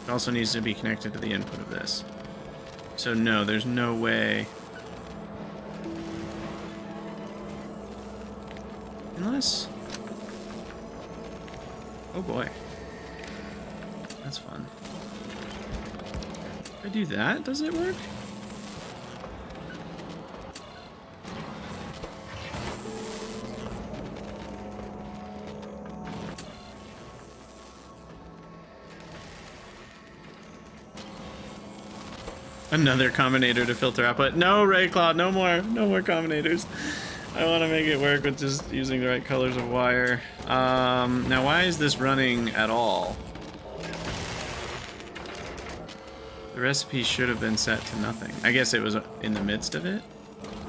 It also needs to be connected to the input of this. So no, there's no way. Unless... Oh boy. That's fun. If I do that, does it work? Another combinator to filter output. No, Rayclaw, no more combinators. I want to make it work with just using the right colors of wire. Now why is this running at all? The recipe should have been set to nothing. I guess it was in the midst of it.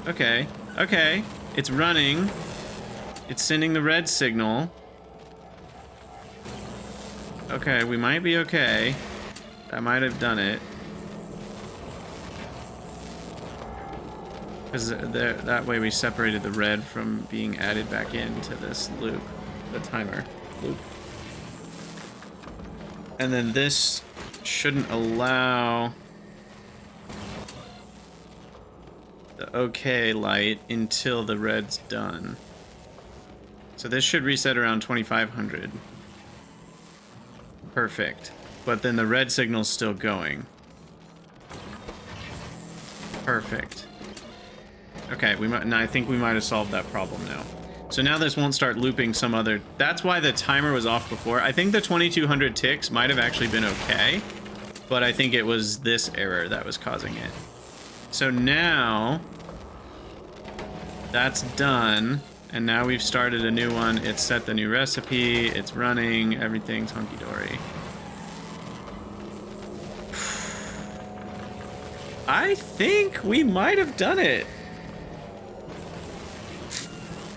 Okay, okay, it's running. It's sending the red signal. Okay, we might be okay. That might have done it. Because that way we separated the red from being added back into this loop, the timer loop. And then this shouldn't allow the OK light until the red's done. So this should reset around 2500. Perfect. But then the red signal's still going. Perfect. Okay, I think we might have solved that problem now. So now this won't start looping some other... That's why the timer was off before. I think the 2200 ticks might have actually been okay, but I think it was this error that was causing it. So now that's done, and now we've started a new one. It's set the new recipe, it's running, everything's hunky-dory. I think we might have done it.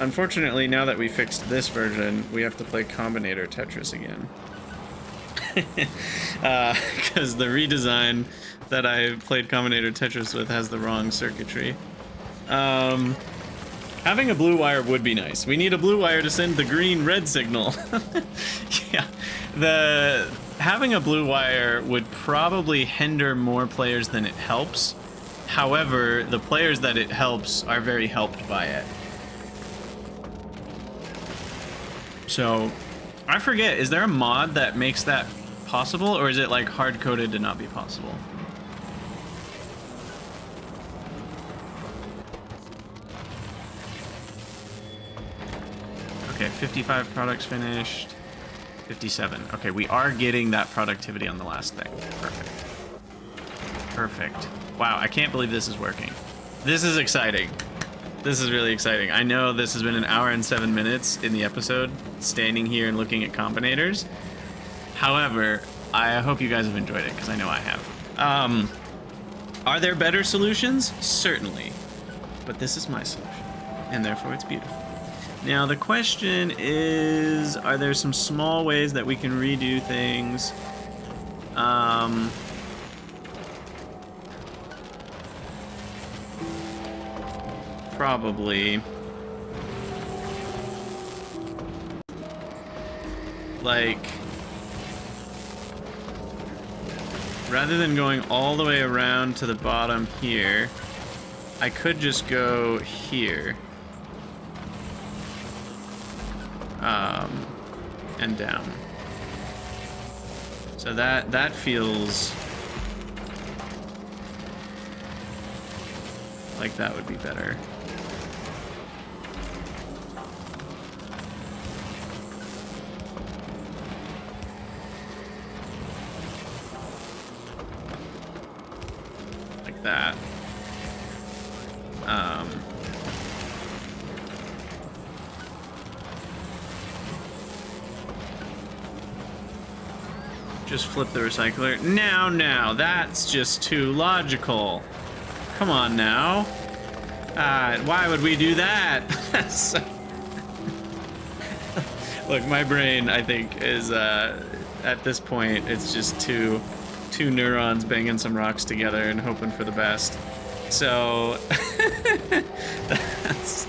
Unfortunately, now that we fixed this version, we have to play Combinator Tetris again. Because the redesign that I played Combinator Tetris with has the wrong circuitry. Having a blue wire would be nice. We need a blue wire to send the green-red signal. Yeah, having a blue wire would probably hinder more players than it helps. However, the players that it helps are very helped by it. So, I forget, is there a mod that makes that possible, or is it like hard-coded to not be possible? Okay, 55 products finished, 57. Okay, we are getting that productivity on the last thing. Perfect. Perfect. Wow, I can't believe this is working. This is exciting. This is really exciting. I know this has been an hour and 7 minutes in the episode, standing here and looking at combinators. However, I hope you guys have enjoyed it, because I know I have. Are there better solutions? Certainly. But this is my solution, and therefore it's beautiful. Now, the question is, are there some small ways that we can redo things? Probably. Like, rather than going all the way around to the bottom here, I could just go here. And down. So that feels like that would be better. Like that. Just flip the recycler. Now, that's just too logical. Come on now. Why would we do that? Look, my brain, I think, is, at this point, it's just two neurons banging some rocks together and hoping for the best. So, that's...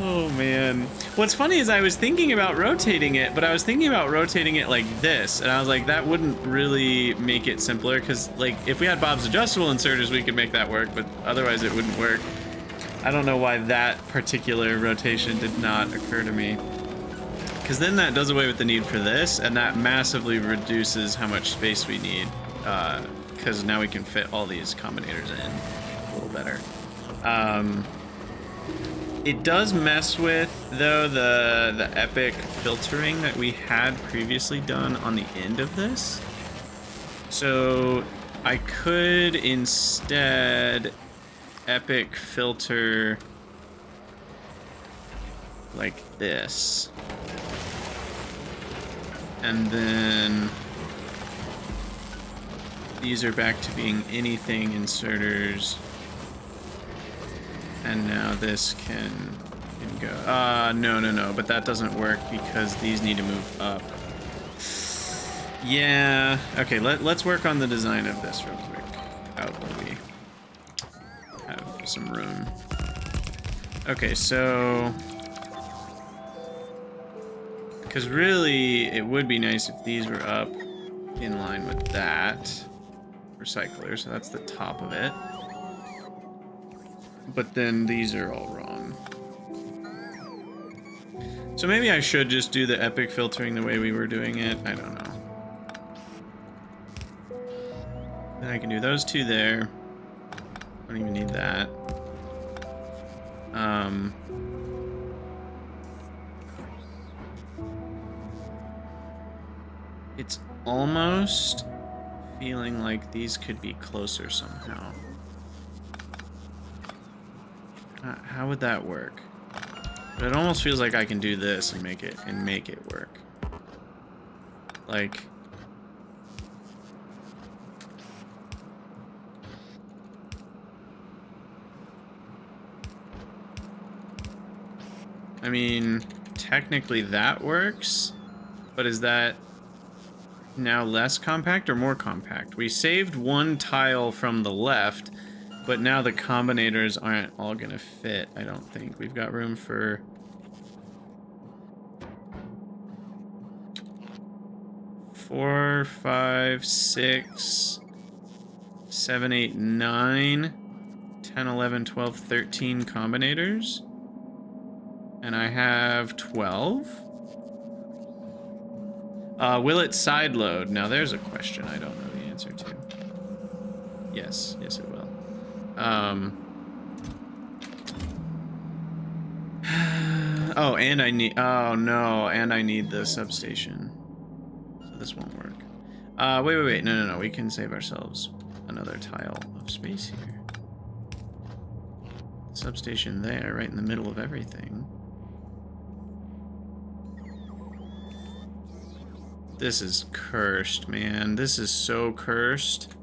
Oh, man. What's funny is I was thinking about rotating it, but I was thinking about rotating it like this, and I was like, that wouldn't really make it simpler, because like if we had Bob's adjustable inserters, we could make that work, but otherwise it wouldn't work. I don't know why that particular rotation did not occur to me. Because then that does away with the need for this, and that massively reduces how much space we need, because now we can fit all these combinators in a little better. It does mess with, though, the epic filtering that we had previously done on the end of this. So I could instead epic filter like this. And then these are back to being anything inserters. And now this can go. No, but that doesn't work because these need to move up. Yeah. Okay, let's work on the design of this real quick. Out while we have some room. Okay, so because really it would be nice if these were up in line with that recycler, so that's the top of it. But then these are all wrong. So maybe I should just do the epic filtering the way we were doing it. I don't know. Then I can do those two there. Don't even need that. It's almost feeling like these could be closer somehow. How would that work? But it almost feels like I can do this and make it work. Like, I mean, technically that works, but is that now less compact or more compact? We saved one tile from the left, but now the combinators aren't all gonna fit, I don't think. We've got room for 4, 5, 6, 7, 8, 9, 10, 11, 12, 13 combinators. And I have 12. Will it side load? Now there's a question I don't know the answer to. Yes, it will. Oh, and I need, oh no, and I need the substation. So this won't work. Wait, no, we can save ourselves another tile of space here. Substation there, right in the middle of everything. This is cursed, man. This is so cursed.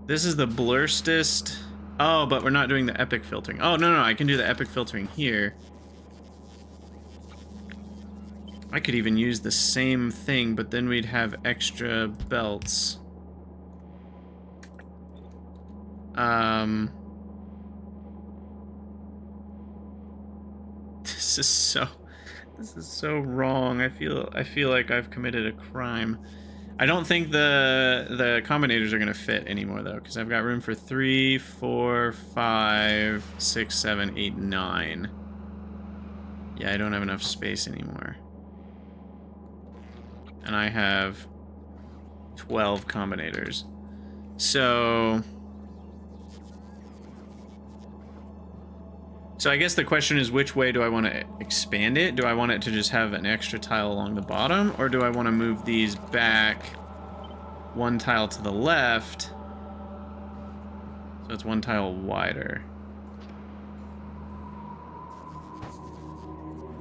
This is the blurstest. Oh, but we're not doing the epic filtering. Oh, no, I can do the epic filtering here. I could even use the same thing, but then we'd have extra belts. This is so wrong. I feel like I've committed a crime. I don't think the combinators are gonna fit anymore though, because I've got room for 3, 4, 5, 6, 7, 8, 9. Yeah, I don't have enough space anymore. And I have 12 combinators. So I guess the question is, which way do I want to expand it? Do I want it to just have an extra tile along the bottom, or do I want to move these back one tile to the left so it's one tile wider?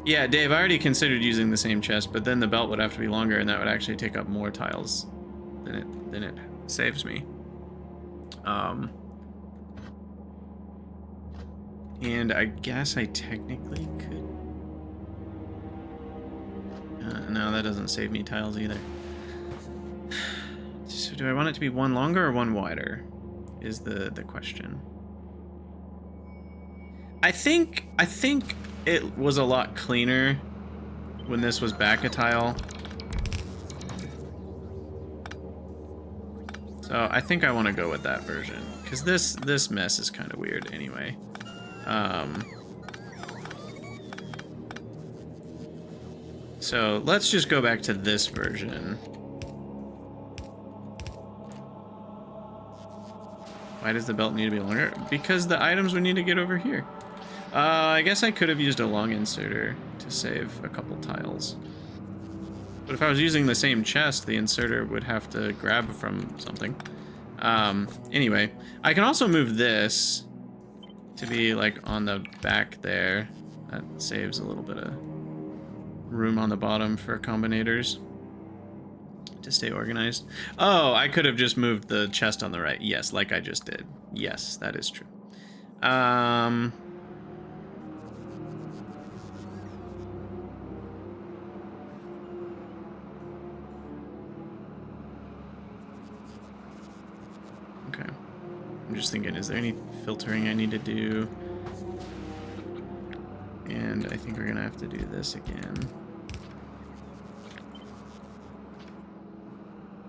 Yeah, Dave, I already considered using the same chest, but then the belt would have to be longer, and that would actually take up more tiles than it saves me. And I guess I technically could... no, that doesn't save me tiles either. So do I want it to be one longer or one wider? Is the question. I think it was a lot cleaner when this was back a tile. So I think I want to go with that version, because this mess is kind of weird anyway. So let's just go back to this version. Why does the belt need to be longer? Because the items would need to get over here. I guess I could have used a long inserter to save a couple tiles. But if I was using the same chest, the inserter would have to grab from something. Anyway, I can also move this to be like on the back there. That saves a little bit of room on the bottom for combinators to stay organized. Oh, I could have just moved the chest on the right. Yes, like I just did. Yes, that is true. Okay. I'm just thinking, is there any filtering I need to do? And I think we're gonna have to do this again.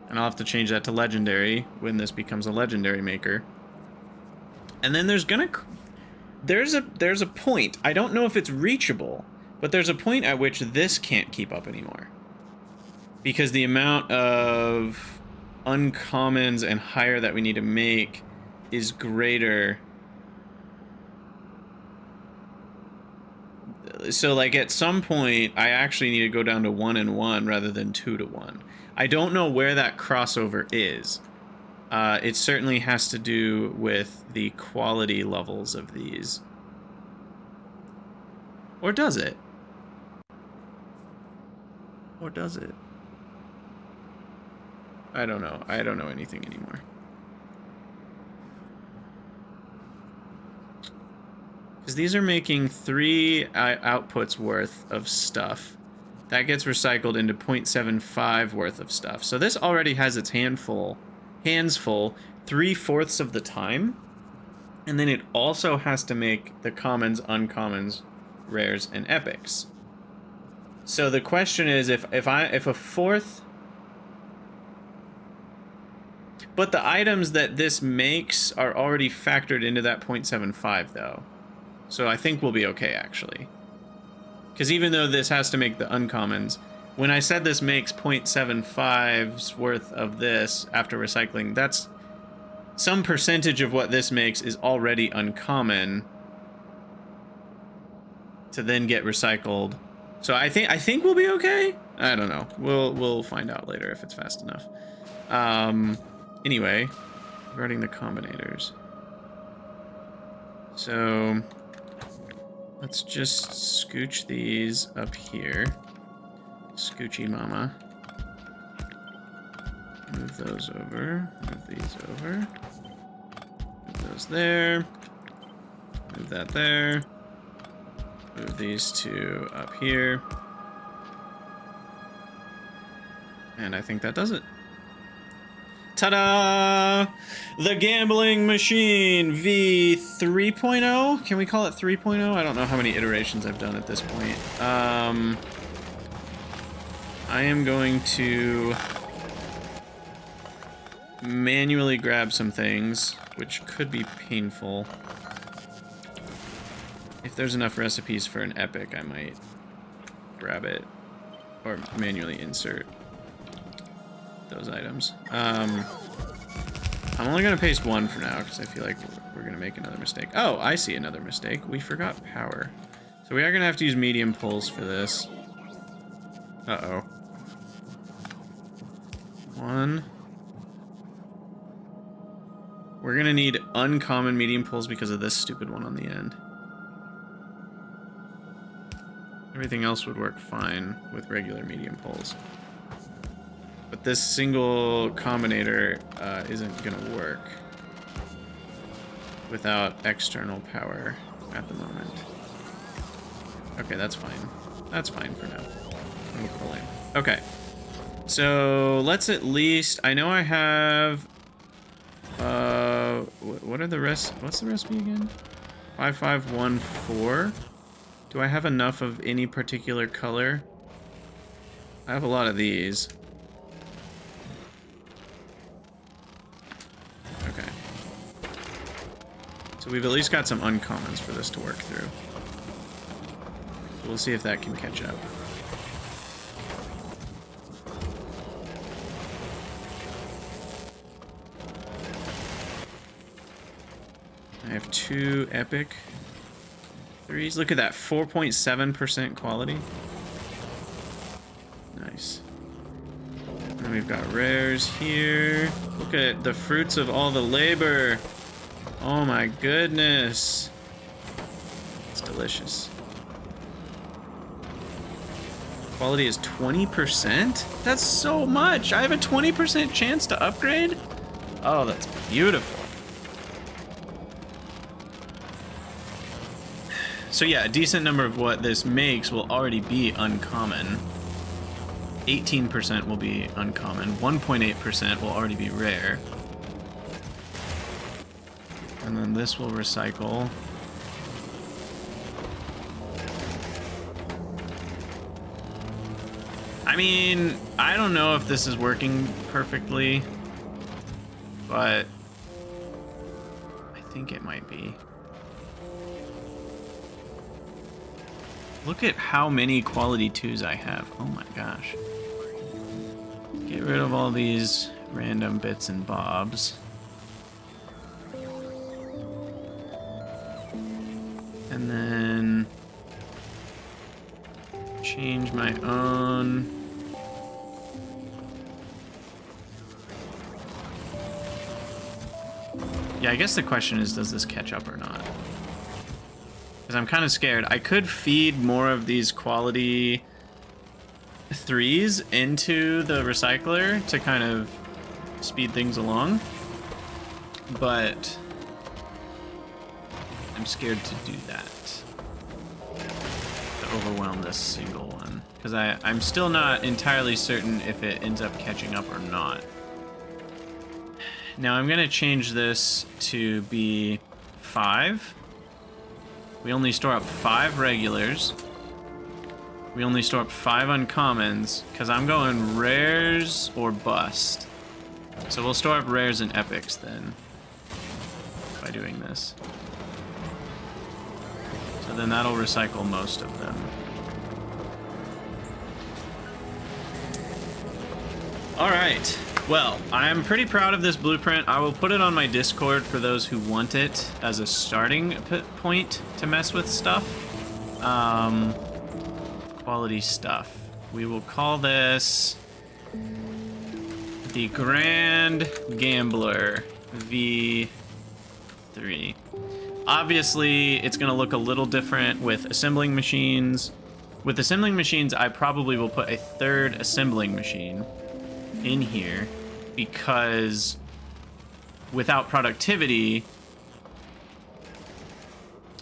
And I'll have to change that to legendary when this becomes a legendary maker. And then there's a point. I don't know if it's reachable, but there's a point at which this can't keep up anymore. Because the amount of uncommons and higher that we need to make is greater. So like at some point I actually need to go down to 1 and 1 rather than 2 to 1. I don't know where that crossover is. It certainly has to do with the quality levels of these. Or does it? Or does it? I don't know. I don't know anything anymore. Because these are making 3 outputs worth of stuff. That gets recycled into 0.75 worth of stuff. So this already has its hands full 3/4 of the time. And then it also has to make the commons, uncommons, rares, and epics. So the question is, if a fourth... But the items that this makes are already factored into that 0.75 though. So I think we'll be okay, actually. Because even though this has to make the uncommons, when I said this makes 0.75's worth of this after recycling, that's some percentage of what this makes is already uncommon to then get recycled. So I think we'll be okay. I don't know. We'll find out later if it's fast enough. Anyway, regarding the combinators. So let's just scooch these up here. Scoochy mama. Move those over. Move these over. Move those there. Move that there. Move these two up here. And I think that does it. Ta-da! The Gambling Machine V 3.0? Can we call it 3.0? I don't know how many iterations I've done at this point. I am going to manually grab some things, which could be painful. If there's enough recipes for an epic, I might grab it or manually insert those items. I'm only gonna paste one for now because I feel like we're gonna make another mistake. Oh, I see another mistake. We forgot power. So we are gonna have to use medium pulls for this. Uh-oh. 1. We're gonna need uncommon medium pulls because of this stupid one on the end. Everything else would work fine with regular medium pulls. But this single combinator isn't gonna work without external power at the moment. Okay, that's fine. That's fine for now. I'm pulling. Okay. So let's at least... I know I have... what are the rest? What's the recipe again? 5514. Do I have enough of any particular color? I have a lot of these. Okay. So we've at least got some uncommons for this to work through. We'll see if that can catch up. I have 2 epic 3s. Look at that, 4.7% quality. Nice. And we've got rares here. Look at the fruits of all the labor. Oh my goodness. It's delicious. Quality is 20%? That's so much. I have a 20% chance to upgrade? Oh, that's beautiful. So yeah, a decent number of what this makes will already be uncommon. 18% will be uncommon. 1.8% will already be rare. And then this will recycle. I mean, I don't know if this is working perfectly, but I think it might be. Look at how many quality 2s I have. Oh my gosh. Get rid of all these random bits and bobs. And then change my own. Yeah, I guess the question is, does this catch up or not? Because I'm kind of scared. I could feed more of these quality 3s into the recycler to kind of speed things along, but I'm scared to do that, to overwhelm this single one, because I'm still not entirely certain if it ends up catching up or not. Now I'm going to change this to be 5. We only store up 5 regulars. We only store up 5 uncommons, because I'm going rares or bust. So we'll store up rares and epics then, by doing this. So then that'll recycle most of them. Alright, well, I'm pretty proud of this blueprint. I will put it on my Discord for those who want it as a starting point to mess with stuff. Quality stuff. We will call this the Grand Gambler V3. Obviously, it's going to look a little different with assembling machines. With assembling machines, I probably will put a 3rd assembling machine in here, because without productivity,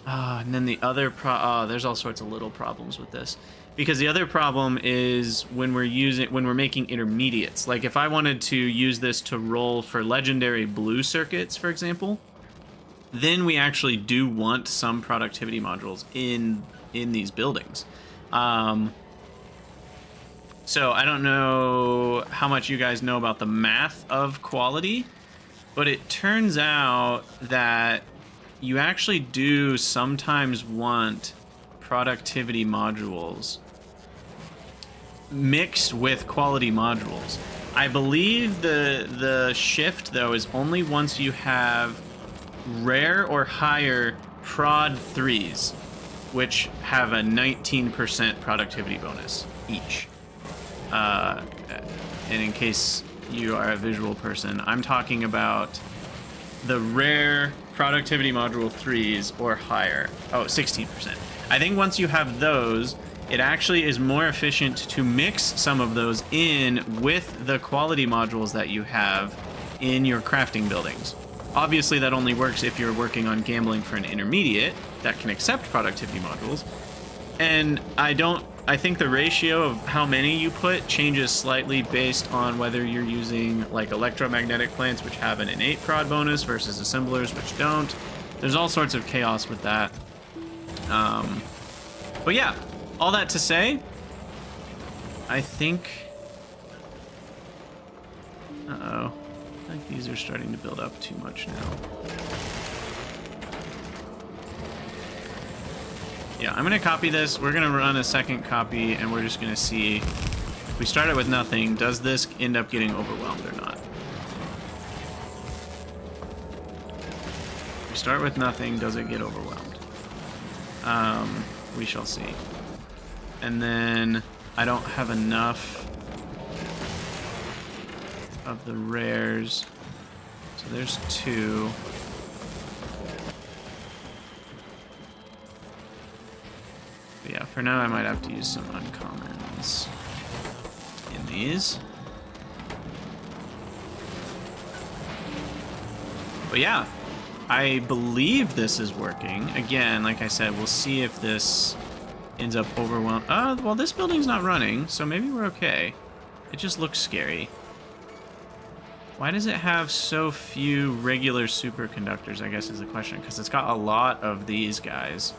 and then the other there's all sorts of little problems with this, because the other problem is when we're making intermediates. Like if I wanted to use this to roll for legendary blue circuits, for example, then we actually do want some productivity modules in these buildings. So I don't know how much you guys know about the math of quality, but it turns out that you actually do sometimes want productivity modules mixed with quality modules. I believe the shift, though, is only once you have rare or higher prod 3s, which have a 19% productivity bonus each. And in case you are a visual person, I'm talking about the rare productivity module 3s or higher. Oh, 16%. I think once you have those, it actually is more efficient to mix some of those in with the quality modules that you have in your crafting buildings. Obviously, that only works if you're working on gambling for an intermediate that can accept productivity modules. And I think the ratio of how many you put changes slightly based on whether you're using like electromagnetic plants, which have an innate prod bonus, versus assemblers, which don't. There's all sorts of chaos with that. But yeah, all that to say, I think... Uh-oh. I think these are starting to build up too much now. Yeah, I'm gonna copy this. We're gonna run a second copy, and we're just gonna see if we start it with nothing, does this end up getting overwhelmed or not? If we start with nothing, does it get overwhelmed? We shall see. And then I don't have enough of the rares. So there's 2. But yeah, for now I might have to use some uncommons in these. But yeah, I believe this is working. Again, like I said, we'll see if this ends up overwhelmed. Well, this building's not running, so maybe we're okay. It just looks scary. Why does it have so few regular superconductors, I guess is the question. Because it's got a lot of these guys,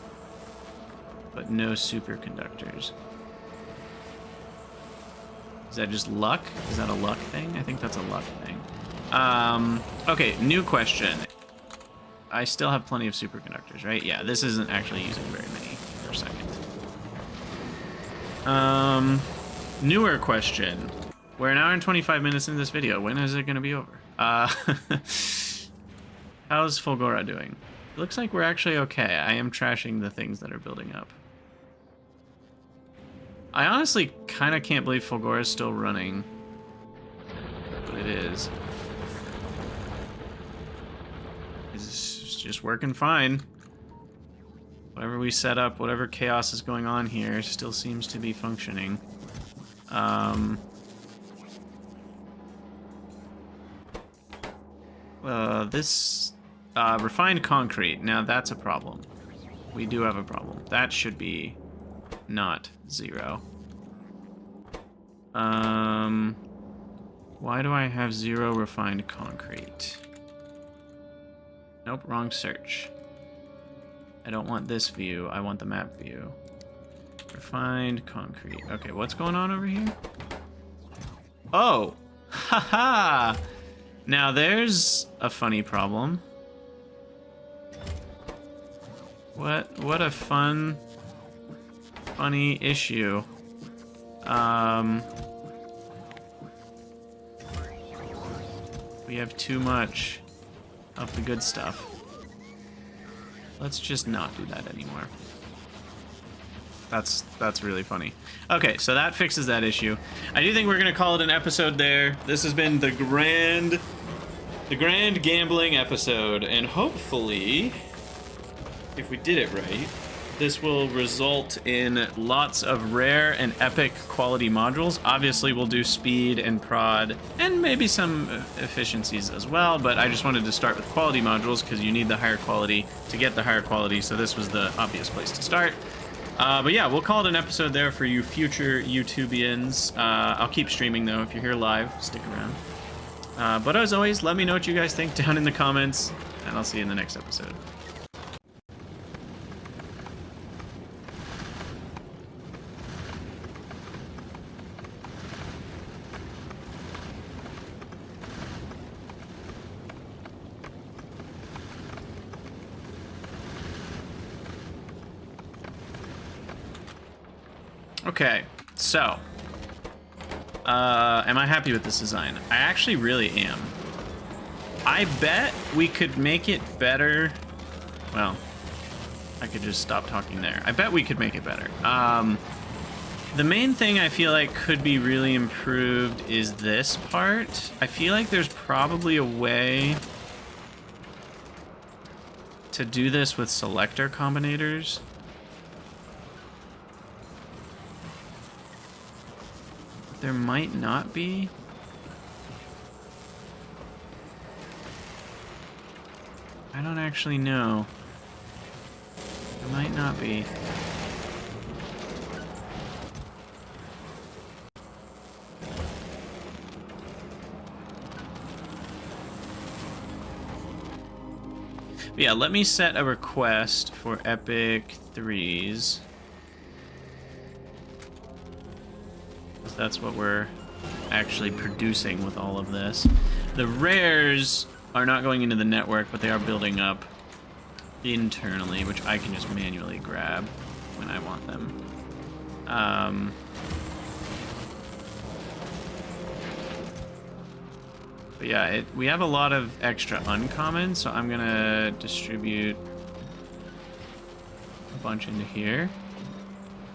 but no superconductors. Is that just luck? Is that a luck thing? I think that's a luck thing. Okay, new question. I still have plenty of superconductors, right? Yeah, this isn't actually using very many per second. Newer question. We're an hour and 25 minutes into this video. When is it going to be over? How's Fulgora doing? It looks like we're actually okay. I am trashing the things that are building up. I honestly kind of can't believe Fulgora is still running. But it is. It's just working fine. Whatever we set up, whatever chaos is going on here, still seems to be functioning. This refined concrete. Now that's a problem. We do have a problem. That should be not 0. Why do I have 0 refined concrete? Nope, wrong search. I don't want this view. I want the map view. Refined concrete. Okay, what's going on over here? Oh! Haha! Now there's a funny problem. What a funny issue. We have too much of the good stuff. Let's just not do that anymore. That's really funny. Okay, so that fixes that issue. I do think we're gonna call it an episode there. This has been the grand gambling episode, and hopefully, if we did it right, this will result in lots of rare and epic quality modules. Obviously, we'll do speed and prod, and maybe some efficiencies as well, but I just wanted to start with quality modules because you need the higher quality to get the higher quality, so this was the obvious place to start. But yeah, we'll call it an episode there for you future YouTubians. I'll keep streaming though. If you're here live, stick around. But as always, let me know what you guys think down in the comments, and I'll see you in the next episode. Okay, so, am I happy with this design? I actually really am. I bet we could make it better. Well, I could just stop talking there. I bet we could make it better. The main thing I feel like could be really improved is this part. I feel like there's probably a way to do this with selector combinators. There might not be. I don't actually know. There might not be. But yeah, let me set a request for epic 3s. That's what we're actually producing with all of this. The rares are not going into the network, but they are building up internally, which I can just manually grab when I want them. But yeah, we have a lot of extra uncommon, so I'm gonna distribute a bunch into here.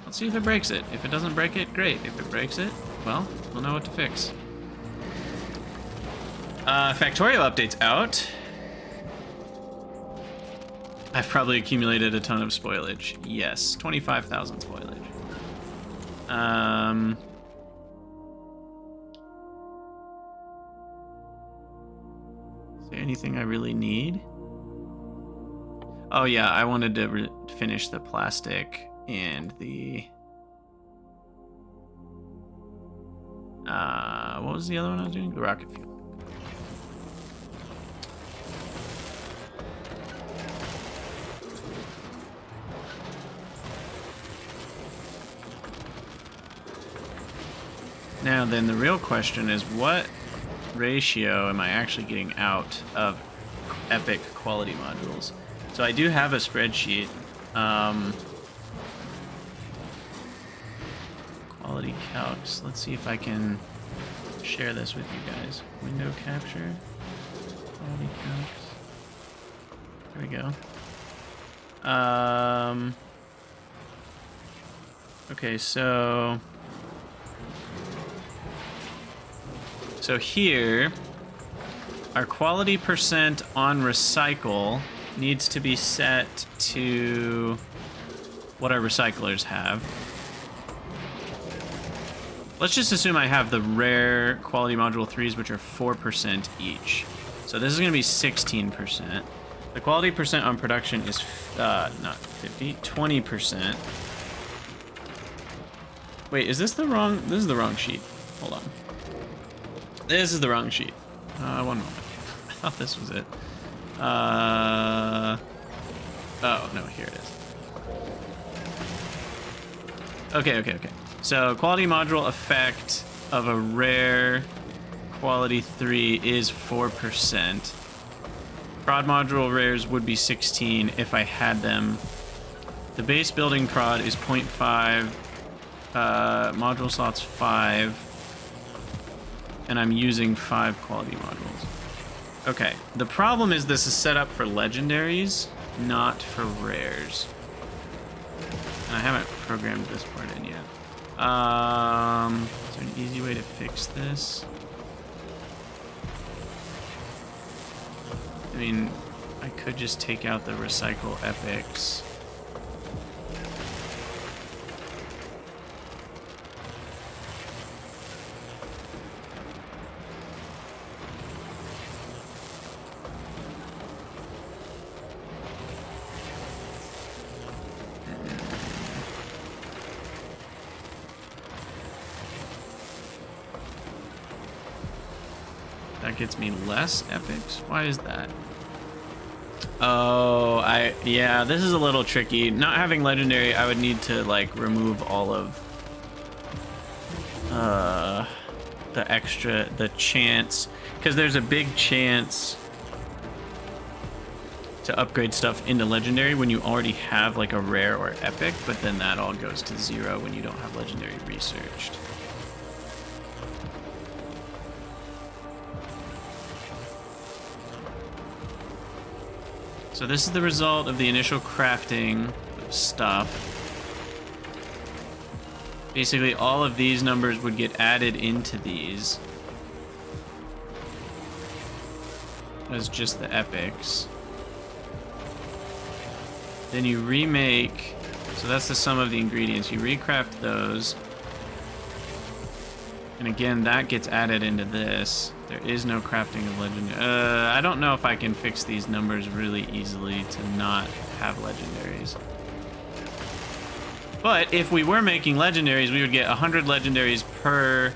Let's see if it breaks it. If it doesn't break it, great. If it breaks it, well, we'll know what to fix. Factorio update's out. I've probably accumulated a ton of spoilage. Yes, 25,000 spoilage. Is there anything I really need? Oh yeah, I wanted to finish the plastic and the... what was the other one I was doing? The rocket fuel. Now then, the real question is, what ratio am I actually getting out of epic quality modules? So I do have a spreadsheet. Quality calcs. Let's see if I can share this with you guys. Window capture. Quality calcs. There we go. Okay, so here, our quality percent on recycle needs to be set to what our recyclers have. Let's just assume I have the rare quality module 3s, which are 4% each. So this is going to be 16%. The quality percent on production is not 50, 20%. Wait, is this the wrong? This is the wrong sheet. Hold on. This is the wrong sheet. One moment. I thought this was it. Oh, no, here it is. Okay. So, quality module effect of a rare quality 3 is 4%. Prod module rares would be 16 if I had them. The base building prod is 0.5. Module slots 5. And I'm using 5 quality modules. Okay, the problem is this is set up for legendaries, not for rares. And I haven't programmed this part in yet. Is there an easy way to fix this? I mean, I could just take out the recycle epics. That gets me less epics? Why is that? Oh, yeah, this is a little tricky. Not having legendary, I would need to like remove all of the chance, because there's a big chance to upgrade stuff into legendary when you already have like a rare or epic, but then that all goes to 0 when you don't have legendary researched. So this is the result of the initial crafting of stuff. Basically, all of these numbers would get added into these as just the epics. Then you remake, so that's the sum of the ingredients. You recraft those. And again, that gets added into this. There is no crafting of legendary. I don't know if I can fix these numbers really easily to not have legendaries. But if we were making legendaries, we would get 100 legendaries per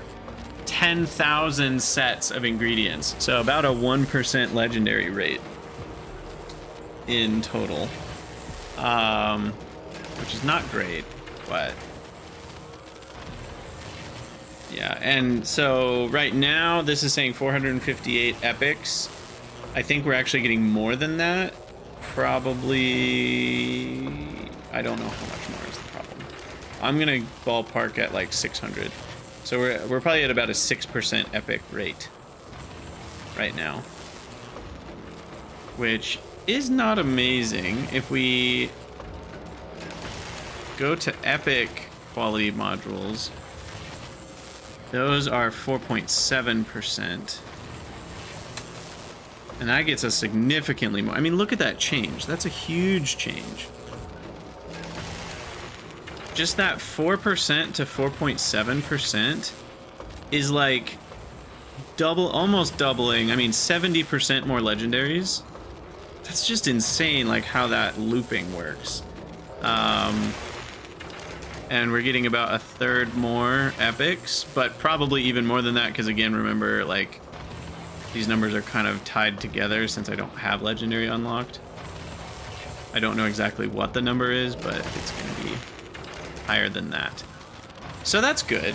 10,000 sets of ingredients. So about a 1% legendary rate in total. Which is not great, but Yeah, and so right now this is saying 458 epics. I think we're actually getting more than that. Probably, I don't know how much more is the problem. I'm gonna ballpark at like 600. So we're probably at about a 6% epic rate right now, which is not amazing. If we go to epic quality modules, those are 4.7%. And that gets us significantly more. I mean, look at that change. That's a huge change. Just that 4% to 4.7% is like almost doubling. I mean, 70% more legendaries. That's just insane, like how that looping works. And we're getting about a third more epics, but probably even more than that, because again, remember, like, these numbers are kind of tied together since I don't have legendary unlocked. I don't know exactly what the number is, but it's going to be higher than that. So that's good.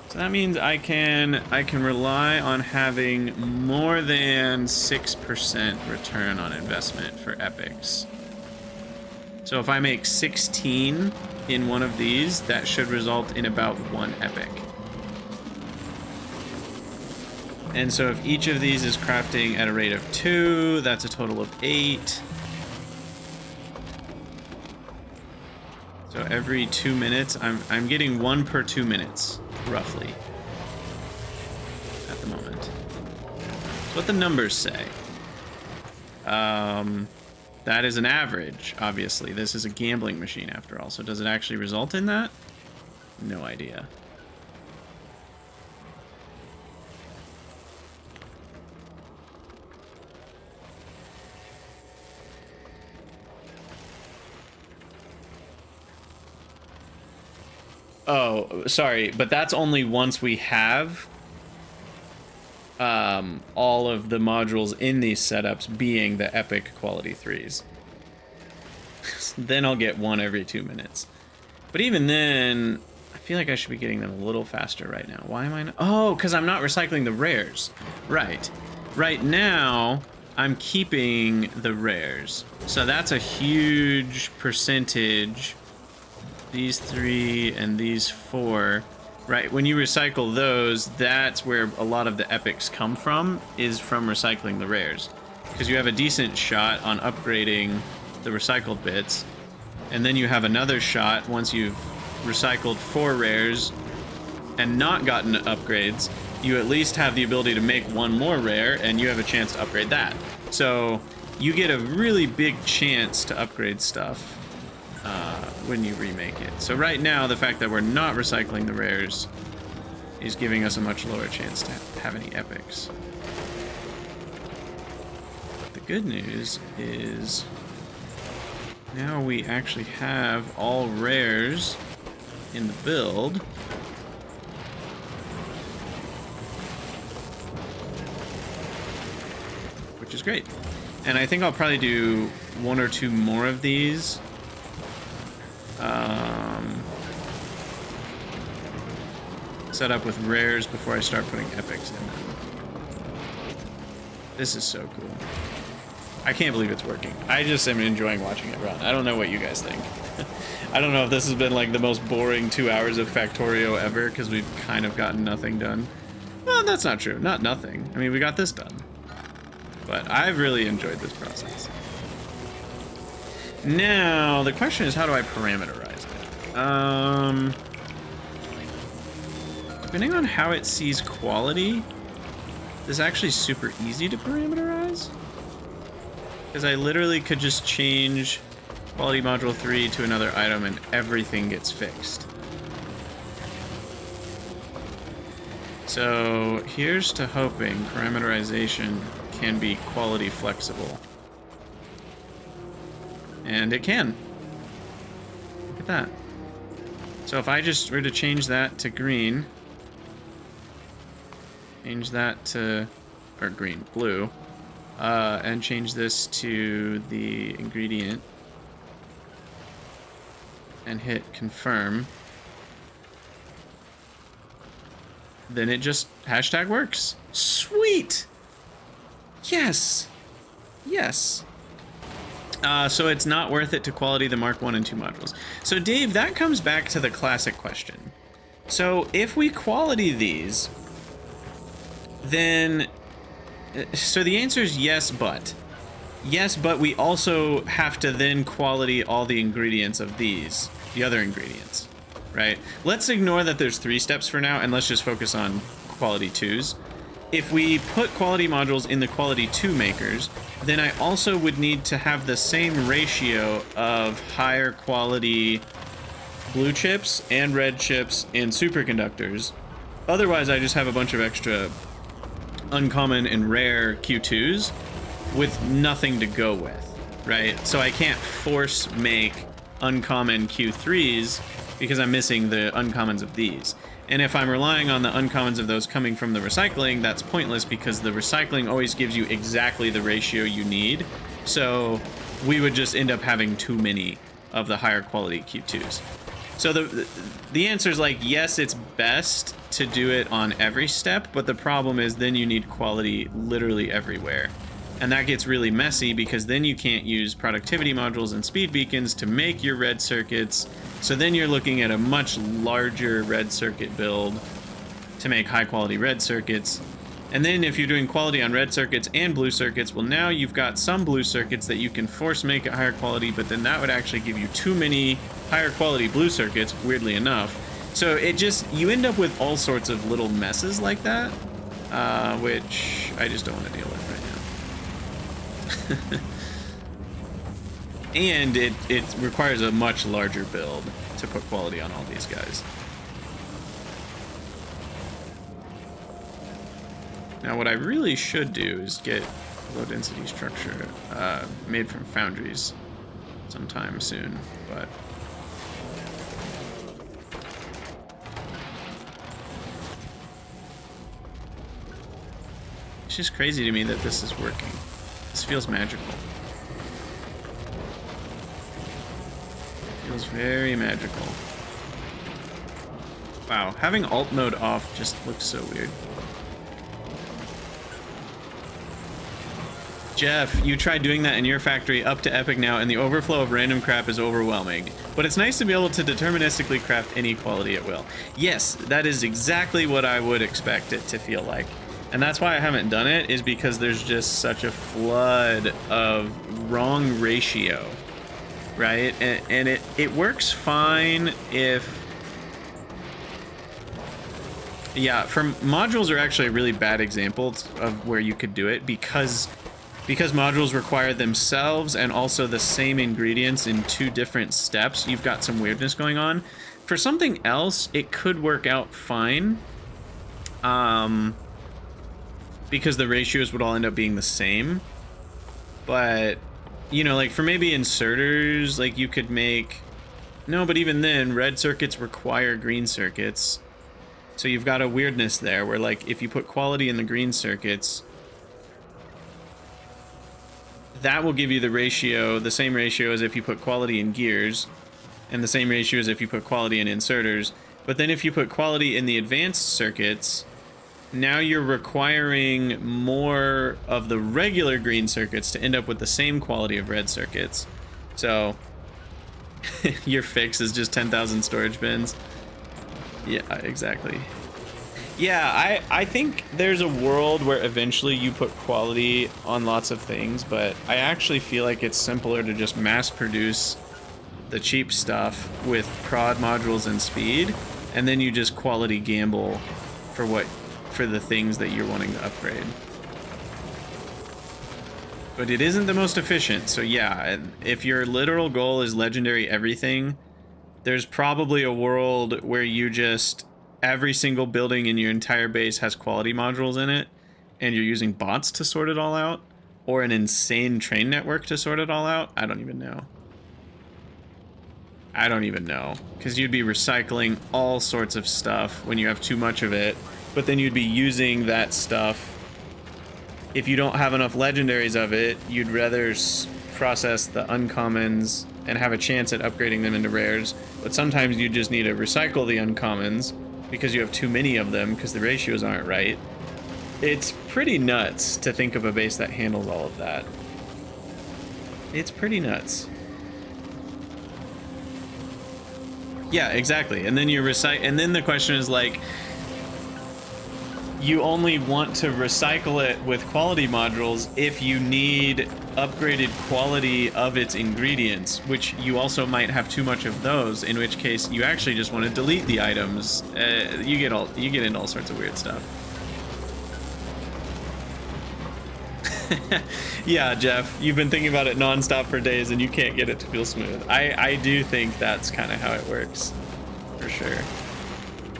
So that means I can rely on having more than 6% return on investment for epics. So if I make 16 in one of these, that should result in about 1 epic. And so if each of these is crafting at a rate of 2, that's a total of 8. So every 2 minutes, I'm getting 1 per 2 minutes, roughly, at the moment. That's what the numbers say. That is an average, obviously. This is a gambling machine after all. So does it actually result in that? No idea. Oh, sorry, but that's only once we have all of the modules in these setups being the epic quality 3s. Then I'll get 1 every 2 minutes. But even then, I feel like I should be getting them a little faster right now. Why am I not? Oh, because I'm not recycling the rares. Right. Right now, I'm keeping the rares. So that's a huge percentage. These 3 and these 4. Right, when you recycle those, that's where a lot of the epics come from, is from recycling the rares. Because you have a decent shot on upgrading the recycled bits, and then you have another shot once you've recycled 4 rares and not gotten upgrades, you at least have the ability to make 1 more rare, and you have a chance to upgrade that. So you get a really big chance to upgrade stuff when you remake it. So right now, the fact that we're not recycling the rares is giving us a much lower chance to have any epics. The good news is now we actually have all rares in the build. Which is great. And I think I'll probably do 1 or 2 more of these. Set up with rares before I start putting epics in them. This is so cool. I can't believe it's working. I just am enjoying watching it run. I don't know what you guys think. I don't know if this has been like the most boring 2 hours of Factorio ever, because we've kind of gotten nothing done. Well, that's not true. Not nothing. I mean, we got this done. But I've really enjoyed this process. Now, the question is, how do I parameterize it? Depending on how it sees quality, this is actually super easy to parameterize. Because I literally could just change quality module 3 to another item and everything gets fixed. So here's to hoping parameterization can be quality flexible. And it can. Look at that. So if I just were to change that to green, change that to, or green, blue, and change this to the ingredient, and hit confirm, then it just hashtag works. Sweet. Yes. Yes. So it's not worth it to quality the Mark 1 and 2 modules. So Dave, that comes back to the classic question. So if we quality these, then, so the answer is yes, but. Yes, but we also have to then quality all the ingredients of these, the other ingredients, right? Let's ignore that there's 3 steps for now, and let's just focus on quality 2s. If we put quality modules in the quality 2 makers, then I also would need to have the same ratio of higher quality blue chips and red chips and superconductors. Otherwise, I just have a bunch of extra uncommon and rare Q2s with nothing to go with, right? So I can't force make uncommon Q3s because I'm missing the uncommons of these. And if I'm relying on the uncommons of those coming from the recycling, that's pointless because the recycling always gives you exactly the ratio you need. So we would just end up having too many of the higher quality Q2s. So the answer is like, yes, it's best to do it on every step, but the problem is then you need quality literally everywhere. And that gets really messy because then you can't use productivity modules and speed beacons to make your red circuits. So then you're looking at a much larger red circuit build to make high quality red circuits. And then if you're doing quality on red circuits and blue circuits, well, now you've got some blue circuits that you can force make at higher quality, but then that would actually give you too many higher quality blue circuits, weirdly enough. So it just, you end up with all sorts of little messes like that, which I just don't want to deal with right now. And it requires a much larger build to put quality on all these guys. Now what I really should do is get low density structure made from foundries sometime soon, but it's just crazy to me that this is working. This feels magical. Feels very magical. Wow, having alt mode off just looks so weird. Jeff, you tried doing that in your factory up to epic now, and the overflow of random crap is overwhelming. But it's nice to be able to deterministically craft any quality at will. Yes, that is exactly what I would expect it to feel like. And that's why I haven't done it, is because there's just such a flood of wrong ratio, right? And it works fine if... Yeah, modules are actually a really bad example of where you could do it because modules require themselves and also the same ingredients in 2 different steps. You've got some weirdness going on. For something else, it could work out fine. Because the ratios would all end up being the same. But, you know, like for maybe inserters, like you could make... No, but even then, red circuits require green circuits. So you've got a weirdness there where, like, if you put quality in the green circuits, that will give you the ratio, the same ratio as if you put quality in gears, and the same ratio as if you put quality in inserters. But then if you put quality in the advanced circuits, now you're requiring more of the regular green circuits to end up with the same quality of red circuits. So your fix is just 10,000 storage bins. Yeah, exactly. Yeah, I think there's a world where eventually you put quality on lots of things, but I actually feel like it's simpler to just mass produce the cheap stuff with prod modules and speed, and then you just quality gamble for the things that you're wanting to upgrade. But it isn't the most efficient, so yeah, if your literal goal is legendary everything, there's probably a world where you just... Every single building in your entire base has quality modules in it, and you're using bots to sort it all out, or an insane train network to sort it all out. I don't even know. I don't even know, because you'd be recycling all sorts of stuff when you have too much of it, but then you'd be using that stuff. If you don't have enough legendaries of it, you'd rather process the uncommons and have a chance at upgrading them into rares, but sometimes you just need to recycle the uncommons because you have too many of them because the ratios aren't right. It's pretty nuts to think of a base that handles all of that. It's pretty nuts. Yeah, exactly. And then you and then the question is like, you only want to recycle it with quality modules if you need upgraded quality of its ingredients, which you also might have too much of those, in which case you actually just want to delete the items. You get into all sorts of weird stuff. Yeah, Jeff, you've been thinking about it nonstop for days and you can't get it to feel smooth. I do think that's kind of how it works, for sure.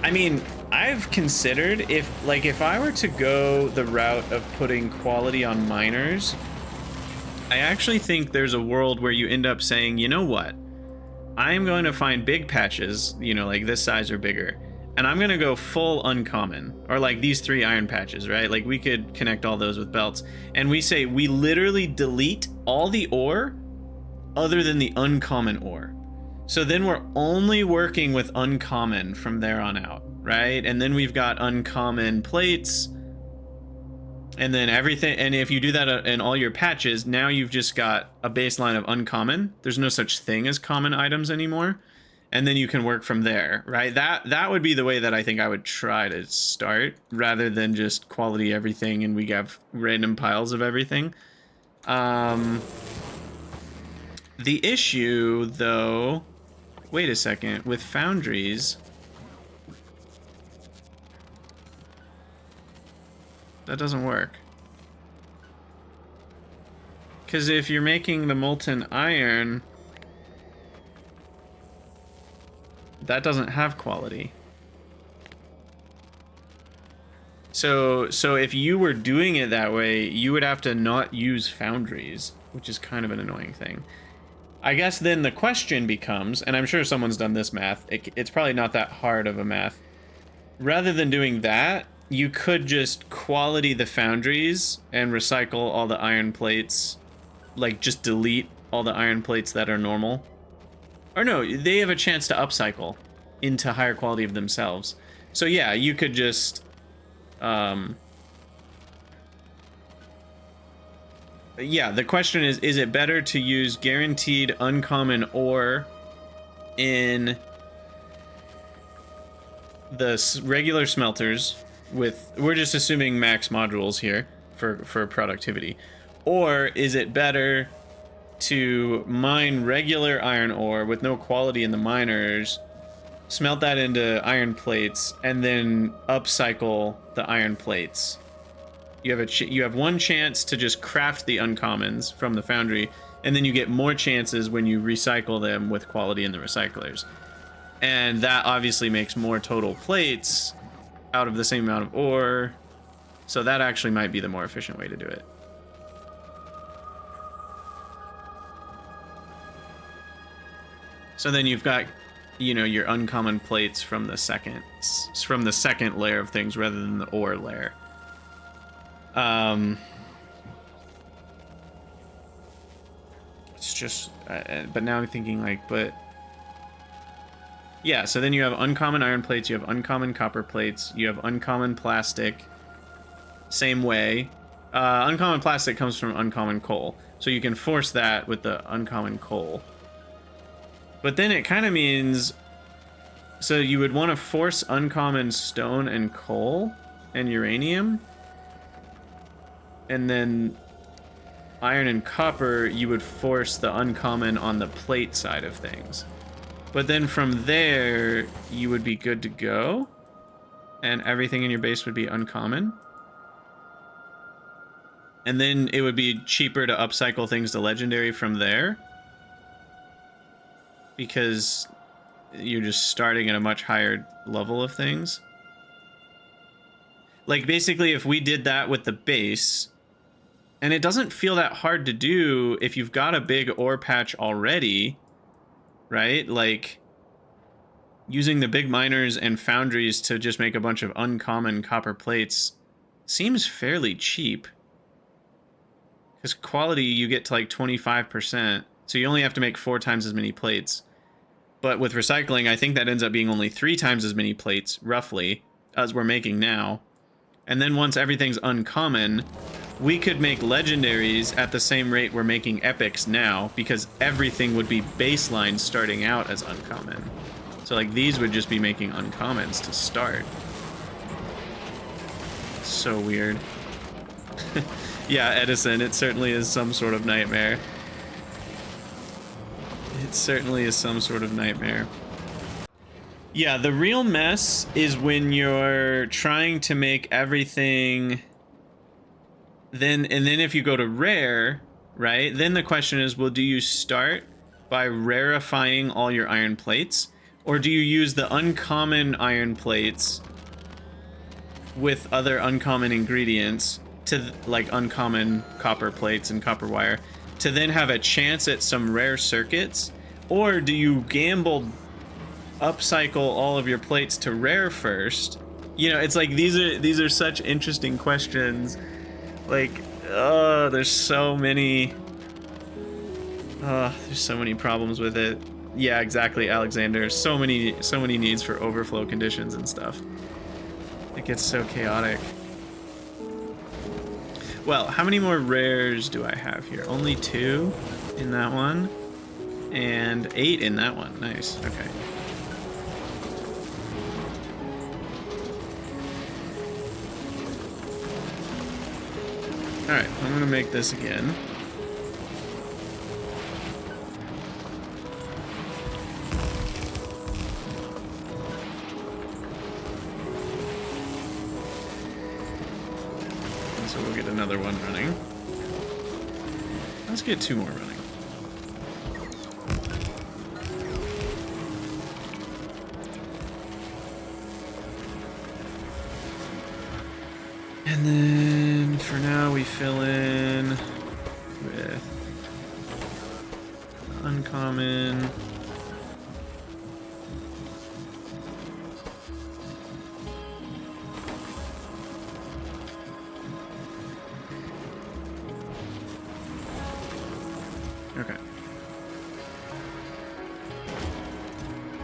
I mean, I've considered if I were to go the route of putting quality on miners, I actually think there's a world where you end up saying, you know what? I'm going to find big patches, you know, like this size or bigger, and I'm going to go full uncommon, or like these 3 iron patches, right? Like we could connect all those with belts, and we say we literally delete all the ore other than the uncommon ore. So then we're only working with uncommon from there on out, right? And then we've got uncommon plates, and then everything. And if you do that in all your patches, now you've just got a baseline of uncommon. There's no such thing as common items anymore. And then you can work from there, right? That would be the way that I think I would try to start, rather than just quality everything and we have random piles of everything. The issue, though, wait a second, with foundries, that doesn't work. Because if you're making the molten iron, that doesn't have quality. So if you were doing it that way, you would have to not use foundries, which is kind of an annoying thing. I guess then the question becomes, and I'm sure someone's done this math, it's probably not that hard of a math. Rather than doing that, you could just quality the foundries and recycle all the iron plates, like just delete all the iron plates that are normal. Or no, they have a chance to upcycle into higher quality of themselves. So yeah, you could just yeah, the question is it better to use guaranteed uncommon ore in the regular smelters with, we're just assuming max modules here for productivity, or is it better to mine regular iron ore with no quality in the miners, smelt that into iron plates, and then upcycle the iron plates? You have one chance to just craft the uncommons from the foundry, and then you get more chances when you recycle them with quality in the recyclers. And that obviously makes more total plates out of the same amount of ore. So that actually might be the more efficient way to do it. So then you've got, you know, your uncommon plates from the second layer of things rather than the ore layer. It's just, but now I'm thinking like, but yeah, so then you have uncommon iron plates, you have uncommon copper plates, you have uncommon plastic, same way. Uncommon plastic comes from uncommon coal, so you can force that with the uncommon coal. But then it kind of means, so you would want to force uncommon stone and coal and uranium, and then iron and copper, you would force the uncommon on the plate side of things. But then from there, you would be good to go, and everything in your base would be uncommon. And then it would be cheaper to upcycle things to legendary from there, because you're just starting at a much higher level of things. Like, basically, if we did that with the base, and it doesn't feel that hard to do if you've got a big ore patch already, right? Like, using the big miners and foundries to just make a bunch of uncommon copper plates seems fairly cheap. Because quality, you get to like 25%, so you only have to make 4 times as many plates. But with recycling, I think that ends up being only 3 times as many plates, roughly, as we're making now. And then once everything's uncommon, we could make legendaries at the same rate we're making epics now, because everything would be baseline starting out as uncommon. So like these would just be making uncommons to start. So weird. Yeah, Edison, it certainly is some sort of nightmare. It certainly is some sort of nightmare. Yeah, the real mess is when you're trying to make everything, and then if you go to rare, right, then the question is, well, do you start by rarefying all your iron plates, or do you use the uncommon iron plates with other uncommon ingredients to, like, uncommon copper plates and copper wire, to then have a chance at some rare circuits? Or do you gamble, upcycle all of your plates to rare first? You know, it's like these are such interesting questions. Like, there's so many problems with it. Yeah, exactly, Alexander. So many needs for overflow conditions and stuff. It gets so chaotic. Well, how many more rares do I have here? Only 2 in that one, and 8 in that one. Nice. Okay. Alright, I'm gonna make this again. And so we'll get another one running. Let's get 2 more running. And then for now we fill in with uncommon. Okay.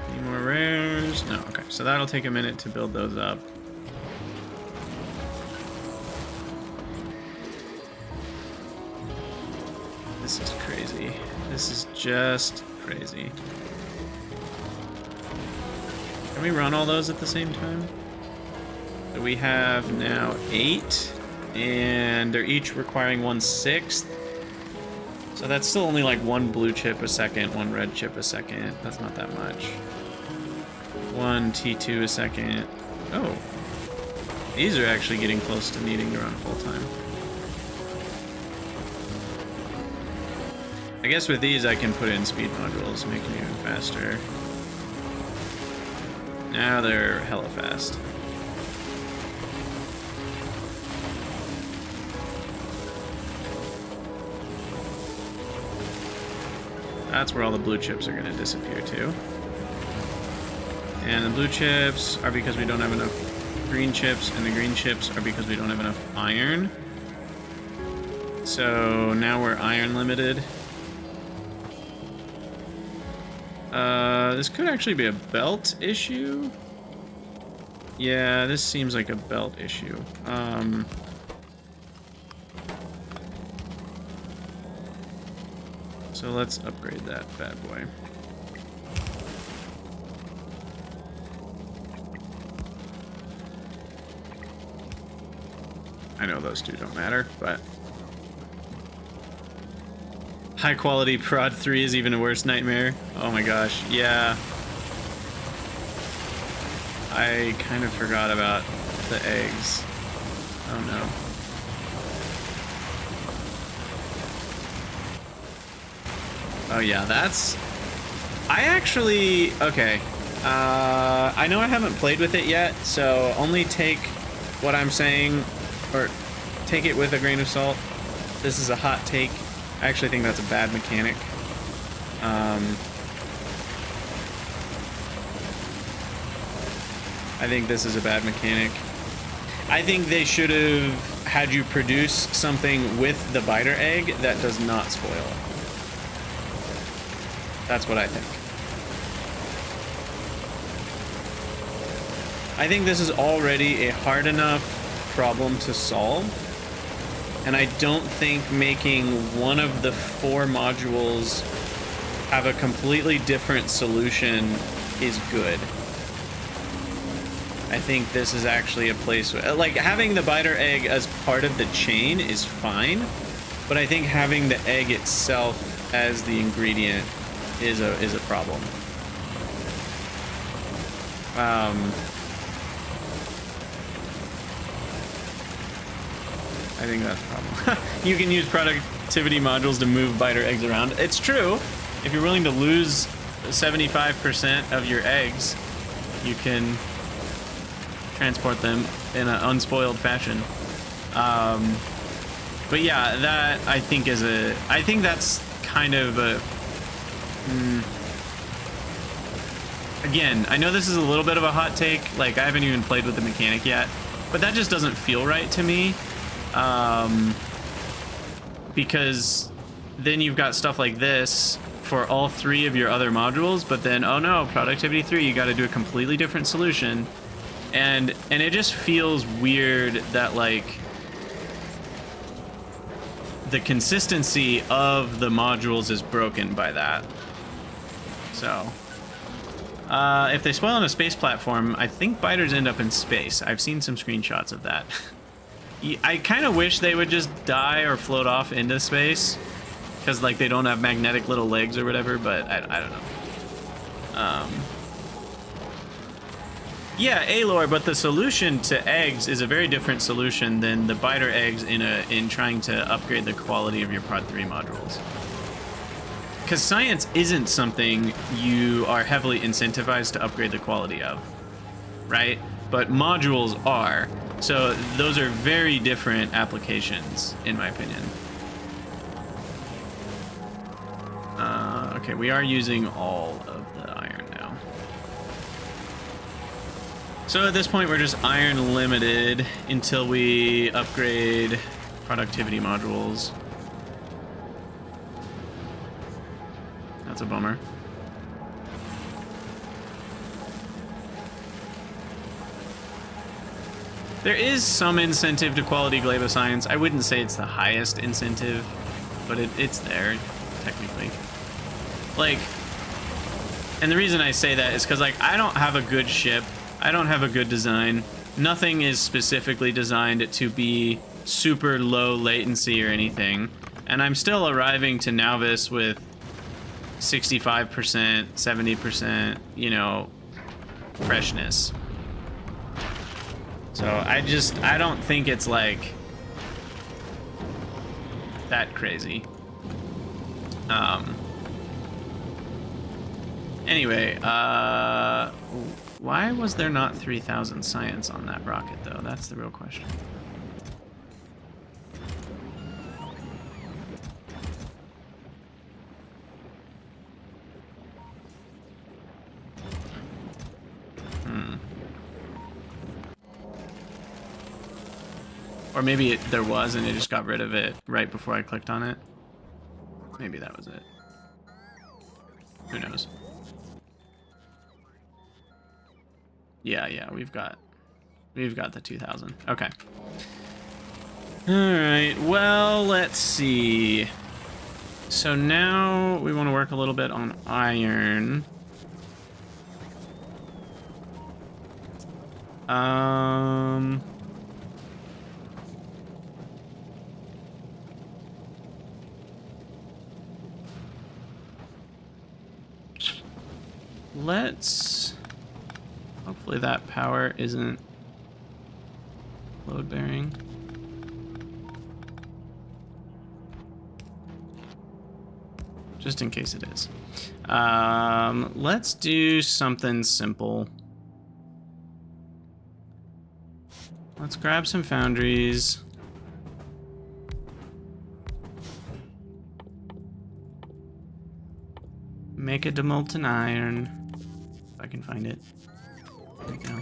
Any more rares? No, okay. So that'll take a minute to build those up. This is crazy. This is just crazy. Can we run all those at the same time? So we have now 8, and they're each requiring 1/6. So that's still only like 1 blue chip a second, 1 red chip a second. That's not that much. 1 T2 a second. Oh. These are actually getting close to needing to run full time. I guess with these I can put in speed modules, making it even faster. Now they're hella fast. That's where all the blue chips are going to disappear to. And the blue chips are because we don't have enough green chips, and the green chips are because we don't have enough iron. So now we're iron limited. This could actually be a belt issue. Yeah, this seems like a belt issue. So let's upgrade that bad boy. I know those two don't matter, but high quality prod 3 is even a worse nightmare. Oh my gosh, yeah. I kind of forgot about the eggs. Oh no. Oh yeah, that's... I actually... Okay. I know I haven't played with it yet, so only take what I'm saying, or take it with a grain of salt. This is a hot take. I actually think that's a bad mechanic. I think this is a bad mechanic. I think they should have had you produce something with the biter egg that does not spoil. That's what I think. I think this is already a hard enough problem to solve, and I don't think making one of the 4 modules have a completely different solution is good. I think this is actually a place where, like, having the biter egg as part of the chain is fine, but I think having the egg itself as the ingredient is a problem. I think that's a problem. You can use productivity modules to move biter eggs around. It's true. If you're willing to lose 75% of your eggs, you can transport them in an unspoiled fashion. But yeah, that I think is I think that's kind of a... Again, I know this is a little bit of a hot take. Like, I haven't even played with the mechanic yet, but that just doesn't feel right to me. Because then you've got stuff like this for all 3 of your other modules, but then, oh no, productivity 3, you got to do a completely different solution. And it just feels weird that, like, the consistency of the modules is broken by that. So, if they spoil on a space platform, I think biters end up in space. I've seen some screenshots of that. I kind of wish they would just die or float off into space, because, like, they don't have magnetic little legs or whatever, but I don't know. Yeah, Aloy, but the solution to eggs is a very different solution than the biter eggs in trying to upgrade the quality of your Prod 3 modules. Because science isn't something you are heavily incentivized to upgrade the quality of, right? But modules are. So those are very different applications, in my opinion. Okay, we are using all of the iron now. So at this point, we're just iron limited until we upgrade productivity modules. That's a bummer. There is some incentive to quality glaive science. I wouldn't say it's the highest incentive, but it's there, technically. Like, and the reason I say that is because, like, I don't have a good ship. I don't have a good design. Nothing is specifically designed to be super low latency or anything. And I'm still arriving to Nauvis with 65%, 70%, you know, freshness. So I don't think it's like that crazy. Anyway, why was there not 3,000 science on that rocket though? That's the real question. Or maybe there was and it just got rid of it right before I clicked on it. Maybe that was it. Who knows? Yeah, we've got the 2,000. Okay. All right. Well, let's see. So now we want to work a little bit on iron. Let's... Hopefully that power isn't load bearing. Just in case it is. Let's do something simple. Let's grab some foundries. Make a demolten iron. If I can find it. There we go.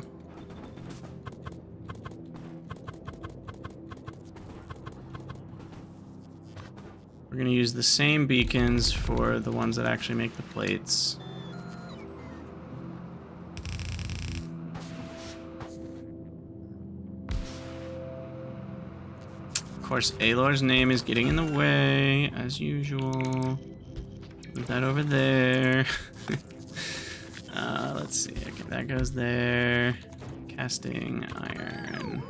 We're going to use the same beacons for the ones that actually make the plates. course, Aelor's name is getting in the way, as usual. Move that over there. Let's see. Okay, that goes there. Casting iron.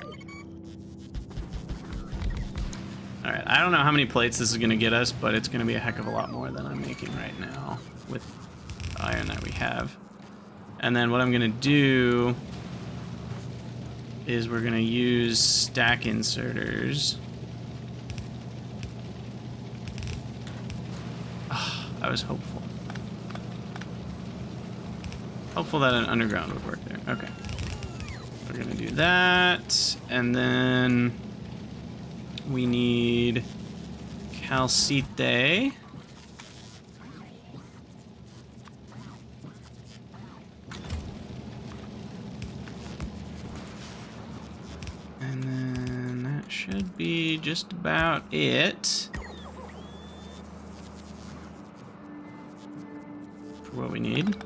Alright, I don't know how many plates this is going to get us, but it's going to be a heck of a lot more than I'm making right now with the iron that we have. And then what I'm going to do is we're going to use stack inserters. Oh, I was hopeful. Hopeful that an underground would work there. Okay. We're going to do that. And then we need calcite. And then that should be just about it for what we need.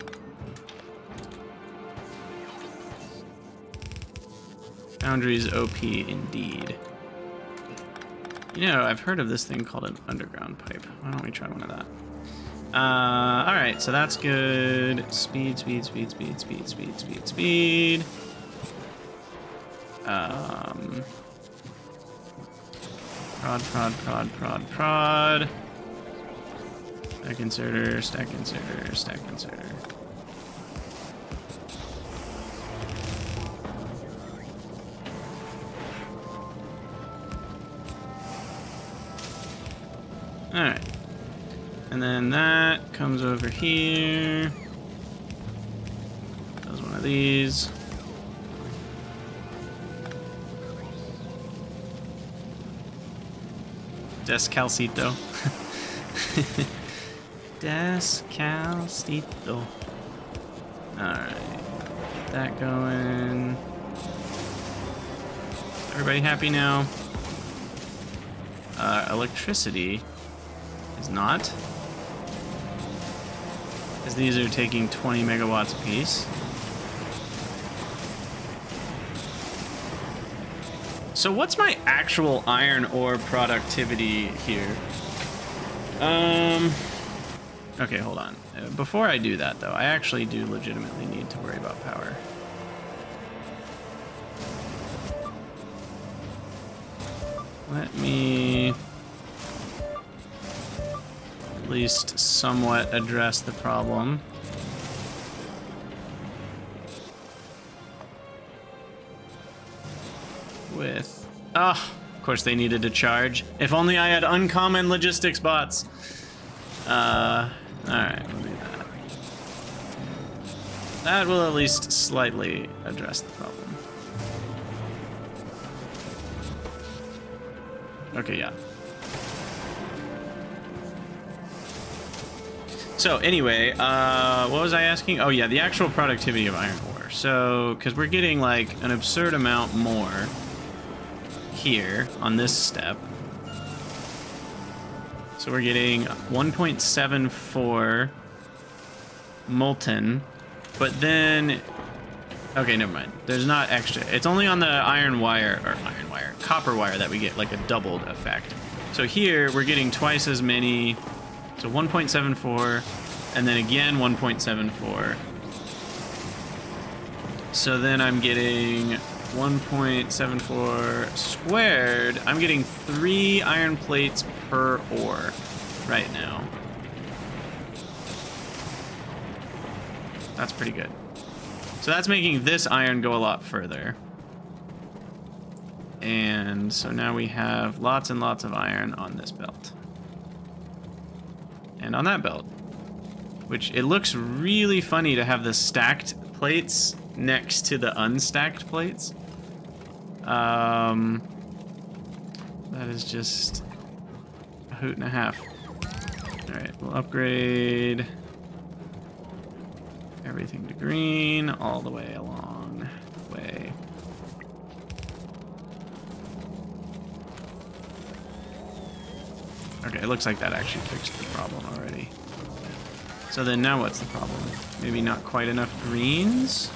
Foundry's OP indeed. You know, I've heard of this thing called an underground pipe. Why don't we try one of that? Alright, so that's good. Speed, speed, speed, speed, speed, speed, speed, speed. Prod, prod, prod, prod, prod. Stack inserter, stack inserter, stack inserter. Alright. And then that comes over here. Does one of these. Descalcito. Descalcito. Alright. Get that going. Everybody happy now? Electricity is not. Because these are taking 20 megawatts apiece. So what's my actual iron ore productivity here? Okay, hold on. Before I do that, though, I actually do legitimately need to worry about power. Let me at least somewhat address the problem. With... Oh, of course they needed to charge. If only I had uncommon logistics bots. Alright, we'll do that. That will at least slightly address the problem. Okay, yeah. So anyway, what was I asking? Oh yeah, the actual productivity of iron ore. So, because we're getting like an absurd amount more here on this step. So we're getting 1.74 molten, but then, okay, never mind. There's not extra. It's only on the copper wire that we get like a doubled effect. So here we're getting twice as many. So 1.74, and then again 1.74. So then I'm getting 1.74 squared. I'm getting 3 iron plates per ore right now. That's pretty good. So that's making this iron go a lot further. And so now we have lots and lots of iron on this belt. And on that belt. Which, it looks really funny to have the stacked plates next to the unstacked plates. That is just a hoot and a half. Alright, we'll upgrade everything to green all the way along the way. Okay, it looks like that actually fixed the problem already. So then now what's the problem? Maybe not quite enough greens?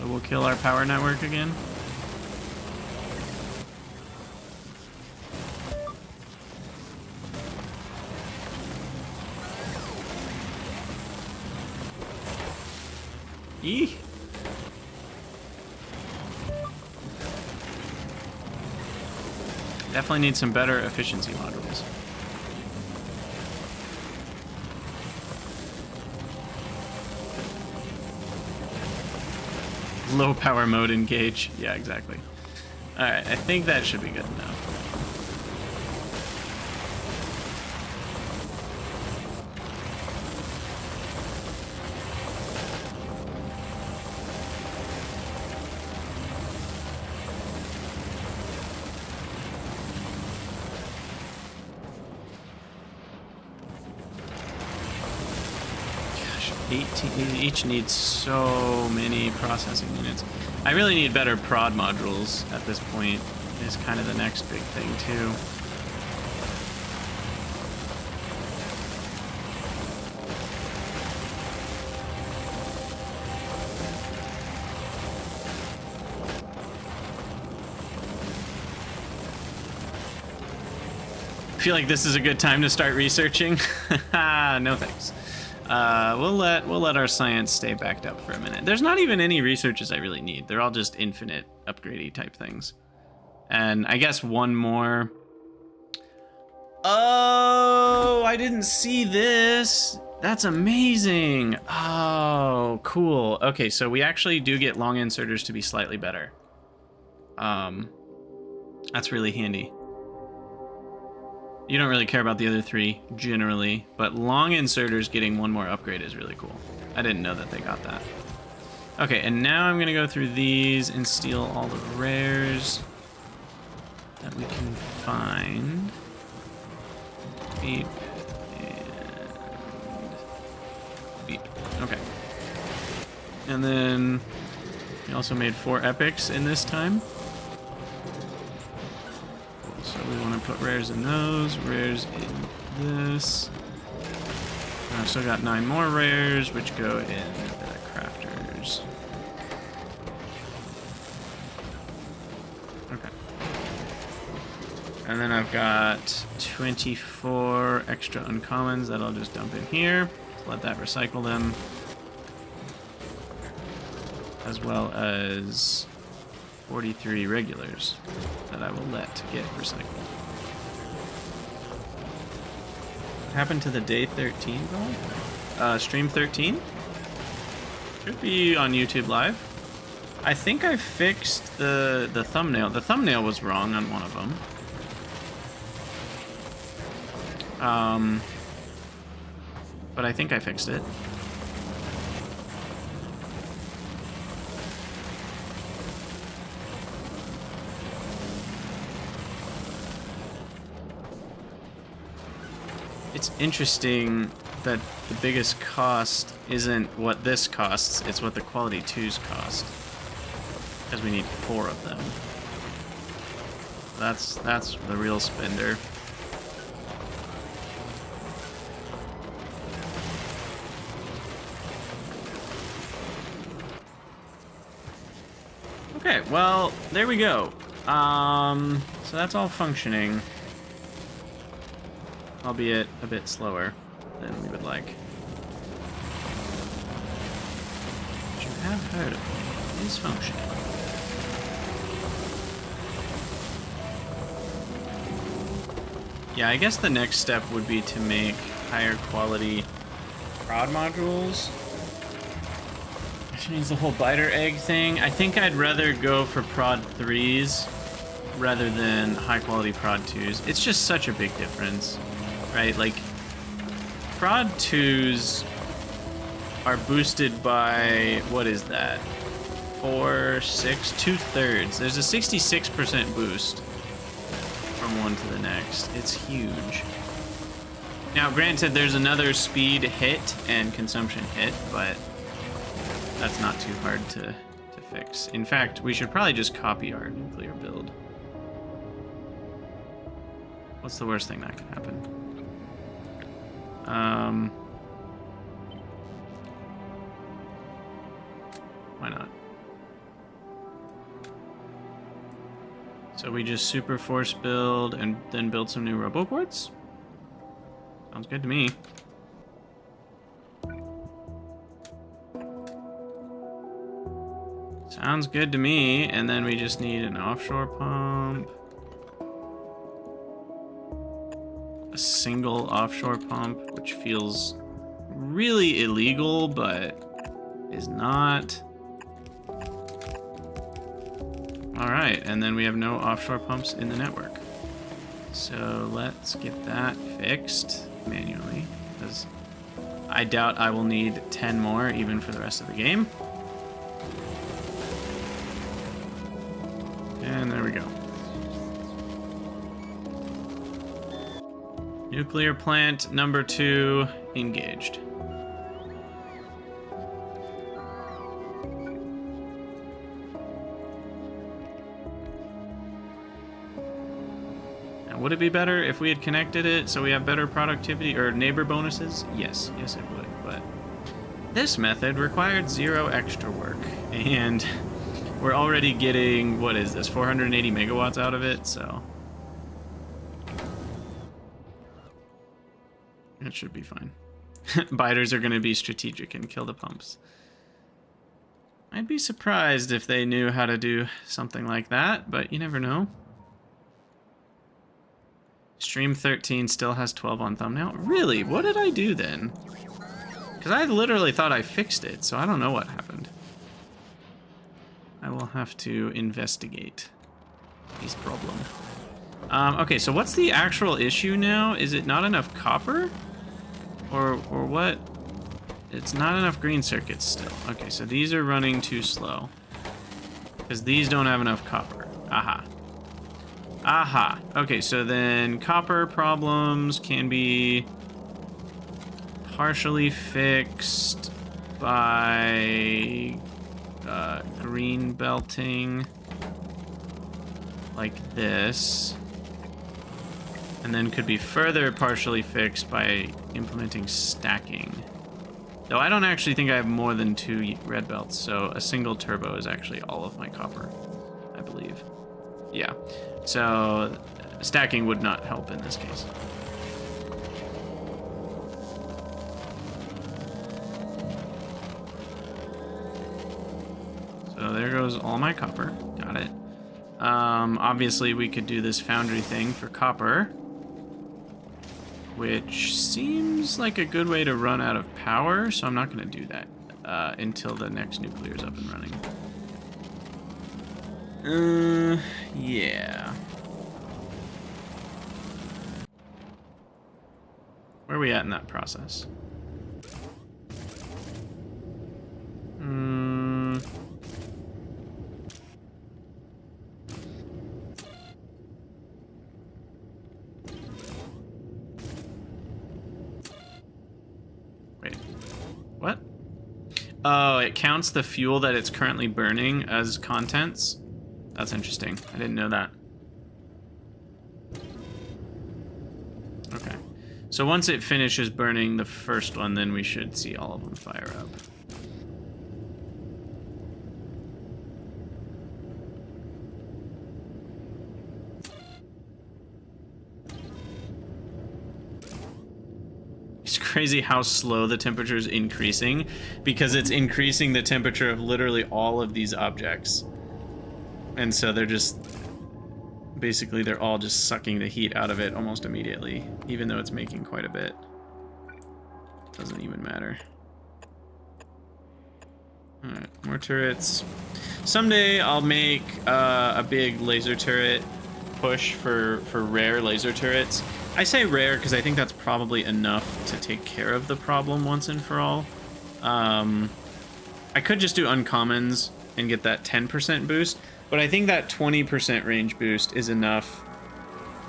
So we'll kill our power network again. Eee. Definitely need some better efficiency modules. Low power mode engage. Yeah, exactly. Alright, I think that should be good enough. Gosh, 18, each needs so many processing units. I really need better prod modules at this point, is kind of the next big thing too. I feel like this is a good time to start researching. No thanks. We'll let our science stay backed up for a minute. There's not even any researches I really need. They're all just infinite upgradey type things. And I guess one more. Oh, I didn't see this. That's amazing. Oh, cool. Okay, so we actually do get long inserters to be slightly better. That's really handy. You don't really care about the other three, generally, but long inserters getting one more upgrade is really cool. I didn't know that they got that. Okay, and now I'm gonna go through these and steal all the rares that we can find. Beep, and beep. Okay. And then we also made 4 epics in this time. So we want to put rares in those, rares in this. I've still got 9 more rares, which go in the crafters. Okay. And then I've got 24 extra uncommons that I'll just dump in here. Let that recycle them. As well as 43 regulars that I will let get recycled. What happened to the day 13 goal? Stream 13? Should be on YouTube Live. I think I fixed the thumbnail. The thumbnail was wrong on one of them. But I think I fixed it. It's interesting that the biggest cost isn't what this costs, it's what the quality 2s cost. Because we need 4 of them. That's the real spender. Okay, well, there we go. So that's all functioning. Albeit a bit slower than we would like. But you have heard of me. It is functioning. Yeah, I guess the next step would be to make higher quality prod modules. Which means the whole biter egg thing. I think I'd rather go for prod 3s rather than high quality prod 2s. It's just such a big difference. Right, like, prod 2s are boosted by, what is that? 4, 6, 2/3. There's a 66% boost from one to the next. It's huge. Now, granted, there's another speed hit and consumption hit, but that's not too hard to fix. In fact, we should probably just copy our nuclear build. What's the worst thing that could happen? Why not? So we just super force build and then build some new roboports? Sounds good to me. Sounds good to me. And then we just need an offshore pump. A single offshore pump, which feels really illegal, but is not. All right, and then we have no offshore pumps in the network. So let's get that fixed manually, because I doubt I will need 10 more even for the rest of the game. And there we go. Nuclear plant number 2 engaged. Would it be better if we had connected it so we have better productivity or neighbor bonuses? Yes, yes it would, but this method required 0 extra work, and we're already getting, what is this, 480 megawatts out of it, so it should be fine. Biters are going to be strategic and kill the pumps. I'd be surprised if they knew how to do something like that, but you never know. Stream 13 still has 12 on thumbnail. Really? What did I do then? Because I literally thought I fixed it, so I don't know what happened. I will have to investigate this problem. Okay, so what's the actual issue now? Is it not enough copper? Or what? It's not enough green circuits still. Okay, so these are running too slow. Because these don't have enough copper. Aha. Aha. Okay, so then copper problems can be partially fixed by green belting like this, and then could be further partially fixed by implementing stacking. Though I don't actually think I have more than 2 red belts, so a single turbo is actually all of my copper, I believe. Yeah, so stacking would not help in this case. So there goes all my copper. Got it. Obviously, we could do this foundry thing for copper, which seems like a good way to run out of power, so I'm not going to do that until the next nuclear is up and running. Yeah. Where are we at in that process? Wait, what? Oh, it counts the fuel that it's currently burning as contents? That's interesting. I didn't know that. Okay. So once it finishes burning the first one, then we should see all of them fire up. It's crazy how slow the temperature is increasing, because it's increasing the temperature of literally all of these objects. And so they're just, basically they're all just sucking the heat out of it almost immediately, even though it's making quite a bit. Doesn't even matter. Alright, more turrets. Someday I'll make a big laser turret push for rare laser turrets. I say rare because I think that's probably enough to take care of the problem once and for all. I could just do uncommons and get that 10% boost, but I think that 20% range boost is enough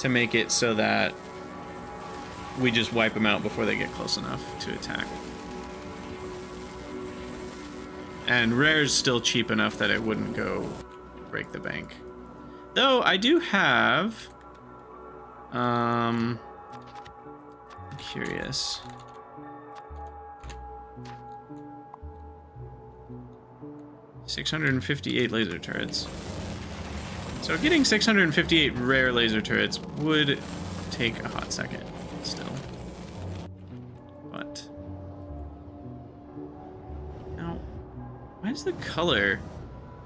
to make it so that we just wipe them out before they get close enough to attack. And rare's still cheap enough that it wouldn't go break the bank. Though I do have... I'm curious. $658 laser turrets. So getting 658 rare laser turrets would take a hot second still. But now, why is the color?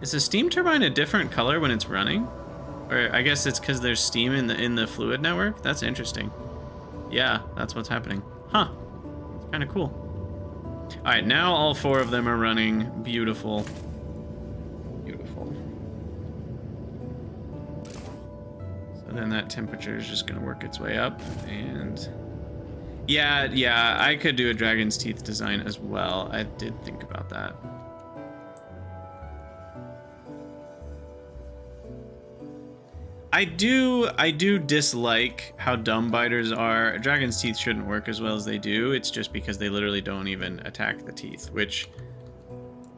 Is the steam turbine a different color when it's running? Or I guess it's because there's steam in the fluid network? That's interesting. Yeah, that's what's happening. Huh. It's kind of cool. Alright, now all 4 of them are running. Beautiful. Beautiful. So then that temperature is just going to work its way up. And yeah, I could do a dragon's teeth design as well. I did think about that. I do dislike how dumb biters are. Dragon's teeth shouldn't work as well as they do. It's just because they literally don't even attack the teeth, which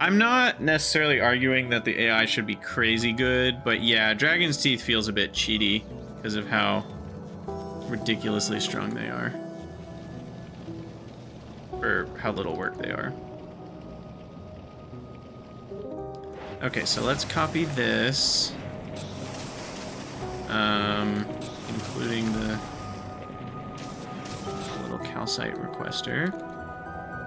I'm not necessarily arguing that the AI should be crazy good, but yeah, Dragon's teeth feels a bit cheaty because of how ridiculously strong they are. Or how little work they are. Okay, so let's copy this. Including the little calcite requester,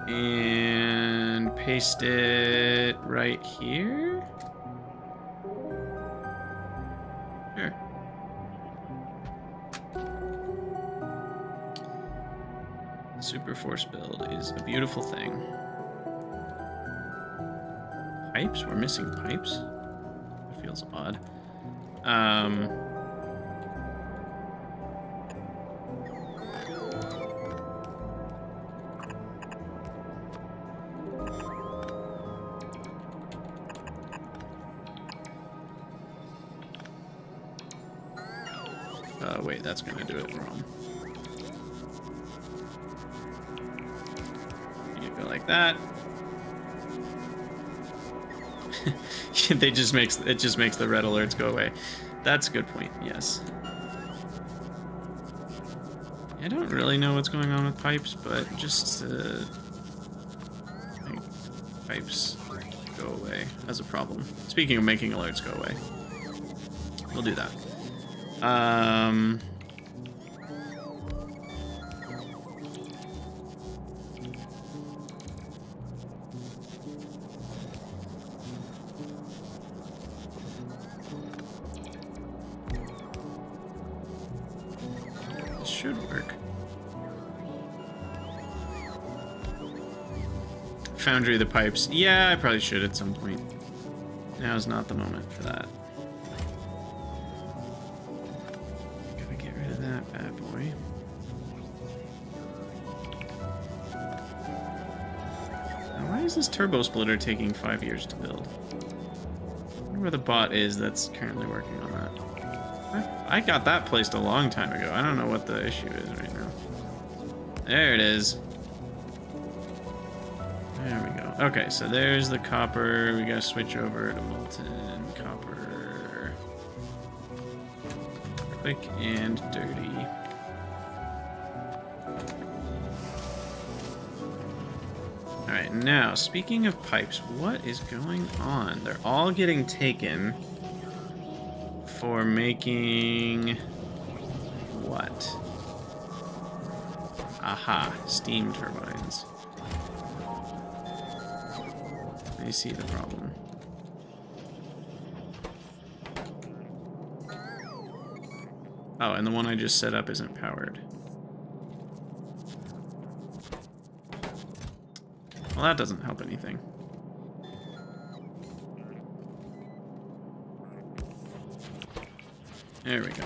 and paste it right here. Sure. Super force build is a beautiful thing. Pipes? We're missing pipes? That feels odd. Wait, that's gonna do it wrong. You go like that. It just makes the red alerts go away. That's a good point. Yes. I don't really know what's going on with pipes, but just to make pipes go away as a problem. Speaking of making alerts go away, we'll do that. This should work. Foundry the pipes. Yeah, I probably should at some point. Now's not the moment for that. Bad boy. Now, why is this turbo splitter taking 5 years to build? I wonder where the bot is that's currently working on that. I got that placed a long time ago. I don't know what the issue is right now. There it is. There we go. Okay, so there's the copper. We gotta switch over to molten copper. Quick and dirty. Alright, now, speaking of pipes, what is going on? They're all getting taken for making... what? Aha, steam turbines. I see the problem. Oh, and the one I just set up isn't powered. Well, that doesn't help anything. There we go.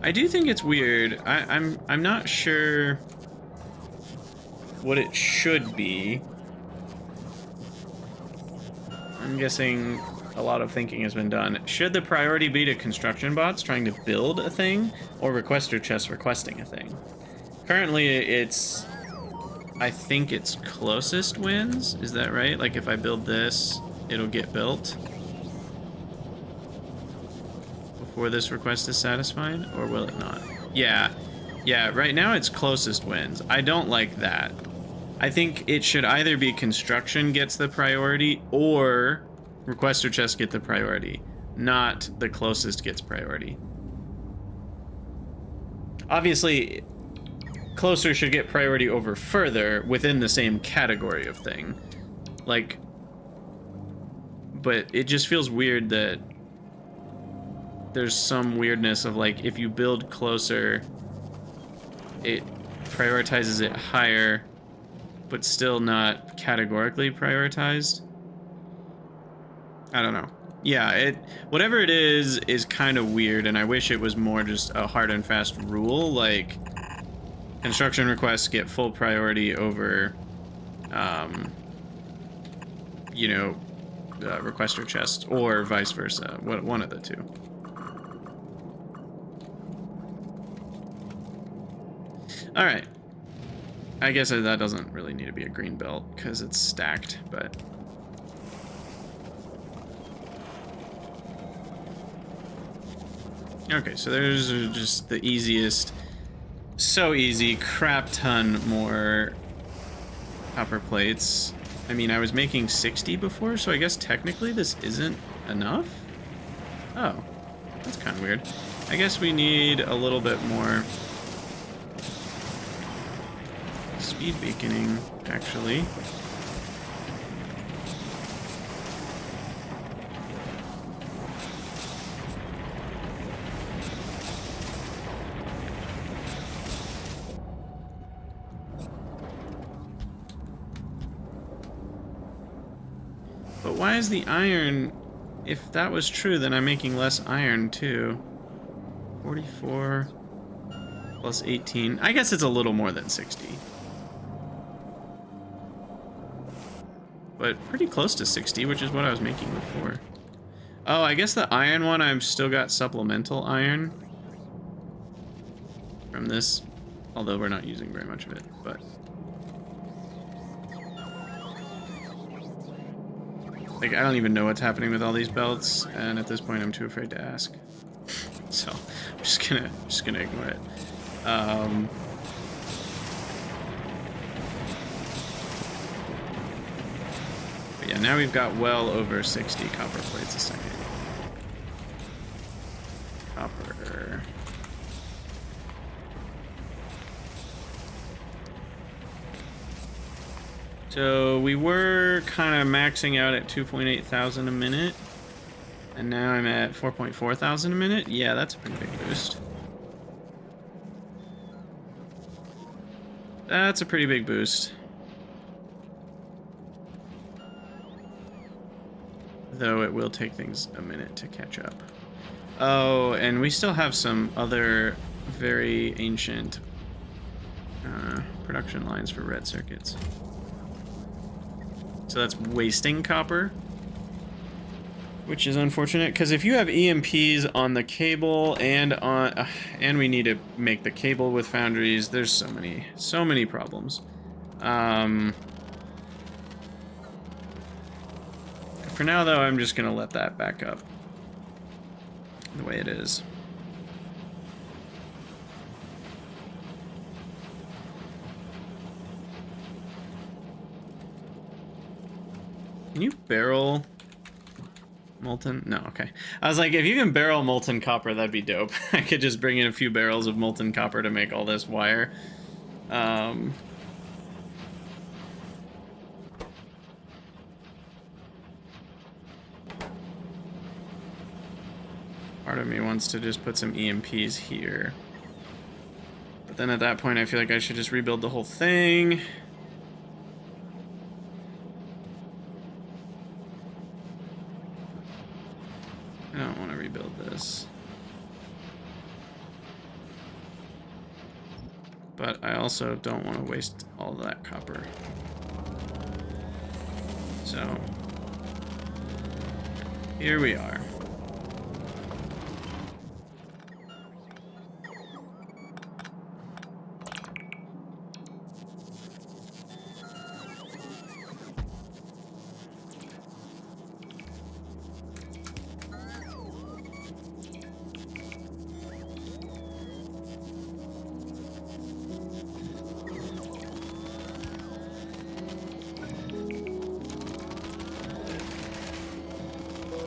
I do think it's weird. I'm not sure what it should be. I'm guessing a lot of thinking has been done. Should the priority be to construction bots trying to build a thing, or requester chests requesting a thing? Currently, it's... I think it's closest wins. Is that right? Like, if I build this, it'll get built before this request is satisfied, or will it not? Yeah, right now it's closest wins. I don't like that. I think it should either be construction gets the priority or requester chests get the priority, not the closest gets priority. Obviously, closer should get priority over further within the same category of thing. Like, but it just feels weird that there's some weirdness of like, if you build closer, it prioritizes it higher, but still not categorically prioritized. I don't know. Yeah, whatever it is kind of weird, and I wish it was more just a hard and fast rule, like construction requests get full priority over, you know, requester chests, or vice versa. One of the two. All right. I guess that doesn't really need to be a green belt because it's stacked, but. Okay, so there's just the easiest, so easy, crap ton more copper plates. I mean, I was making 60 before, so I guess technically this isn't enough? Oh, that's kind of weird. I guess we need a little bit more speed beaconing, actually. But why is the iron... If that was true, then I'm making less iron, too. 44 plus 18. I guess it's a little more than 60. But pretty close to 60, which is what I was making before. Oh, I guess the iron one, I've still got supplemental iron from this. Although we're not using very much of it, but... Like, I don't even know what's happening with all these belts, and at this point I'm too afraid to ask. So, I'm just gonna ignore it. But yeah, now we've got well over 60 copper plates a second. Copper. So we were kind of maxing out at 2.8 thousand a minute, and now I'm at 4.4 thousand a minute. Yeah, that's a pretty big boost. That's a pretty big boost. Though it will take things a minute to catch up. Oh, and we still have some other very ancient production lines for red circuits. So that's wasting copper, which is unfortunate, because if you have EMPs on the cable and on, and we need to make the cable with foundries, there's so many problems. For now, though, I'm just gonna let that back up the way it is. Can you barrel molten? No, okay. I was like, if you can barrel molten copper, that'd be dope. I could just bring in a few barrels of molten copper to make all this wire. Part of me wants to just put some EMPs here. But then at that point, I feel like I should just rebuild the whole thing. I don't want to rebuild this. But I also don't want to waste all that copper. So, here we are.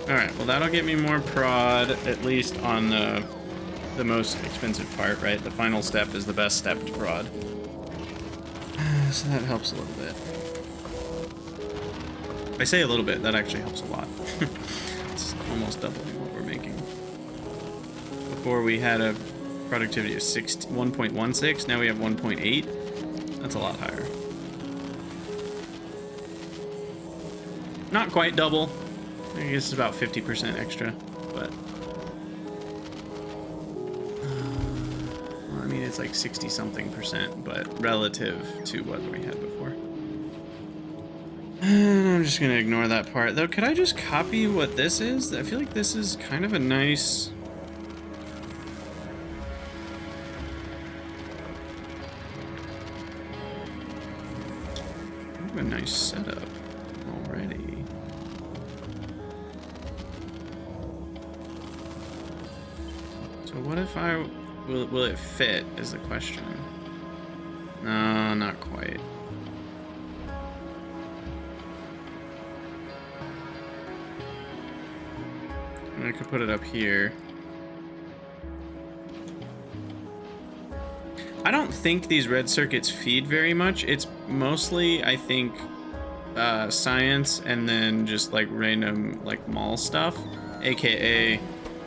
Alright, well that'll get me more prod, at least on the most expensive part, right? The final step is the best step to prod. So that helps a little bit. I say a little bit, that actually helps a lot. It's almost doubling what we're making. Before we had a productivity of 1.16, now we have 1.8. That's a lot higher. Not quite double. I guess it's about 50% extra, but... well, I mean, it's like 60-something%, but relative to what we had before. And I'm just gonna ignore that part. Though, could I just copy what this is? I feel like this is kind of a nice... kind of a nice setup already. So what if I... will it fit is the question. No, not quite. I could put it up here. I don't think these red circuits feed very much. It's mostly, I think, science and then just like random like mall stuff. AKA,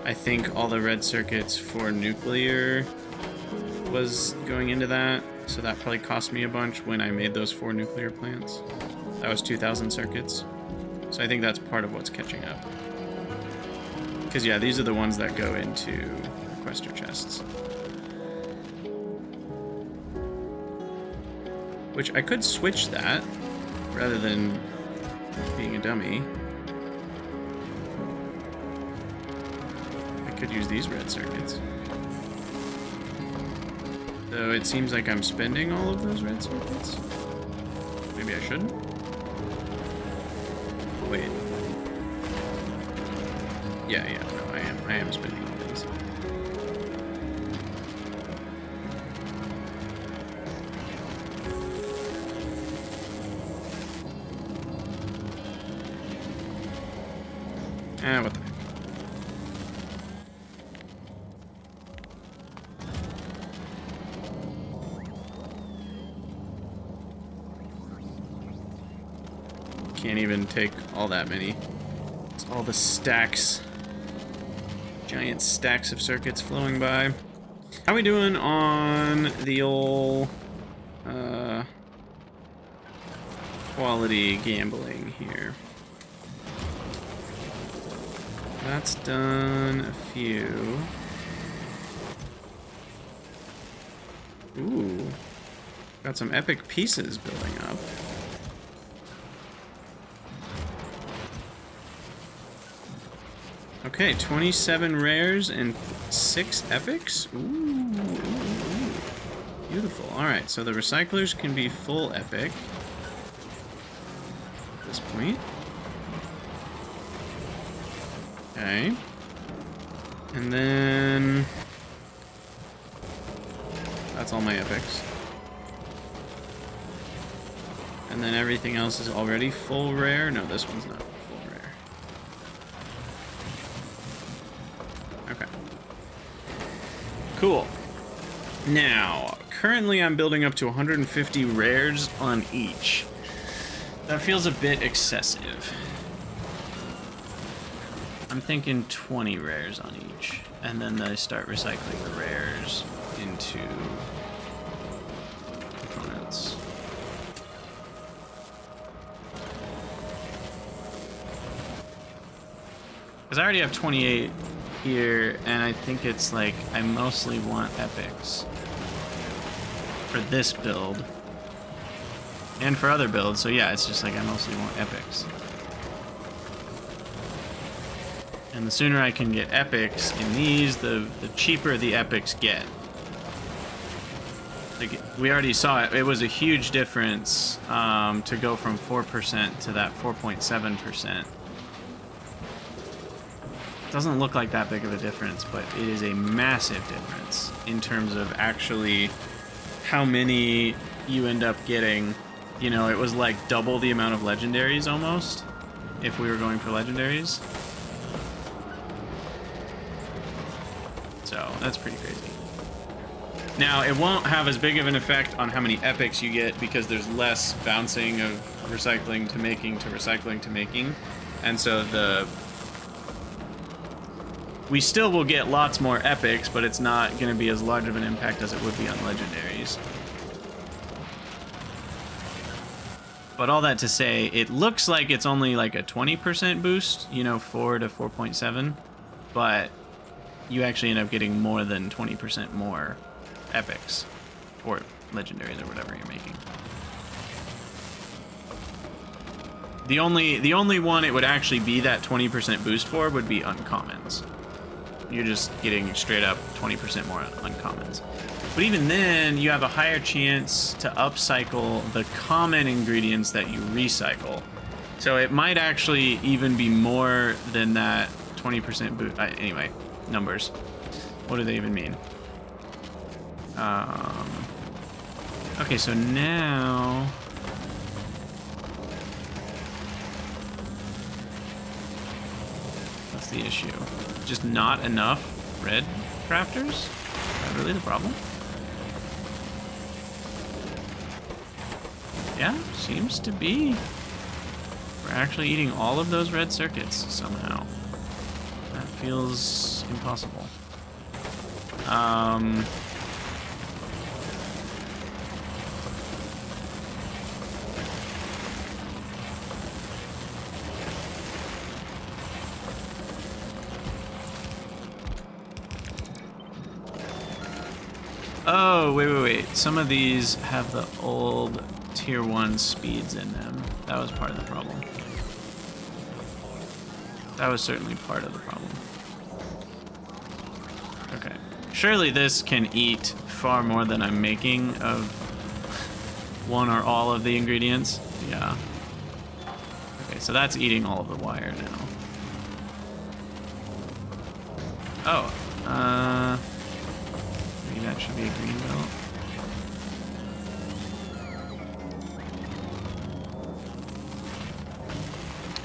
I think all the red circuits for nuclear was going into that. So that probably cost me a bunch when I made those 4 nuclear plants. That was 2,000 circuits. So I think that's part of what's catching up. Because, yeah, these are the ones that go into requester chests. Which I could switch that, rather than being a dummy. I could use these red circuits. Though it seems like I'm spending all of those red circuits. Maybe I shouldn't? Wait. Yeah, no, I am spending all these. What the heck. Can't even take all that many. It's all the stacks. Giant stacks of circuits flowing by. How we doing on the old quality gambling here? That's done a few. Ooh. Got some epic pieces building up. Okay, 27 rares and 6 epics. Ooh. Beautiful. Alright, so the recyclers can be full epic at this point. Okay. And then... that's all my epics. And then everything else is already full rare. No, this one's not full rare. Okay. Cool. Now, currently I'm building up to 150 rares on each. That feels a bit excessive. I'm thinking 20 rares on each, and then I start recycling the rares into components. Because I already have 28 here, and I think it's like I mostly want epics for this build and for other builds. So yeah, it's just like I mostly want epics. And the sooner I can get epics in these, the cheaper the epics get. Like, we already saw it. It was a huge difference to go from 4% to that 4.7%. Doesn't look like that big of a difference, but it is a massive difference in terms of actually how many you end up getting. You know, it was like double the amount of legendaries almost, if we were going for legendaries. So that's pretty crazy. Now, it won't have as big of an effect on how many epics you get because there's less bouncing of recycling to making to recycling to making. And so we still will get lots more epics, but it's not going to be as large of an impact as it would be on legendaries. But all that to say, it looks like it's only like a 20% boost, you know, 4 to 4.7, but you actually end up getting more than 20% more epics or legendaries or whatever you're making. The only one it would actually be that 20% boost for would be uncommons. You're just getting straight up 20% more uncommons. But even then, you have a higher chance to upcycle the common ingredients that you recycle. So it might actually even be more than that 20% boost. Anyway, numbers. What do they even mean? Okay, so now... what's the issue? Just not enough red crafters? Is that really the problem? Yeah, seems to be. We're actually eating all of those red circuits somehow. That feels impossible. Oh, wait. Some of these have the old tier 1 speeds in them. That was part of the problem. That was certainly part of the problem. Okay. Surely this can eat far more than I'm making of one or all of the ingredients. Yeah. Okay, so that's eating all of the wire now. Oh, maybe that should be a green belt.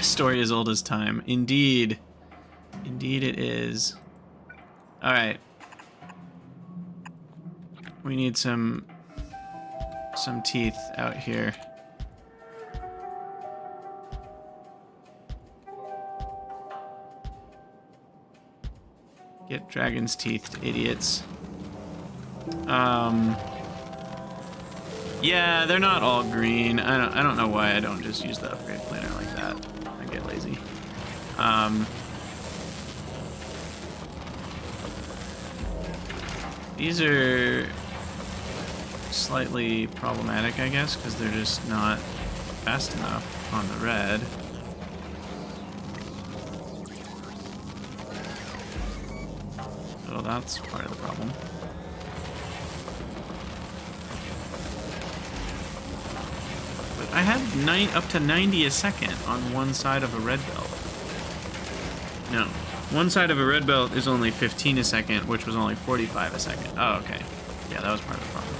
Story as old as time. Indeed. Indeed it is. Alright. We need some teeth out here. Get dragon's teeth to idiots. Yeah, they're not all green. I don't know why I don't just use the upgrade planner like that. I get lazy. These are slightly problematic, I guess, because they're just not fast enough on the red. So that's part of the problem. I had up to 90 a second on one side of a red belt. No. One side of a red belt is only 15 a second, which was only 45 a second. Oh, okay. Yeah, that was part of the problem.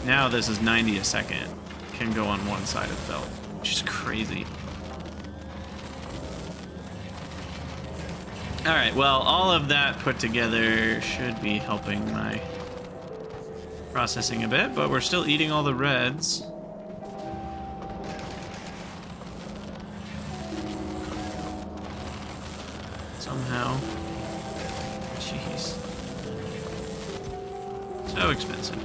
Now this is 90 a second. Can go on one side of the belt, which is crazy. Alright, well, all of that put together should be helping my processing a bit, but we're still eating all the reds. Somehow. Jeez. So expensive.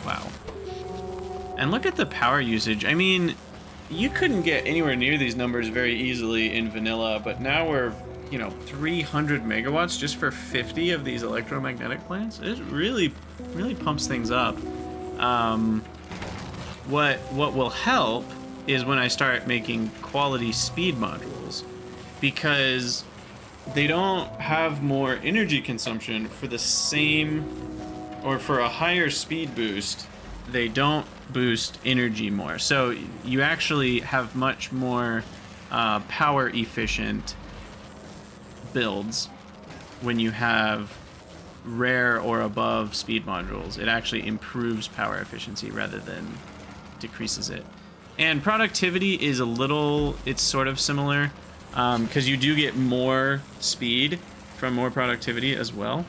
Wow. And look at the power usage. I mean, you couldn't get anywhere near these numbers very easily in vanilla, but now we're, you know, 300 megawatts just for 50 of these electromagnetic plants. It really pumps things up. What will help is when I start making quality speed modules, because they don't have more energy consumption for the same, or for a higher speed boost. They don't boost energy more. So you actually have much more power efficient builds when you have rare or above speed modules. It actually improves power efficiency rather than decreases it. And productivity is it's sort of similar. because you do get more speed from more productivity as well.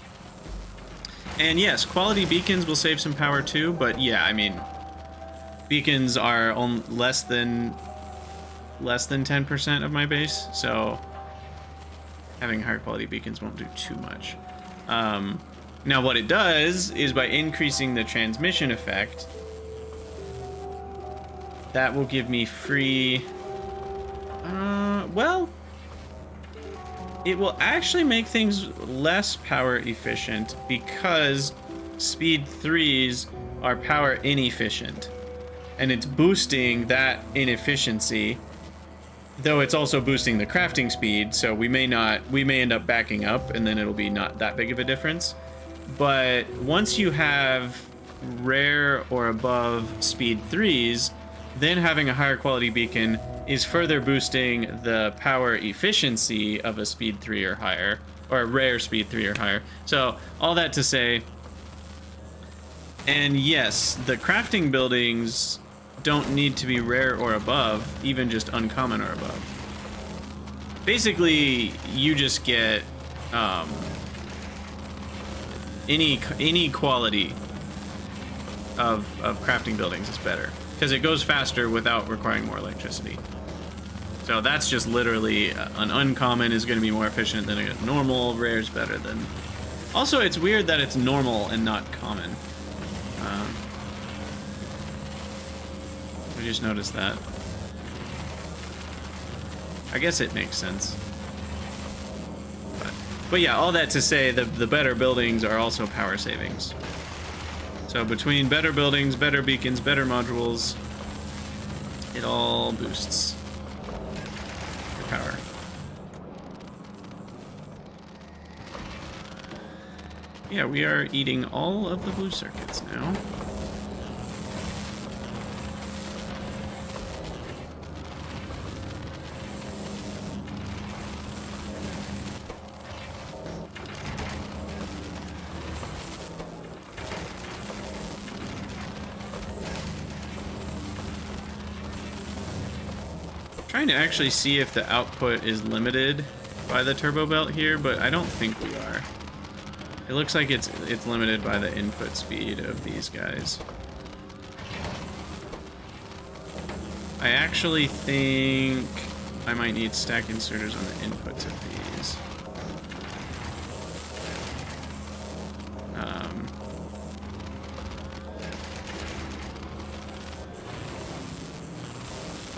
And yes, quality beacons will save some power too, but yeah, I mean, beacons are on less than 10% of my base, so having higher quality beacons won't do too much. Now what it does is by increasing the transmission effect, that will give me free... well, it will actually make things less power efficient because speed 3s are power inefficient. And it's boosting that inefficiency, though it's also boosting the crafting speed, so we may end up backing up and then it'll be not that big of a difference. But once you have rare or above speed 3s, then having a higher quality beacon is further boosting the power efficiency of a speed 3 or higher, or a rare speed 3 or higher. So all that to say, and yes, the crafting buildings don't need to be rare or above, even just uncommon or above. Basically, you just get any quality of crafting buildings is better, because it goes faster without requiring more electricity. So that's just literally an uncommon is going to be more efficient than a normal. Rare is better than... Also, it's weird that it's normal and not common. I just noticed that. I guess it makes sense. But yeah, all that to say, the better buildings are also power savings. So between better buildings, better beacons, better modules, it all boosts your power. Yeah, we are eating all of the blue circuits now. Trying to actually see if the output is limited by the turbo belt here, but I don't think we are. It looks like it's limited by the input speed of these guys. I actually think I might need stack inserters on the inputs of these.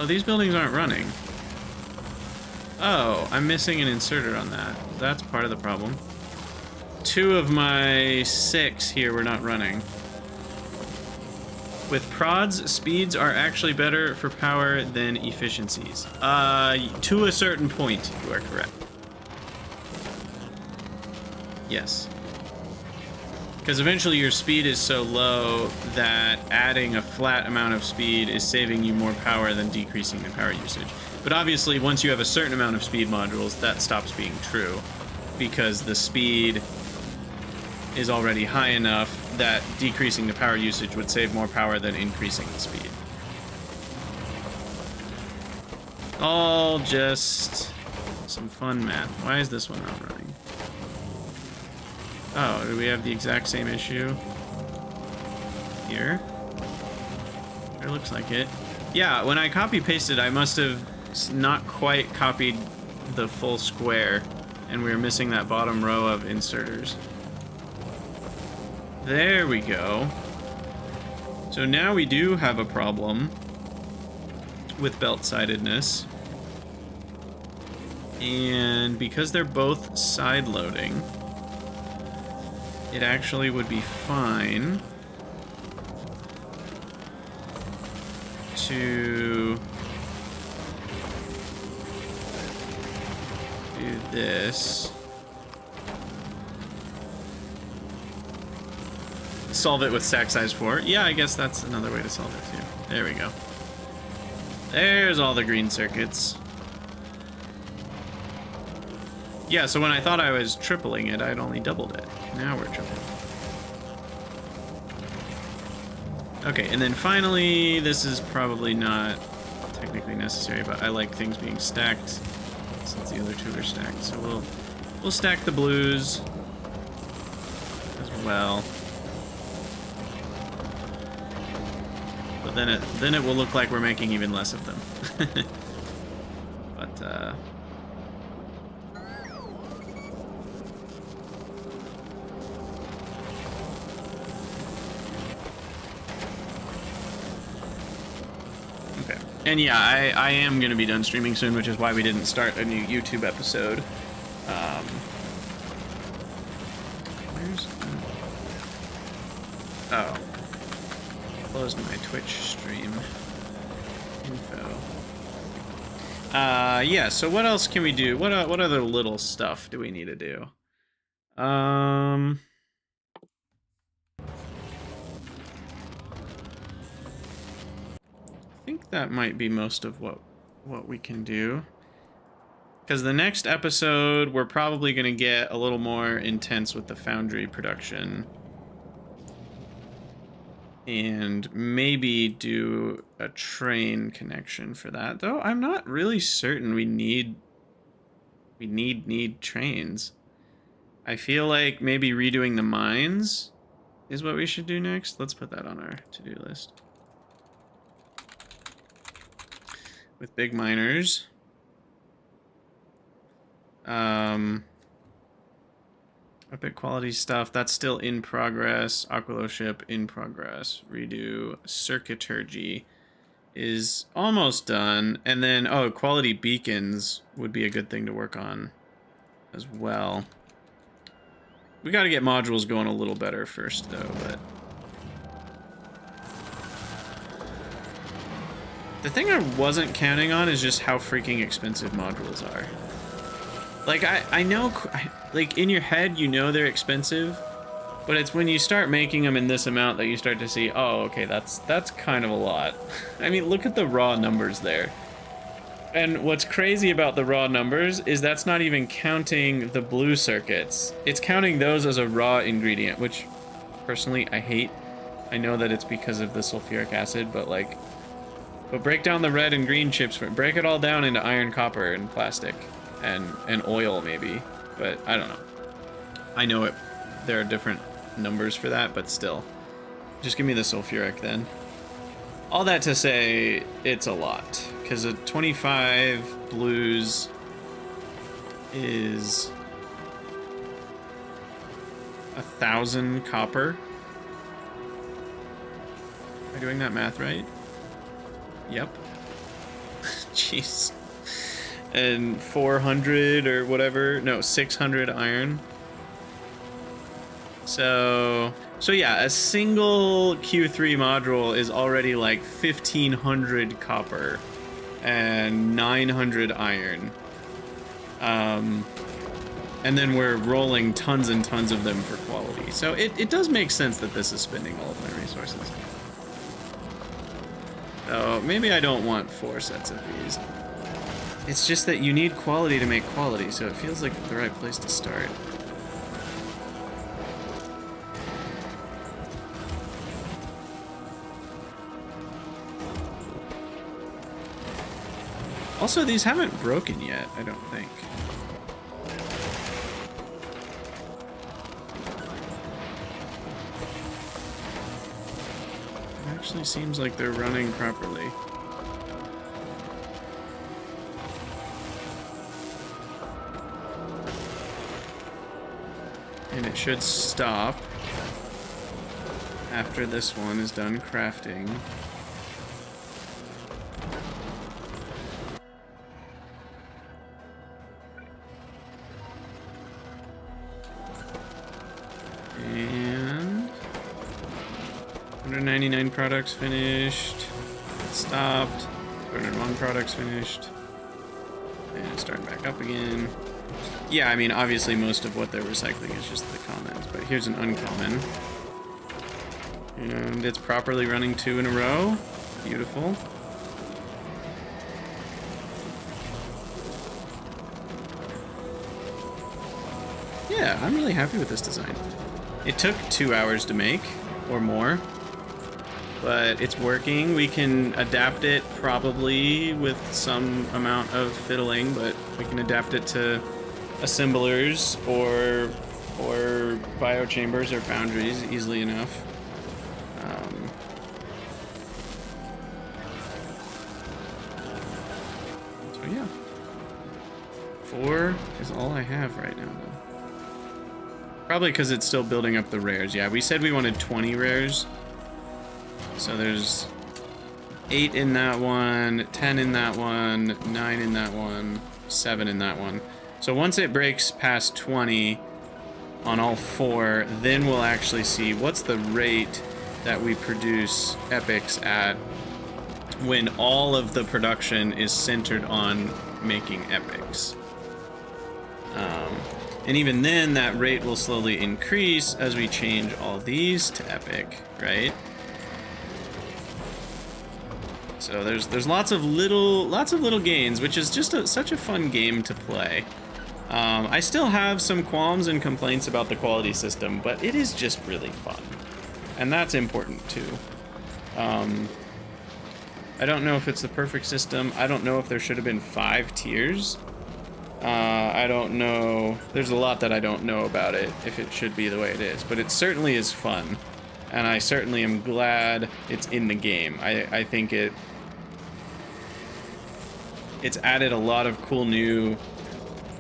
Oh, these buildings aren't running. Oh, I'm missing an inserter on that. That's part of the problem. 2 of my 6 here were not running. With prods, speeds are actually better for power than efficiencies. To a certain point, you are correct. Yes. Because eventually your speed is so low that adding a flat amount of speed is saving you more power than decreasing the power usage. But obviously, once you have a certain amount of speed modules, that stops being true, because the speed is already high enough that decreasing the power usage would save more power than increasing the speed. All just some fun math. Why is this one not running? Oh, do we have the exact same issue here? It looks like it. Yeah, when I copy-pasted, I must have not quite copied the full square, and we were missing that bottom row of inserters. There we go. So now we do have a problem with belt-sidedness. And because they're both side-loading, it actually would be fine to do this. Solve it with stack size 4. Yeah, I guess that's another way to solve it too. There we go. There's all the green circuits. Yeah, so when I thought I was tripling it, I'd only doubled it. Now we're tripling. Okay, and then finally, this is probably not technically necessary, but I like things being stacked since the other two are stacked. So we'll stack the blues as well. But then it will look like we're making even less of them. But okay. And yeah, I am going to be done streaming soon, which is why we didn't start a new YouTube episode. Oh. Closed my Twitch stream info. Yeah, so what else can we do? What other little stuff do we need to do? I think that might be most of what we can do. Because the next episode, we're probably going to get a little more intense with the foundry production. And maybe do a train connection for that. Though I'm not really certain we need trains. I feel like maybe redoing the mines is what we should do next. Let's put that on our to-do list. With big miners. Epic quality stuff, that's still in progress. Aquilo ship in progress. Redo circuiturgy is almost done. And then, oh, quality beacons would be a good thing to work on as well. We got to get modules going a little better first, though, but... The thing I wasn't counting on is just how freaking expensive modules are. Like, I know, like, in your head, you know they're expensive, but it's when you start making them in this amount that you start to see, oh, okay, that's kind of a lot. I mean, look at the raw numbers there. And what's crazy about the raw numbers is that's not even counting the blue circuits. It's counting those as a raw ingredient, which, personally, I hate. I know that it's because of the sulfuric acid, but, like, but break down the red and green chips, break it all down into iron, copper, and plastic. And oil, maybe, but I don't know. I know it. There are different numbers for that, but still. Just give me the sulfuric then. All that to say, it's a lot. Because a 25 blues is 1,000 copper. Am I doing that math right? Yep. Jeez. And 400 or whatever, no, 600 iron. So yeah, a single Q3 module is already like 1,500 copper and 900 iron. And then we're rolling tons and tons of them for quality. So it does make sense that this is spending all of my resources. So maybe I don't want 4 sets of these. It's just that you need quality to make quality, so it feels like the right place to start. Also, these haven't broken yet, I don't think. It actually seems like they're running properly. And it should stop after this one is done crafting. And 199 products finished. It stopped. 101 products finished. And it's starting back up again. Yeah, I mean, obviously most of what they're recycling is just the commons, but here's an uncommon. And it's properly running 2 in a row. Beautiful. Yeah, I'm really happy with this design. It took 2 hours to make, or more, but it's working. We can adapt it probably with some amount of fiddling, but We can adapt it to assemblers or biochambers or foundries easily enough. So yeah, 4 is all I have right now, though. Probably because it's still building up the rares. Yeah, we said we wanted 20 rares. So there's 8 in that one, 10 in that one, 9 in that one, 7 in that one. So once it breaks past 20 on all 4, then we'll actually see what's the rate that we produce epics at when all of the production is centered on making epics. And even then, that rate will slowly increase as we change all these to epic, right? So there's lots of little gains, which is just such a fun game to play. I still have some qualms and complaints about the quality system, but it is just really fun, and that's important too. I don't know if it's the perfect system. I don't know if there should have been 5 tiers. I don't know. There's a lot that I don't know about it, if it should be the way it is, but it certainly is fun, and I certainly am glad it's in the game. I think it's added a lot of cool new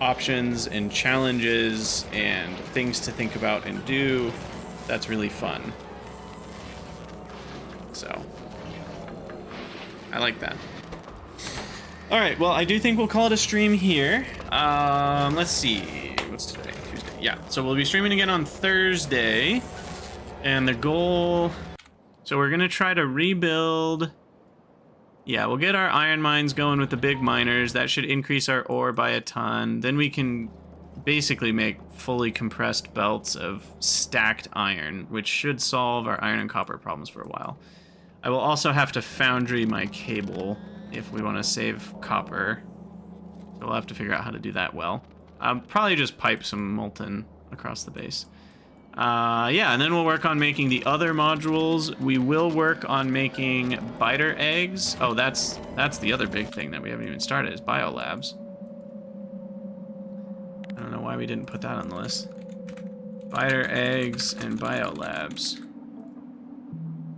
options and challenges and things to think about and do. That's really fun. So I like that. All right, well, I do think we'll call it a stream here. Let's see, what's today? Tuesday. Yeah, so we'll be streaming again on Thursday, and the goal, so we're gonna try to rebuild. Yeah, we'll get our iron mines going with the big miners. That should increase our ore by a ton. Then we can basically make fully compressed belts of stacked iron, which should solve our iron and copper problems for a while. I will also have to foundry my cable if we want to save copper. So we'll have to figure out how to do that well. Probably just pipe some molten across the base. Yeah, and then we'll work on making the other modules. We will work on making biter eggs. Oh, that's the other big thing that we haven't even started, is biolabs. I don't know why we didn't put that on the list. Biter eggs and biolabs.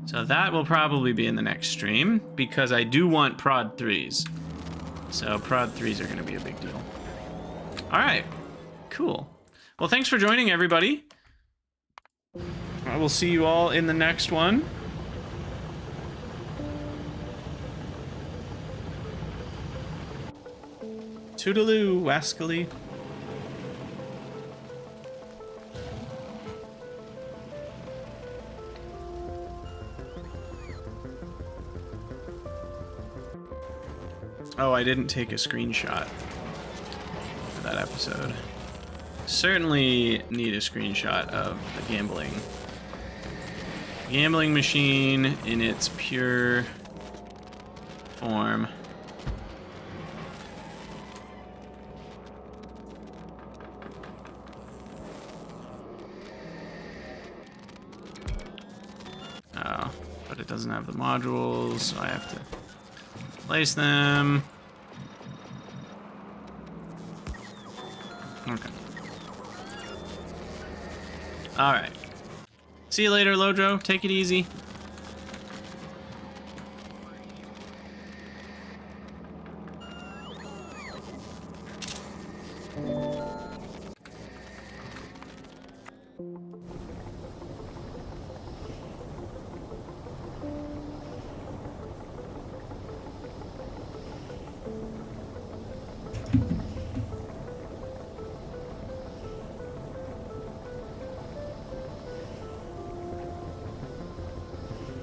So that will probably be in the next stream, because I do want prod 3s. So prod 3s are going to be a big deal. All right, cool. Well, thanks for joining, everybody. I will see you all in the next one. Toodaloo, wascally. Oh, I didn't take a screenshot for that episode. Certainly need a screenshot of the gambling machine in its pure form. Oh, but it doesn't have the modules, so I have to place them. Okay. All right. See you later, Lodro. Take it easy.